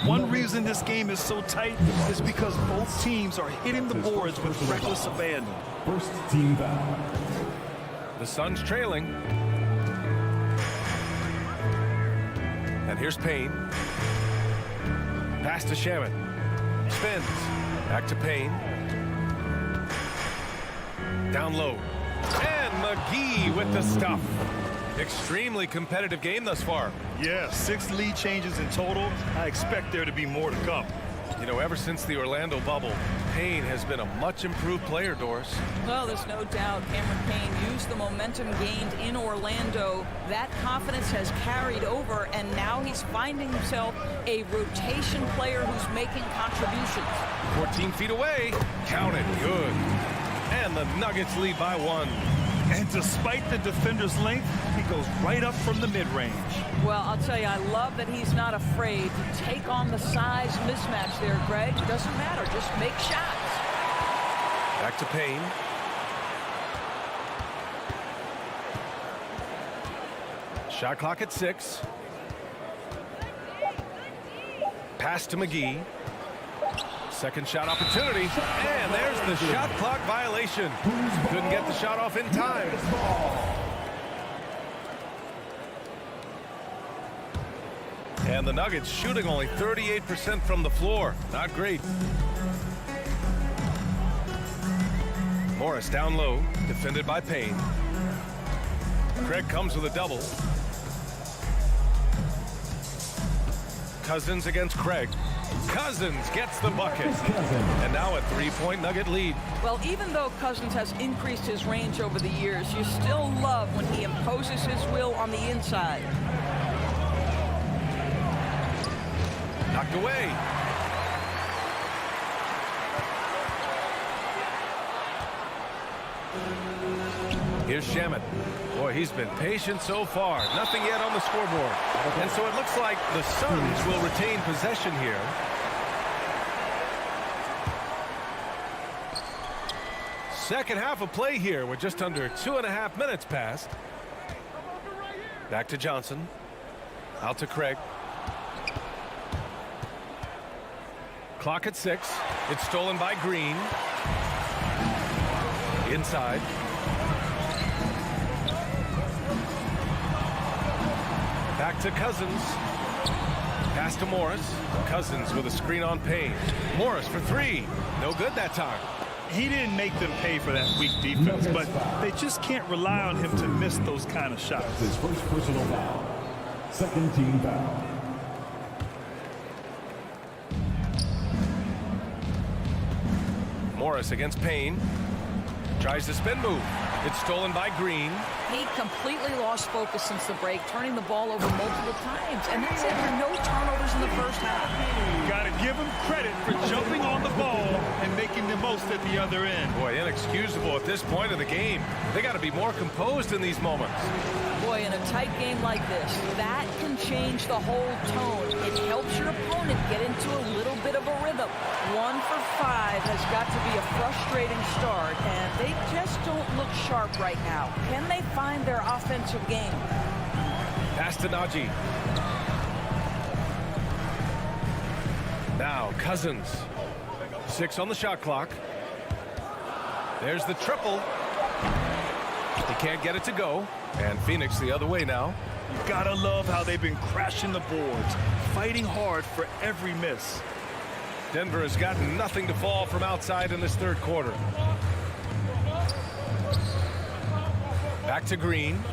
One reason this game is so tight is because both teams are hitting the boards with reckless abandon. First team foul. The Suns trailing. And here's Payne. Pass to Shaman. Spins. Back to Payne. Down low. And McGee with the stuff. Extremely competitive game thus far. Yeah, 6 lead changes in total. I expect there to be more to come. You know, ever since the Orlando bubble, Payne has been a much improved player, Doris. Well, there's no doubt Cameron Payne used the momentum gained in Orlando. That confidence has carried over, and now he's finding himself a rotation player who's making contributions. 14 feet away. Count it. Good. And the Nuggets lead by 1. And despite the defender's length, he goes right up from the mid-range. Well, I'll tell you, I love that he's not afraid to take on the size mismatch there, Greg. It doesn't matter. Just make shots. Back to Payne. Shot clock at 6. Pass to McGee. Second shot opportunity, and there's the shot clock violation. Couldn't get the shot off in time. And the Nuggets shooting only 38% from the floor. Not great. Morris down low, defended by Payne. Craig comes with a double. Cousins against Craig. Cousins gets the bucket. And now a 3-point Nugget lead. Well, even though Cousins has increased his range over the years, you still love when he imposes his will on the inside. Knocked away. Here's Shamet. Boy, he's been patient so far. Nothing yet on the scoreboard. And so it looks like the Suns will retain possession here. Second half of play here with just under 2.5 minutes passed. Back to Johnson. Out to Craig. Clock at 6. It's stolen by Green. Inside. Back to Cousins. Pass to Morris. Cousins with a screen on Payne. Morris for 3. No good that time. He didn't make them pay for that weak defense, but they just can't rely on him to miss those kind of shots. His first personal foul. Second team foul. Morris against Payne. Tries the spin move. It's stolen by Green. He completely lost focus since the break, turning the ball over multiple times. And that's after no turnovers in the first half. Got to give him credit for jumping on the ball and making the most at the other end. Boy, inexcusable at this point of the game. They got to be more composed in these moments. Boy, in a tight game like this, that can change the whole tone. It helps your opponent get into a little bit of a rhythm. 1 for 5 has got to be a frustrating start, and they just don't look sharp right now. Can they find their offensive game? Pass to Najee. Now Cousins. 6 on the shot clock. There's the triple. He can't get it to go. And Phoenix the other way now. You gotta love how they've been crashing the boards, fighting hard for every miss. Denver has gotten nothing to fall from outside in this third quarter. Back to Green.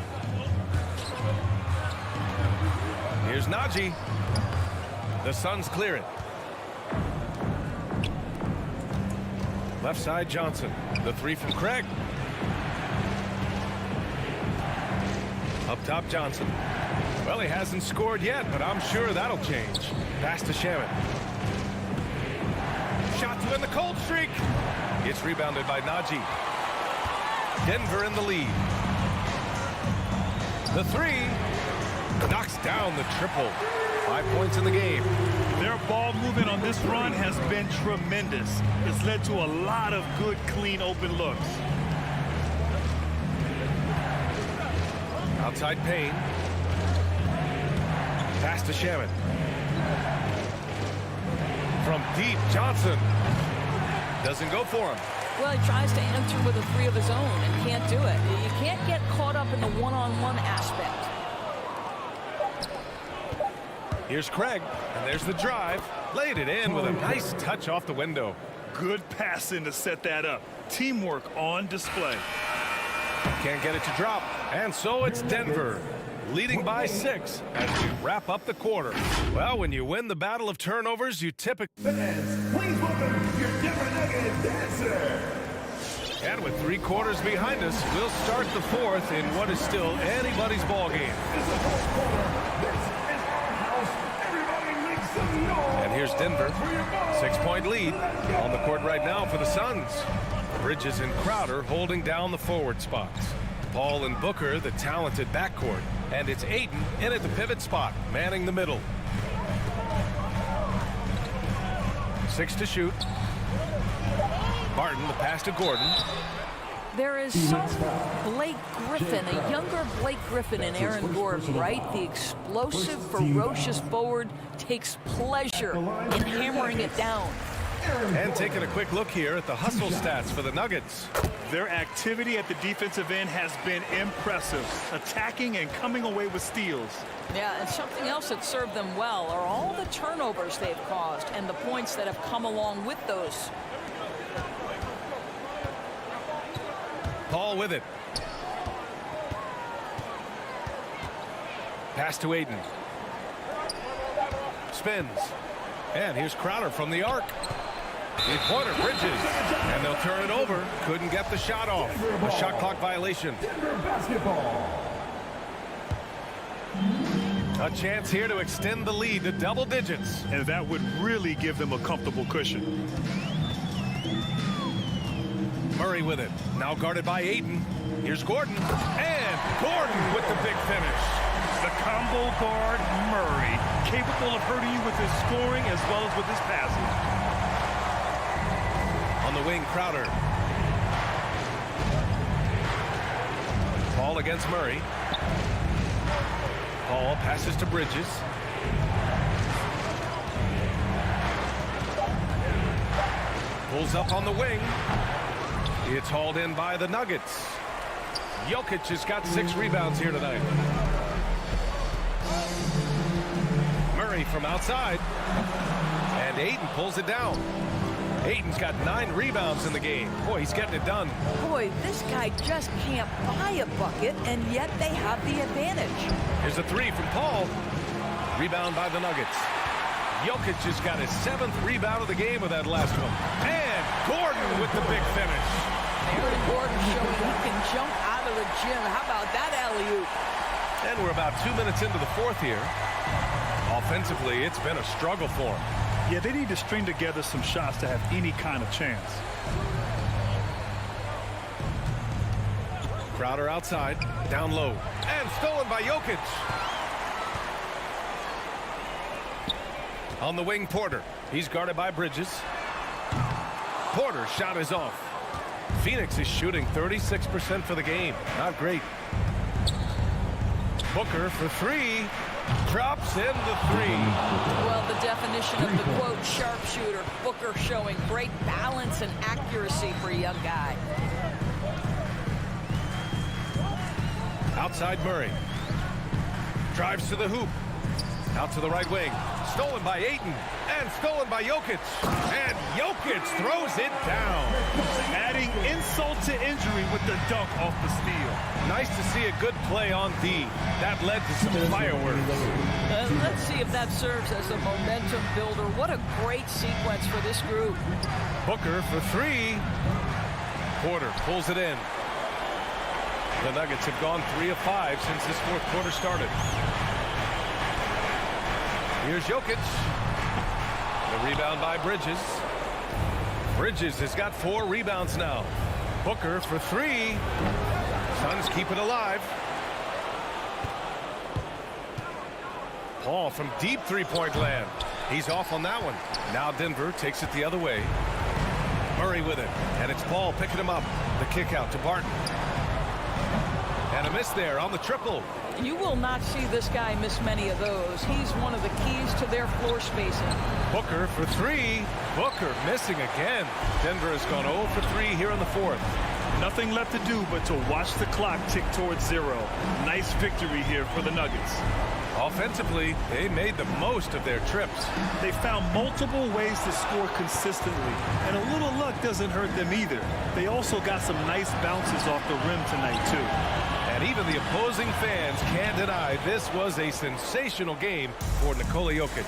Here's Najee. The Suns clear it. Left side Johnson. The 3 from Craig. Up top Johnson. Well, he hasn't scored yet, but I'm sure that'll change. Pass to Shamet. Shot to win the cold streak. It's rebounded by Najee. Denver in the lead. The 3 knocks down the triple. 5 points in the game. Their ball movement on this run has been tremendous. It's led to a lot of good, clean, open looks. Outside Payne. Pass to Shamet. From deep, Johnson. Doesn't go for him. Well, he tries to answer with a 3 of his own and can't do it. You can't get caught up in the one-on-one aspect. Here's Craig, and there's the drive. Laid it in with a nice touch off the window. Good passing to set that up. Teamwork on display. Can't get it to drop. And so it's Denver, leading by 6 as we wrap up the quarter. Well, when you win the battle of turnovers, you typically... Fans, please welcome your Denver Nuggets dancer. And with 3 quarters behind us, we'll start the 4th in what is still anybody's ball game. This is the fourth quarter. This is our house. Everybody make some noise. And here's Denver, 6-point lead on the court right now for the Suns. Bridges and Crowder holding down the forward spots. Paul and Booker, the talented backcourt. And it's Ayton in at the pivot spot, manning the middle. 6 to shoot. Barton, the pass to Gordon. There is some Blake Griffin, a younger Blake Griffin in Aaron Gordon, right? The explosive, ferocious forward takes pleasure in hammering it down. And taking a quick look here at the hustle stats for the Nuggets. Their activity at the defensive end has been impressive, attacking and coming away with steals. Yeah, and something else that served them well are all the turnovers they've caused and the points that have come along with those. Paul with it. Pass to Ayton. Spins. And here's Crowder from the arc. Three-pointer, Bridges. And they'll turn it over. Couldn't get the shot off. A shot clock violation. A chance here to extend the lead to double digits. And that would really give them a comfortable cushion. Murray with it. Now guarded by Ayton. Here's Gordon. And Gordon with the big finish. The combo guard, Murray, capable of hurting you with his scoring as well as with his passing. On the wing, Crowder. Ball against Murray. Paul passes to Bridges. Pulls up on the wing. It's hauled in by the Nuggets. Jokic has got 6 rebounds here tonight. Murray from outside. And Ayton pulls it down. Ayton's got 9 rebounds in the game. Boy, he's getting it done. Boy, this guy just can't buy a bucket, and yet they have the advantage. Here's a 3 from Paul. Rebound by the Nuggets. Jokic has got his 7th rebound of the game with that last one. And Gordon with the big finish. Aaron Gordon showing he can jump out of the gym. How about that alley-oop? And we're about 2 minutes into the 4th here. Offensively, it's been a struggle for him. Yeah, they need to string together some shots to have any kind of chance. Crowder outside, down low, and stolen by Jokic. On the wing, Porter. He's guarded by Bridges. Porter's shot is off. Phoenix is shooting 36% for the game. Not great. Booker for 3. Drops in the 3. Well, the definition of the quote sharpshooter. Booker showing great balance and accuracy for a young guy. Outside Murray. Drives to the hoop. Out to the right wing. Stolen by Ayton. And stolen by Jokic. And Jokic throws it down. Adding insult to injury with the dunk off the steal. Nice to see a good play on D. That led to some fireworks. Let's see if that serves as a momentum builder. What a great sequence for this group. Booker for 3. Porter pulls it in. The Nuggets have gone 3 of 5 since this 4th quarter started. Here's Jokic. The rebound by Bridges. Bridges has got 4 rebounds now. Booker for 3. Suns keep it alive. Paul from deep 3-point land. He's off on that one. Now Denver takes it the other way. Murray with it. And it's Paul picking him up. The kick out to Barton. And a miss there on the triple. You will not see this guy miss many of those. He's one of the keys to their floor spacing. Booker for 3. Booker missing again. Denver has gone 0 for 3 here in the 4th. Nothing left to do but to watch the clock tick towards 0. Nice victory here for the Nuggets. Offensively, they made the most of their trips. They found multiple ways to score consistently, and a little luck doesn't hurt them either. They also got some nice bounces off the rim tonight, too. And even the opposing fans can't deny this was a sensational game for Nikola Jokic.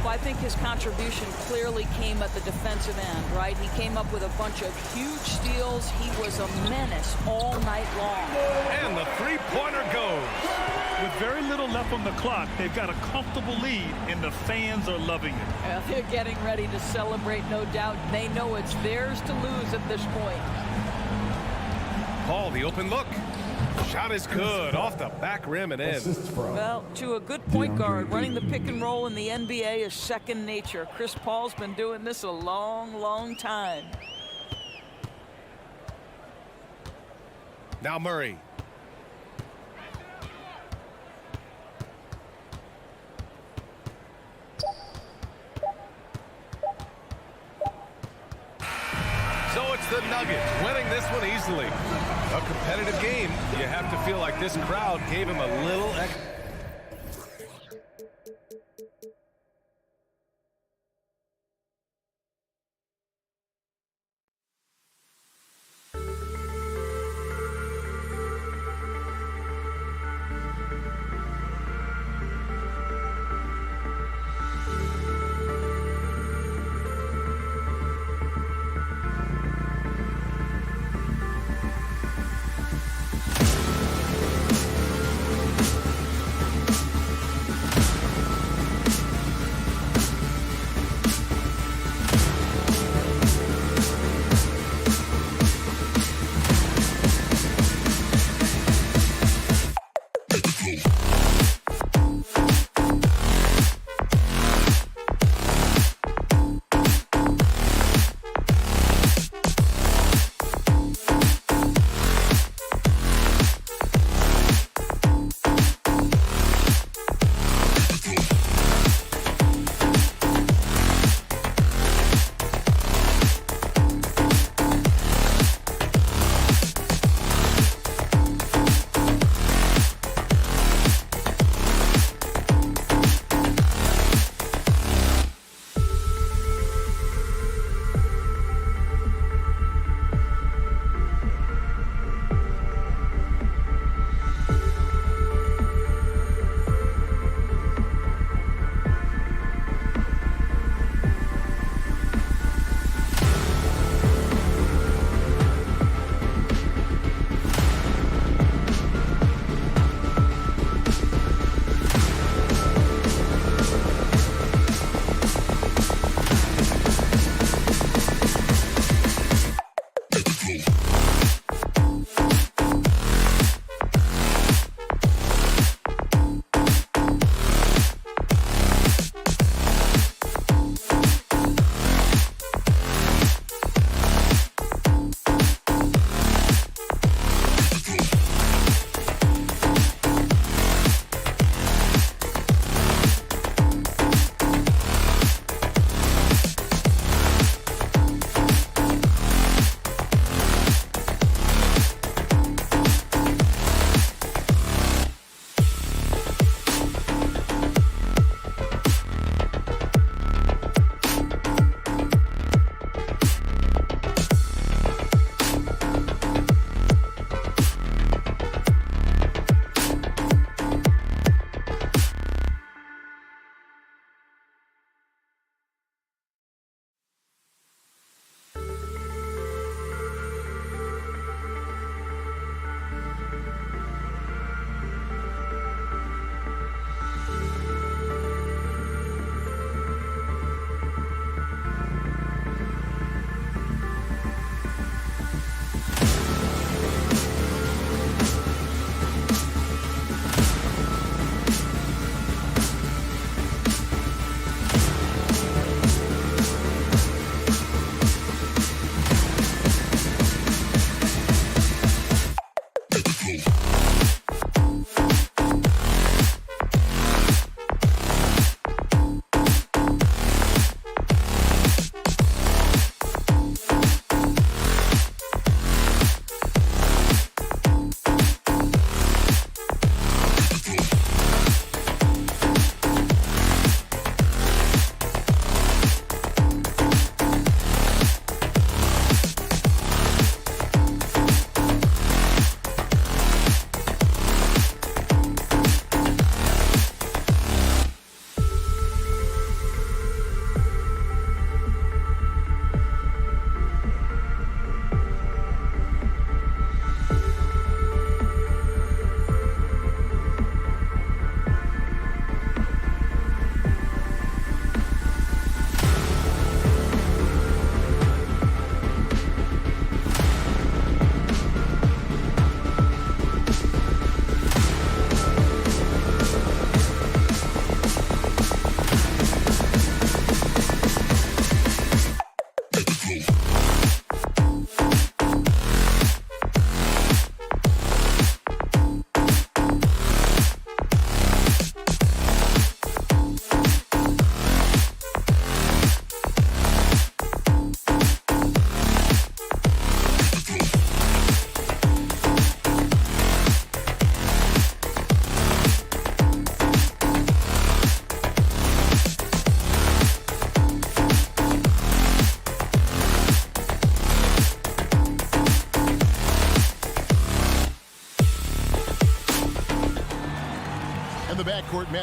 Well, I think his contribution clearly came at the defensive end, right? He came up with a bunch of huge steals. He was a menace all night long. And the 3-pointer goes. With very little left on the clock, they've got a comfortable lead, and the fans are loving it. Well, they're getting ready to celebrate, no doubt. They know it's theirs to lose at this point. Paul, the open look. Shot is good off the back rim and in. Well, to a good point guard, running the pick and roll in the NBA is second nature. Chris Paul's been doing this a long, long time. Now Murray. So it's the Nuggets winning this one easily. A competitive game. You have to feel like this crowd gave him a little extra.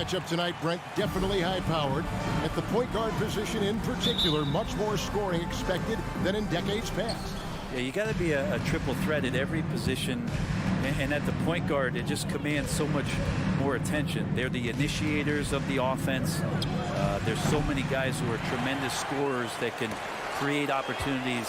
matchup tonight, Brent, definitely high-powered. At the point guard position in particular, much more scoring expected than in decades past. Yeah, you got to be a triple threat at every position. And at the point guard, it just commands so much more attention. They're the initiators of the offense. There's so many guys who are tremendous scorers that can create opportunities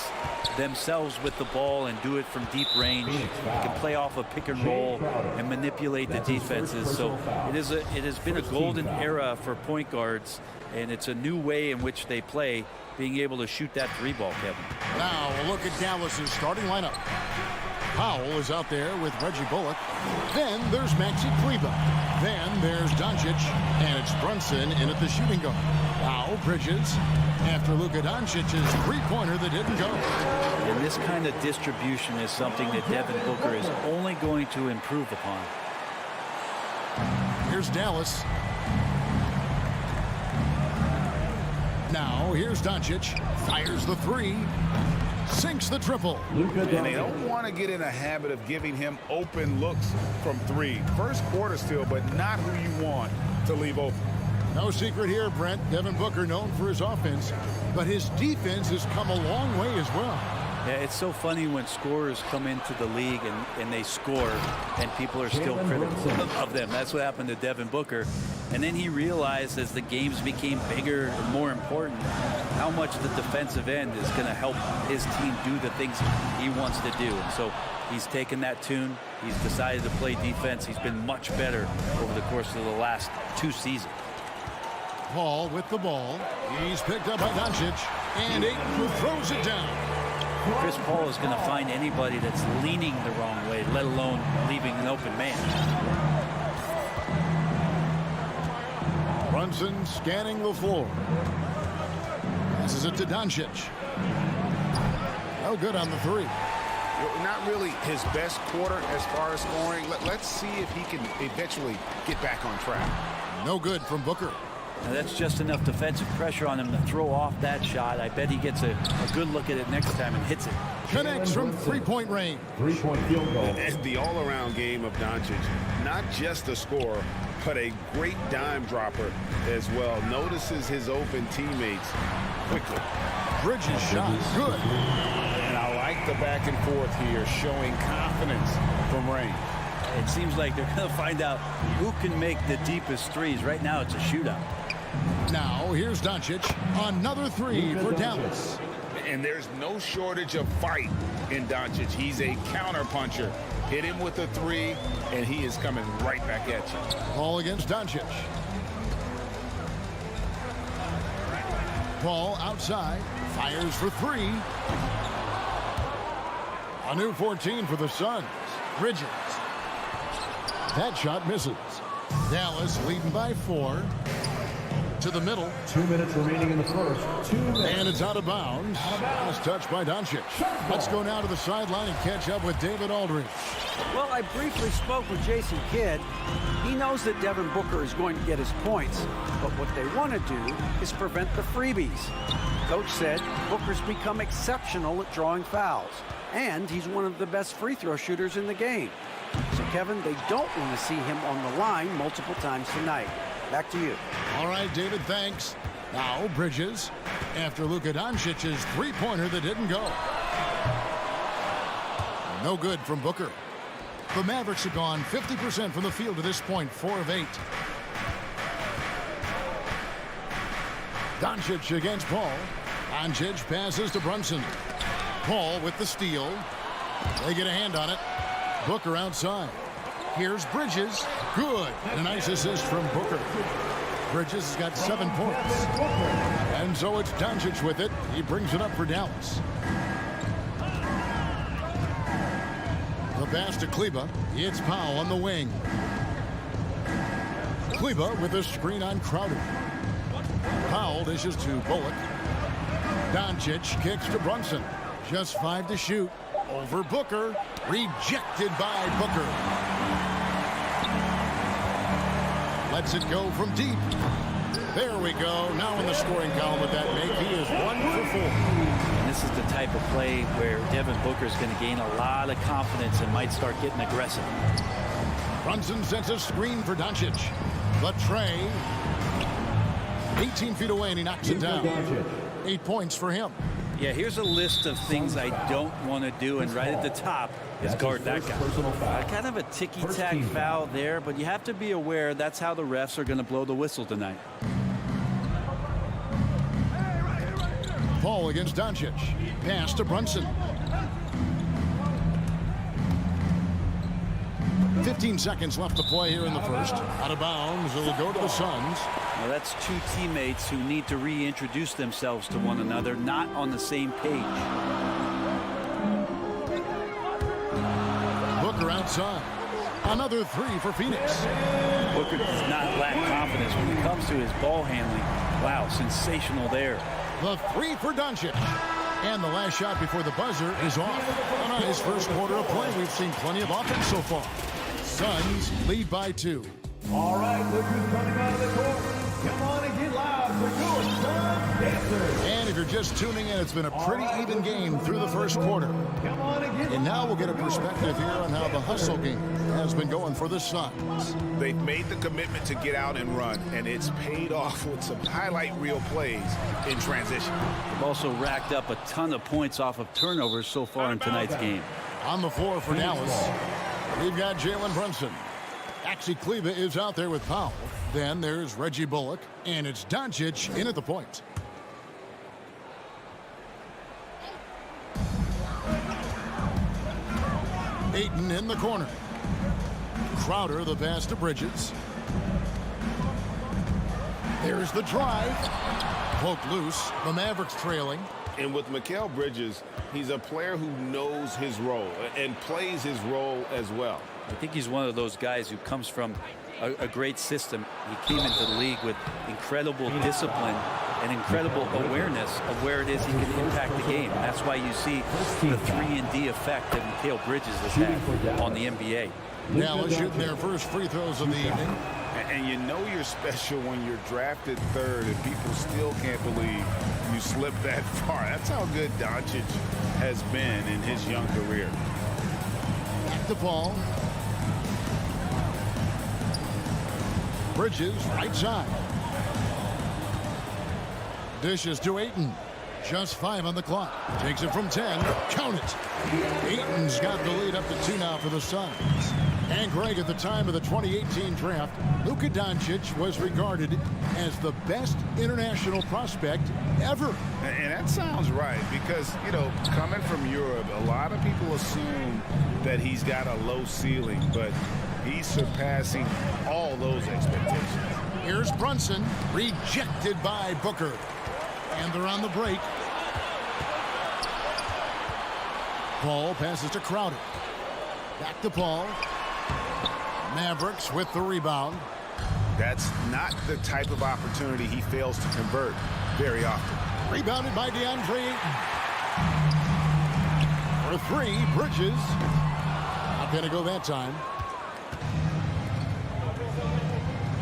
themselves with the ball and do it from deep range. They can play off a pick and roll and manipulate the defenses. So it has been a golden era for point guards, and it's a new way in which they play, being able to shoot that three ball, Kevin. Now a look at Dallas's starting lineup. Powell is out there with Reggie Bullock. Then there's Maxi Kleber. Then there's Doncic, and it's Brunson in at the shooting guard. Now Bridges after Luka Doncic's three-pointer that didn't go. And this kind of distribution is something that Devin Booker is only going to improve upon. Here's Dallas. Now here's Doncic. Fires the three. Sinks the triple. And they don't want to get in a habit of giving him open looks from three. First quarter still, but not who you want to leave open. No secret here, Brent. Devin Booker known for his offense, but his defense has come a long way as well. Yeah, it's so funny when scorers come into the league and they score and people are still critical of them. That's what happened to Devin Booker. And then he realized as the games became bigger and more important how much the defensive end is going to help his team do the things he wants to do. And so he's taken that tune. He's decided to play defense. He's been much better over the course of the last 2 seasons. Paul with the ball. He's picked up by Doncic, and Ayton throws it down. Chris Paul is going to find anybody that's leaning the wrong way, let alone leaving an open man. Brunson scanning the floor. Passes it to Doncic. No good on the three. Not really his best quarter as far as scoring. Let's see if he can eventually get back on track. No good from Booker. Now that's just enough defensive pressure on him to throw off that shot. I bet he gets a good look at it next time and hits it. Connects from three-point range. Three-point field goal. And the all-around game of Doncic, not just a scorer, but a great dime dropper as well. Notices his open teammates quickly. Bridges shot good. And I like the back and forth here, showing confidence from Rain. It seems like they're going to find out who can make the deepest threes. Right now it's a shootout. Now here's Doncic. Another three for Dallas. And there's no shortage of fight in Doncic. He's a counterpuncher. Hit him with a three, and he is coming right back at you. Paul against Doncic. Paul outside. Fires for three. A new 14 for the Suns. Bridges. That shot misses. Dallas leading by 4. To the middle. 2 minutes remaining in the first. 2 minutes. And it's out of bounds. Last touch by Doncic. Let's go now to the sideline and catch up with David Aldridge. Well, I briefly spoke with Jason Kidd. He knows that Devin Booker is going to get his points, but what they want to do is prevent the freebies. Coach said Booker's become exceptional at drawing fouls, and he's one of the best free throw shooters in the game. So, Kevin, they don't want to see him on the line multiple times tonight. Back to you. All right, David, thanks. Now, Bridges, after Luka Doncic's three-pointer that didn't go. No good from Booker. The Mavericks have gone 50% from the field to this point, 4 of 8. Doncic against Paul. Doncic passes to Brunson. Paul with the steal. They get a hand on it. Booker outside. Here's Bridges. Good. And a nice assist from Booker. Bridges has got 7 points. And so it's Doncic with it. He brings it up for Dallas. The pass to Kleber. It's Powell on the wing. Kleber with a screen on Crowder. Powell dishes to Bullock. Doncic kicks to Brunson. Just 5 to shoot. Over Booker. Rejected by Booker. Lets it go from deep. There we go. Now in the scoring column with that make. He is 1 for 4. And this is the type of play where Devin Booker is going to gain a lot of confidence and might start getting aggressive. Brunson sets a screen for Doncic. The tray. 18 feet away, and he knocks it down. 8 points for him. Yeah, here's a list of things I don't want to do, and right at the top is guard that guy. Kind of a ticky-tack foul there, but you have to be aware that's how the refs are going to blow the whistle tonight. Paul against Doncic. Pass to Brunson. 15 seconds left to play here in the first. Out of bounds. It'll go to the Suns. Now that's two teammates who need to reintroduce themselves to one another, not on the same page. Booker outside. Another three for Phoenix. Booker does not lack confidence when it comes to his ball handling. Wow, sensational there. The three for Doncic. And the last shot before the buzzer is off. And on his first quarter of play, we've seen plenty of offense so far. Suns lead by 2. All right, look who's coming out of the court. Come on and get loud for your Sun Dancers. And if you're just tuning in, it's been a pretty even game through the first quarter. Come on and get And now we'll get a perspective here on how the hustle game has been going for the Suns. They've made the commitment to get out and run, and it's paid off with some highlight reel plays in transition. They've also racked up a ton of points off of turnovers so far in tonight's game. On the floor for Dallas, we've got Jalen Brunson. Maxi Kleber is out there with Powell. Then there's Reggie Bullock, and it's Doncic in at the point. Ayton in the corner. Crowder, the pass to Bridges. There's the drive. Poke loose. The Mavericks trailing. And with Mikal Bridges, he's a player who knows his role and plays his role as well. I think he's one of those guys who comes from a great system. He came into the league with incredible discipline and incredible awareness of where it is he can impact the game. That's why you see the 3-and-D effect that Mikal Bridges has had on the NBA. Dallas shooting their first free throws of the evening. And you know you're special when you're drafted third and people still can't believe you slipped that far. That's how good Doncic has been in his young career. Back to Paul. Bridges, right side. Dishes to Ayton. Just 5 on the clock. Takes it from 10. Count it. Ayton's got the lead up to 2 now for the Suns. And Greg, at the time of the 2018 draft, Luka Doncic was regarded as the best international prospect ever. And that sounds right because, you know, coming from Europe, a lot of people assume that he's got a low ceiling, but he's surpassing all those expectations. Here's Brunson, rejected by Booker. And they're on the break. Paul passes to Crowder. Back to Paul. Mavericks with the rebound. That's not the type of opportunity he fails to convert very often. Rebounded by DeAndre Ayton. For 3, Bridges. Not going to go that time.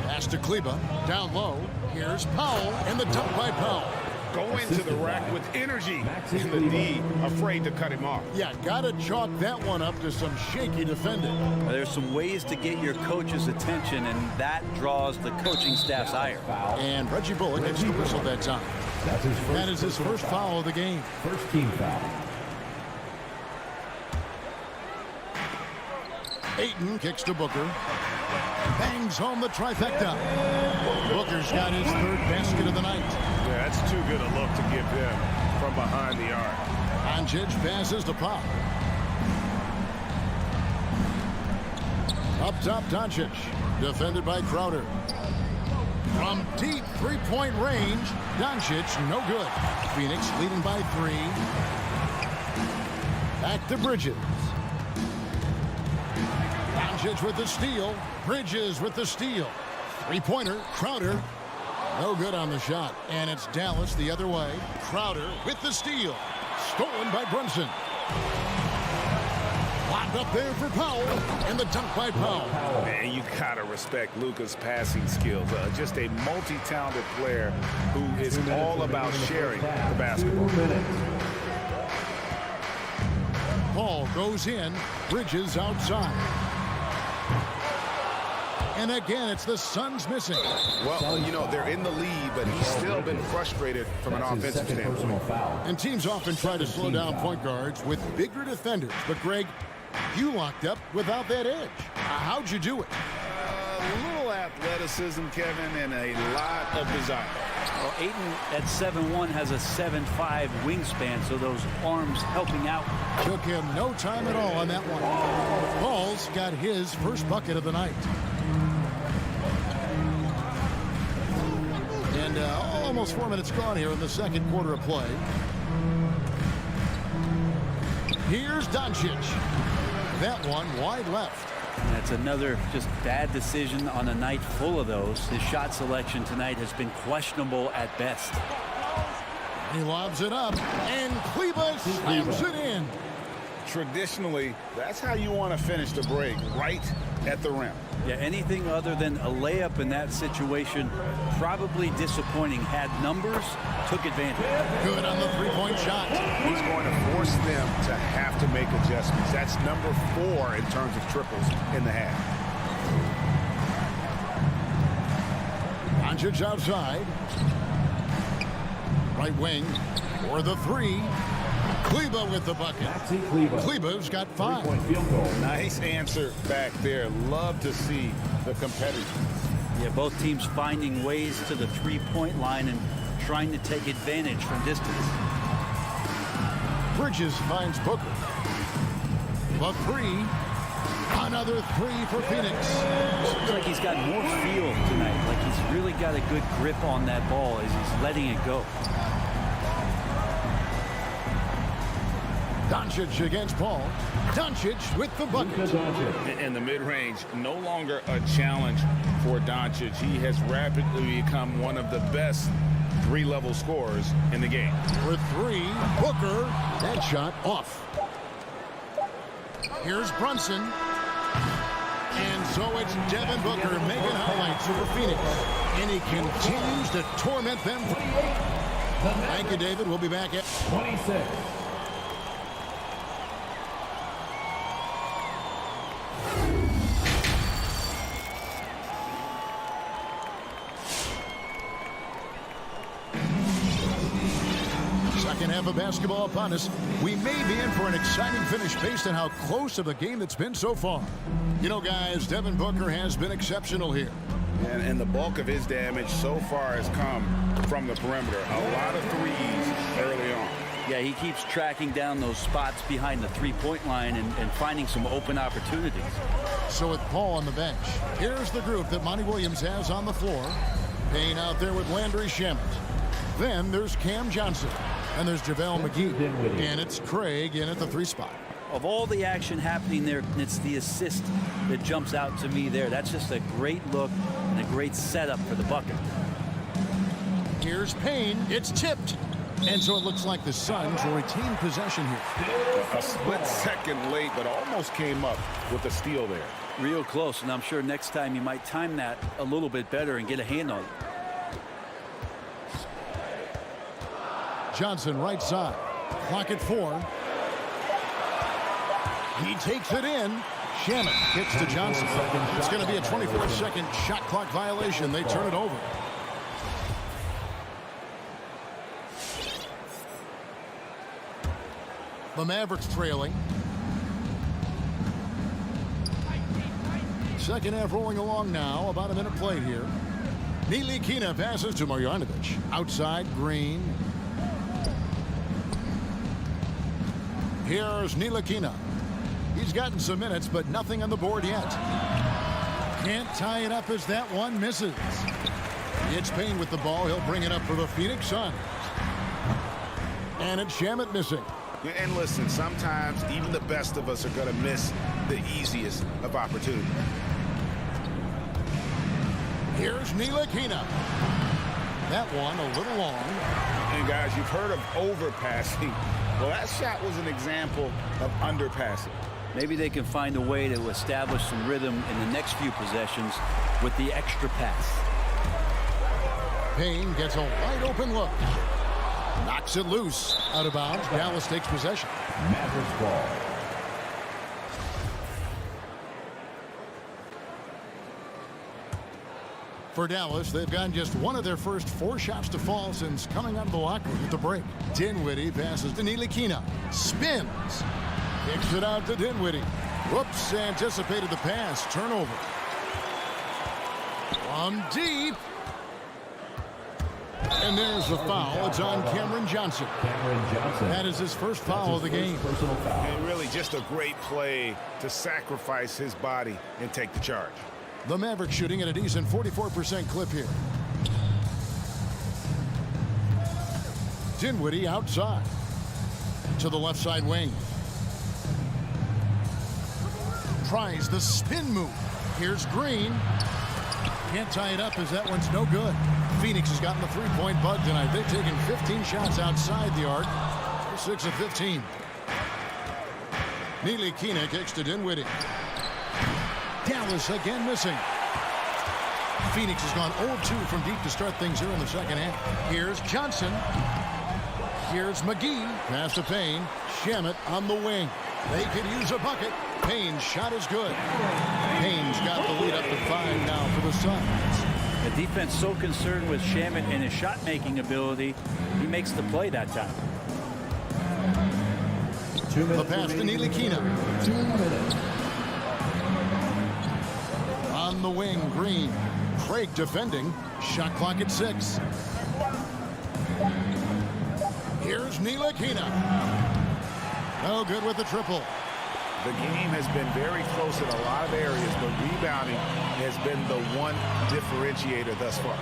Pass to Kleber. Down low. Here's Powell, and the dunk by Powell. Go into the rack with energy in the D, afraid to cut him off. Yeah, got to chalk that one up to some shaky defending. There's some ways to get your coach's attention, and that draws the coaching staff's ire. And Reggie Bullock gets the whistle that time. That is his first foul of the game. First team foul. Ayton kicks to Booker. Bangs home the trifecta. Booker's got his 3rd basket of the night. Yeah, that's too good a look to give him from behind the arc. Doncic passes to Pop. Up top, Doncic. Defended by Crowder. From deep 3-point range, Doncic, no good. Phoenix leading by 3. Back to Bridges. Doncic with the steal. Bridges with the steal. 3-pointer, Crowder. No good on the shot. And it's Dallas the other way. Crowder with the steal. Stolen by Brunson. Locked up there for Powell. And the dunk by Powell. Man, you gotta respect Luka's passing skills. Just a multi-talented player who is all about sharing the basketball. Paul goes in. Bridges outside. And again, it's the Suns missing. Well, you know, they're in the lead, but he's still been frustrated from an offensive standpoint. And teams often try to slow down point guards with bigger defenders. But, Greg, you locked up without that edge. How'd you do it? A little athleticism, Kevin, and a lot of desire. Well, Ayton at 7'1" has a 7'5" wingspan, so those arms helping out. Took him no time at all on that one. Paul's got his first bucket of the night. And almost 4 minutes gone here in the second quarter of play. Here's Doncic. That one wide left. And that's another just bad decision on a night full of those. His shot selection tonight has been questionable at best. He lobs it up, and Kleber slams it in. Traditionally, that's how you want to finish the break, right at the rim. Yeah, anything other than a layup in that situation, probably disappointing. Had numbers, took advantage. Good on the three-point shot. He's going to force them to have to make adjustments. That's number 4 in terms of triples in the half. Doncic outside. Right wing for the three. Kleber with the bucket. Kleber's got 5. Nice answer back there. Love to see the competitors. Yeah, both teams finding ways to the three-point line and trying to take advantage from distance. Bridges finds Booker. The 3. Another 3 for Phoenix. Looks like he's got more feel tonight. Like he's really got a good grip on that ball as he's letting it go. Doncic against Paul. Doncic with the bucket. And the mid-range, no longer a challenge for Doncic. He has rapidly become one of the best three-level scorers in the game. For 3, Booker. That shot off. Here's Brunson. And so it's Devin Booker making highlights for Phoenix. And he continues to torment them. Thank you, David. We'll be back at 26. Second half of basketball upon us. We may be in for an exciting finish based on how close of the game it's been so far. You know, guys, Devin Booker has been exceptional here. And the bulk of his damage so far has come from the perimeter. A lot of threes early on. Yeah, he keeps tracking down those spots behind the three-point line and finding some open opportunities. So with Paul on the bench, here's the group that Monty Williams has on the floor. Payne out there with Landry Shamet. Then there's Cam Johnson. And there's JaVale McGee. And it's Craig in at the 3 spot. Of all the action happening there, it's the assist that jumps out to me there. That's just a great look and a great setup for the bucket. Here's Payne. It's tipped. And so it looks like the Suns will retain possession here. A split second late, but almost came up with a steal there. Real close, and I'm sure next time you might time that a little bit better and get a hand on it. Johnson right side. Clock at 4. He takes it in. Shamet kicks to Johnson. It's going to be a 24-second shot clock violation. They turn it over. The Mavericks trailing. Second half rolling along now. About a minute played here. Ntilikina passes to Marjanovic. Outside, Green. Here's Ntilikina. He's gotten some minutes, but nothing on the board yet. Can't tie it up as that one misses. It's Payne with the ball. He'll bring it up for the Phoenix Suns. And it's Shamet missing. And listen, sometimes even the best of us are going to miss the easiest of opportunities. Here's Ntilikina. That one a little long. And guys, you've heard of overpassing. Well, that shot was an example of underpassing. Maybe they can find a way to establish some rhythm in the next few possessions with the extra pass. Payne gets a wide open look. Knocks it loose. Out of bounds. Dallas takes possession. Mavericks ball. For Dallas, they've gotten just one of their first 4 shots to fall since coming out of the locker room at the break. Dinwiddie passes to Ntilikina. Spins. Kicks it out to Dinwiddie. Whoops, anticipated the pass. Turnover. From deep. And there's the foul. It's on Cameron Johnson. That is his first foul of the game. And really just a great play to sacrifice his body and take the charge. The Mavericks shooting at a decent 44% clip here. Dinwiddie outside. To the left side wing. Tries the spin move. Here's Green. Can't tie it up as that one's no good. Phoenix has gotten the three-point bug tonight. They've taken 15 shots outside the arc. 6 of 15. Ntilikina kicks to Dinwiddie. Dallas again missing. Phoenix has gone 0-2 from deep to start things here in the second half. Here's Johnson. Here's McGee. Pass to Payne. Shamet on the wing. They could use a bucket. Payne's shot is good. Payne's got the lead up to 5 now for the Suns. The defense so concerned with Shamet and his shot-making ability, he makes the play that time. The pass to Ntilikina. 2 minutes. On the wing, Green. Craig defending. Shot clock at 6. Here's Ntilikina. No good with the triple. The game has been very close in a lot of areas, but rebounding has been the one differentiator thus far.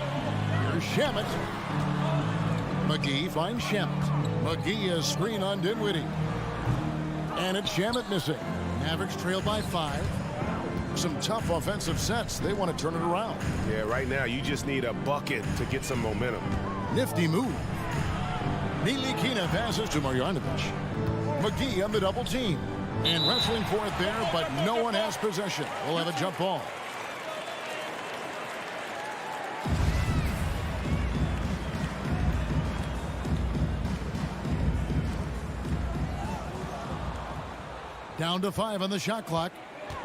Here's Shamet. McGee finds Shamet. McGee is screen on Dinwiddie. And it's Shamet missing. Mavericks trail by 5. Some tough offensive sets. They want to turn it around. Yeah, right now you just need a bucket to get some momentum. Nifty move. Ntilikina passes to Marjanovic. McGee on the double team. And wrestling for it there, but no one has possession. We'll have a jump ball. Down to 5 on the shot clock.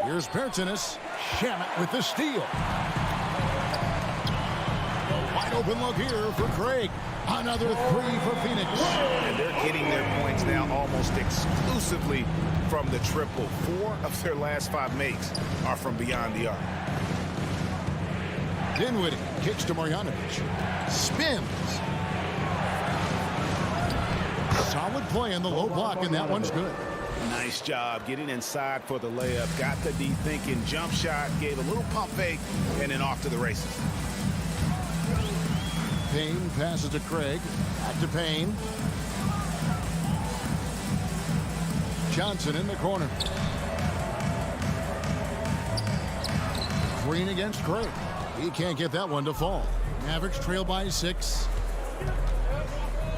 Here's Bertanis. Shamet with the steal. Wide open look here for Craig. Another 3 for Phoenix. And they're getting their points now almost exclusively from the triple. 4 of their last 5 makes are from beyond the arc. Dinwiddie kicks to Marjanovic. Spins. Solid play in the low block, and that one's good. Nice job getting inside for the layup. Got the D thinking jump shot, gave a little pump fake, and then off to the races. Payne passes to Craig. Back to Payne. Johnson in the corner. Green against Craig. He can't get that one to fall. Mavericks trail by 6.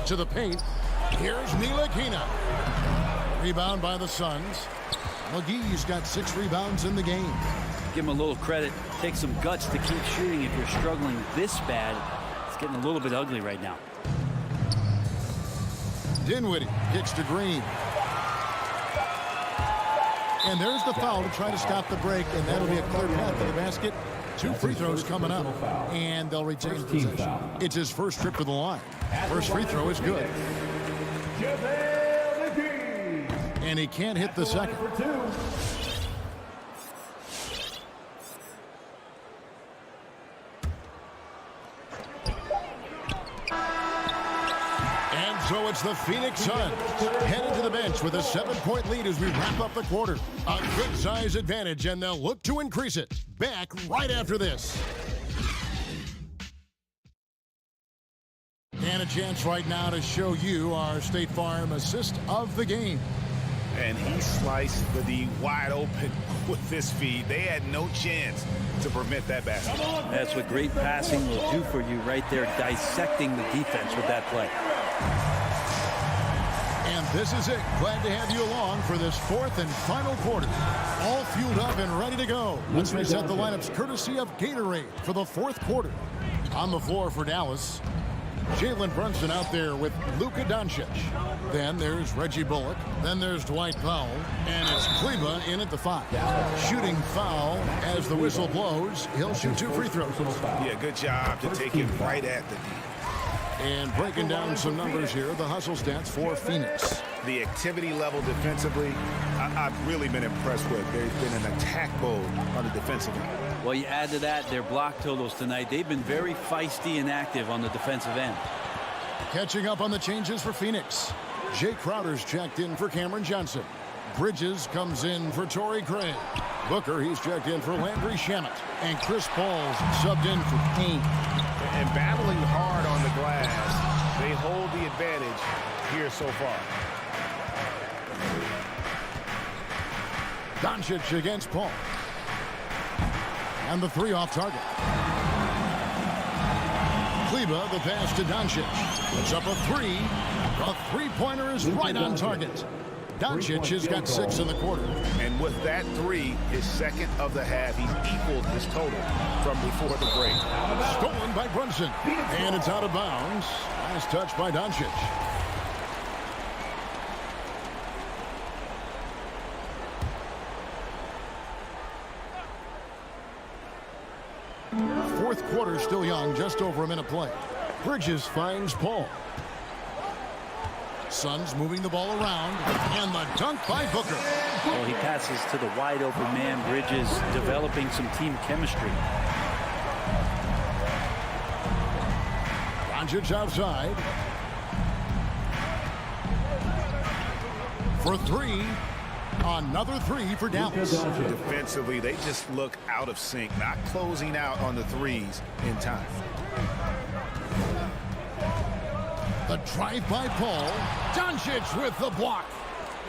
To the paint. Here's Ntilikina. Rebound by the Suns. McGee's got 6 rebounds in the game. Give him a little credit. Take some guts to keep shooting if you're struggling this bad. It's getting a little bit ugly right now. Dinwiddie kicks to Green. And there's the foul to try to stop the break, and that'll be a clear path to the basket. 2 free throws coming up, and they'll retain possession. It's his first trip to the line. First free throw is good. And he can't hit the second. And so it's the Phoenix Suns headed to the bench with a 7-point lead as we wrap up the quarter. A good size advantage, and they'll look to increase it. Back right after this. And a chance right now to show you our State Farm assist of the game. And he sliced the D wide open with this feed. They had no chance to prevent that basket. That's what great passing will do for you right there, dissecting the defense with that play. And this is it. Glad to have you along for this 4th and final quarter. All fueled up and ready to go. Let's reset the lineups courtesy of Gatorade for the 4th quarter. On the floor for Dallas, Jalen Brunson out there with Luka Doncic. Then there's Reggie Bullock. Then there's Dwight Powell. And it's Kleber in at the 5. Shooting foul as the whistle blows. He'll shoot 2 free throws. Yeah, good job to take him right at the D. And breaking down some numbers here, the hustle stats for Phoenix. The activity level defensively, I've really been impressed with. There's been an attack mode on the defensive end. Well, you add to that their block totals tonight. They've been very feisty and active on the defensive end. Catching up on the changes for Phoenix. Jay Crowder's checked in for Cameron Johnson. Bridges comes in for Torrey Craig. Booker, he's checked in for Landry Shamet. And Chris Paul's subbed in for Payne. And battling hard on the glass, they hold the advantage here so far. Doncic against Paul. And the 3 off target. Kleber, the pass to Doncic. Puts up a 3. The three-pointer is right on target. Doncic has got 6 in the quarter. And with that 3, his second of the half, he's equaled his total from before the break. Stolen by Brunson. And it's out of bounds. Nice touch by Doncic. Fourth quarter still young, just over a minute play. Bridges finds Paul. Suns moving the ball around, and the dunk by Booker. Well, he passes to the wide open man. Bridges developing some team chemistry. Doncic outside. For 3. Another 3 for Dallas. Defensively, they just look out of sync, not closing out on the 3s in time. The drive by Paul. Doncic with the block.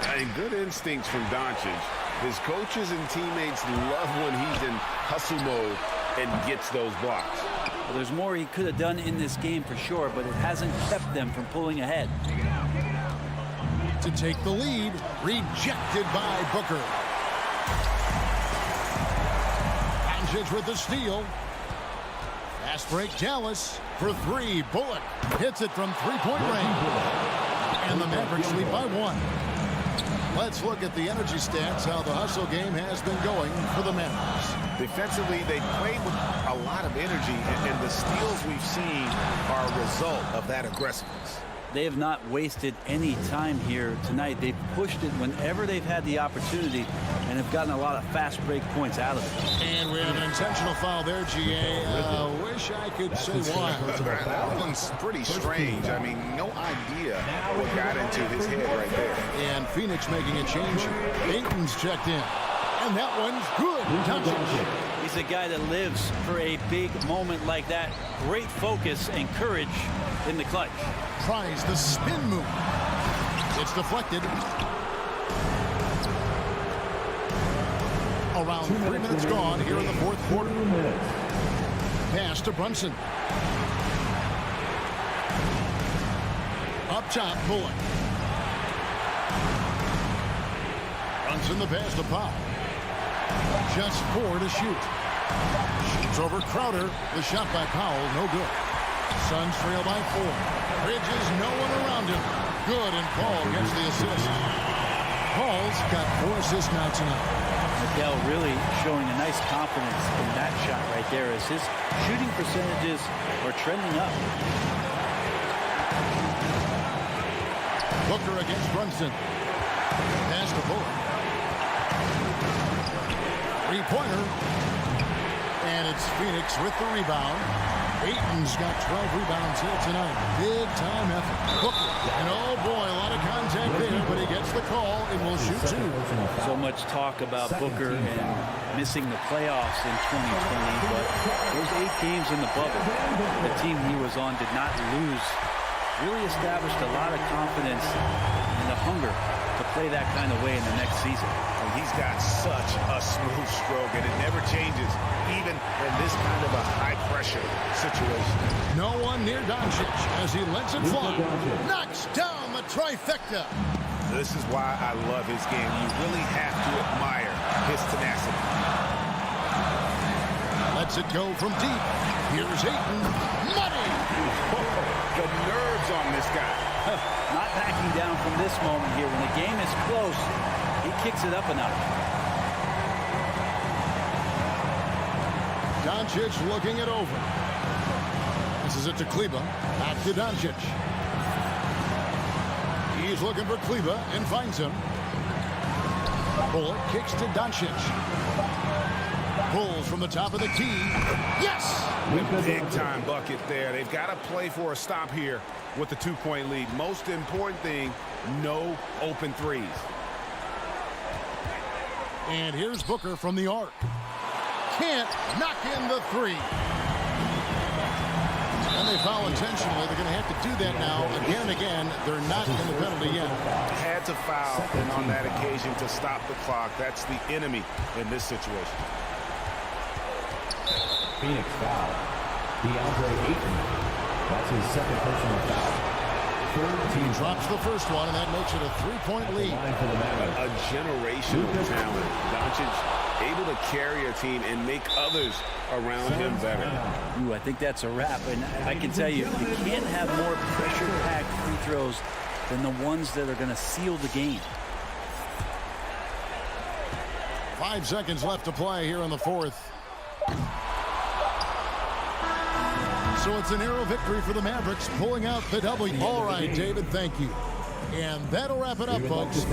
And good instincts from Doncic. His coaches and teammates love when he's in hustle mode and gets those blocks. Well, there's more he could have done in this game for sure, but it hasn't kept them from pulling ahead. To take the lead, rejected by Booker. Doncic with the steal. Fast break Dallas for 3. Bullock hits it from three-point range. And the Mavericks lead by 1. Let's look at the energy stats, how the hustle game has been going for the Mavericks. Defensively, they played with a lot of energy, and the steals we've seen are a result of that aggressiveness. They have not wasted any time here tonight. They've pushed it whenever they've had the opportunity and have gotten a lot of fast break points out of it. And we have an intentional foul there, GA. Wish I could say why. That one's pretty strange. I mean, no idea what got into his head right there. And Phoenix making a change. Ayton's checked in. And that one's good. He's a guy that lives for a big moment like that. Great focus and courage in the clutch. Tries the spin move. It's deflected. Around 3 minutes gone here in the fourth quarter. Pass to Brunson. Up top, Bullock. Brunson the pass to Powell. Just 4 to shoot. Shoots over Crowder. The shot by Powell, no good. Suns trail by 4. Bridges, no one around him. Good, and Paul gets the assist. Paul's got 4 assists now tonight. Miguel really showing a nice confidence in that shot right there as his shooting percentages are trending up. Booker against Brunson. Pass to Bullock. Three-pointer. And it's Phoenix with the rebound. Ayton's got 12 rebounds here tonight. Big time effort. Booker. And oh boy, a lot of contact there, but he gets the call and will shoot 2. So much talk about Booker and missing the playoffs in 2020, but those 8 games in the bubble, the team he was on did not lose. Really established a lot of confidence and the hunger to play that kind of way in the next season. And he's got such a smooth stroke, and it never changes, even in this kind of a high-pressure situation. No one near Doncic as he lets it fly. Knocks down the trifecta. This is why I love his game. You really have to admire his tenacity. Lets it go from deep. Here's Ayton. Money! The hands on this guy. Not backing down from this moment here. When the game is close, he kicks it up a notch. Doncic looking it over. This is it to Kleber. Back to Doncic. He's looking for Kleber and finds him. Bullock kicks to Doncic. Pulls from the top of the key. Yes! Big time bucket there. They've got to play for a stop here with the 2-point lead. Most important thing, no open threes. And here's Booker from the arc. Can't knock in the three. And they foul intentionally. They're going to have to do that now again and again. They're not in the penalty yet. Had to foul on that occasion to stop the clock. That's the enemy in this situation. Phoenix foul. DeAndre Ayton. That's his second personal foul. He drops the first one, and that makes it a 3-point lead. A generational talent. Doncic able to carry a team and make others around him better. Ooh, I think that's a wrap. And I can tell you, you can't have more pressure-packed free throws than the ones that are going to seal the game. 5 seconds left to play here in the fourth. So it's a narrow victory for the Mavericks, pulling out the W. All right, David, thank you. And that'll wrap it up, folks.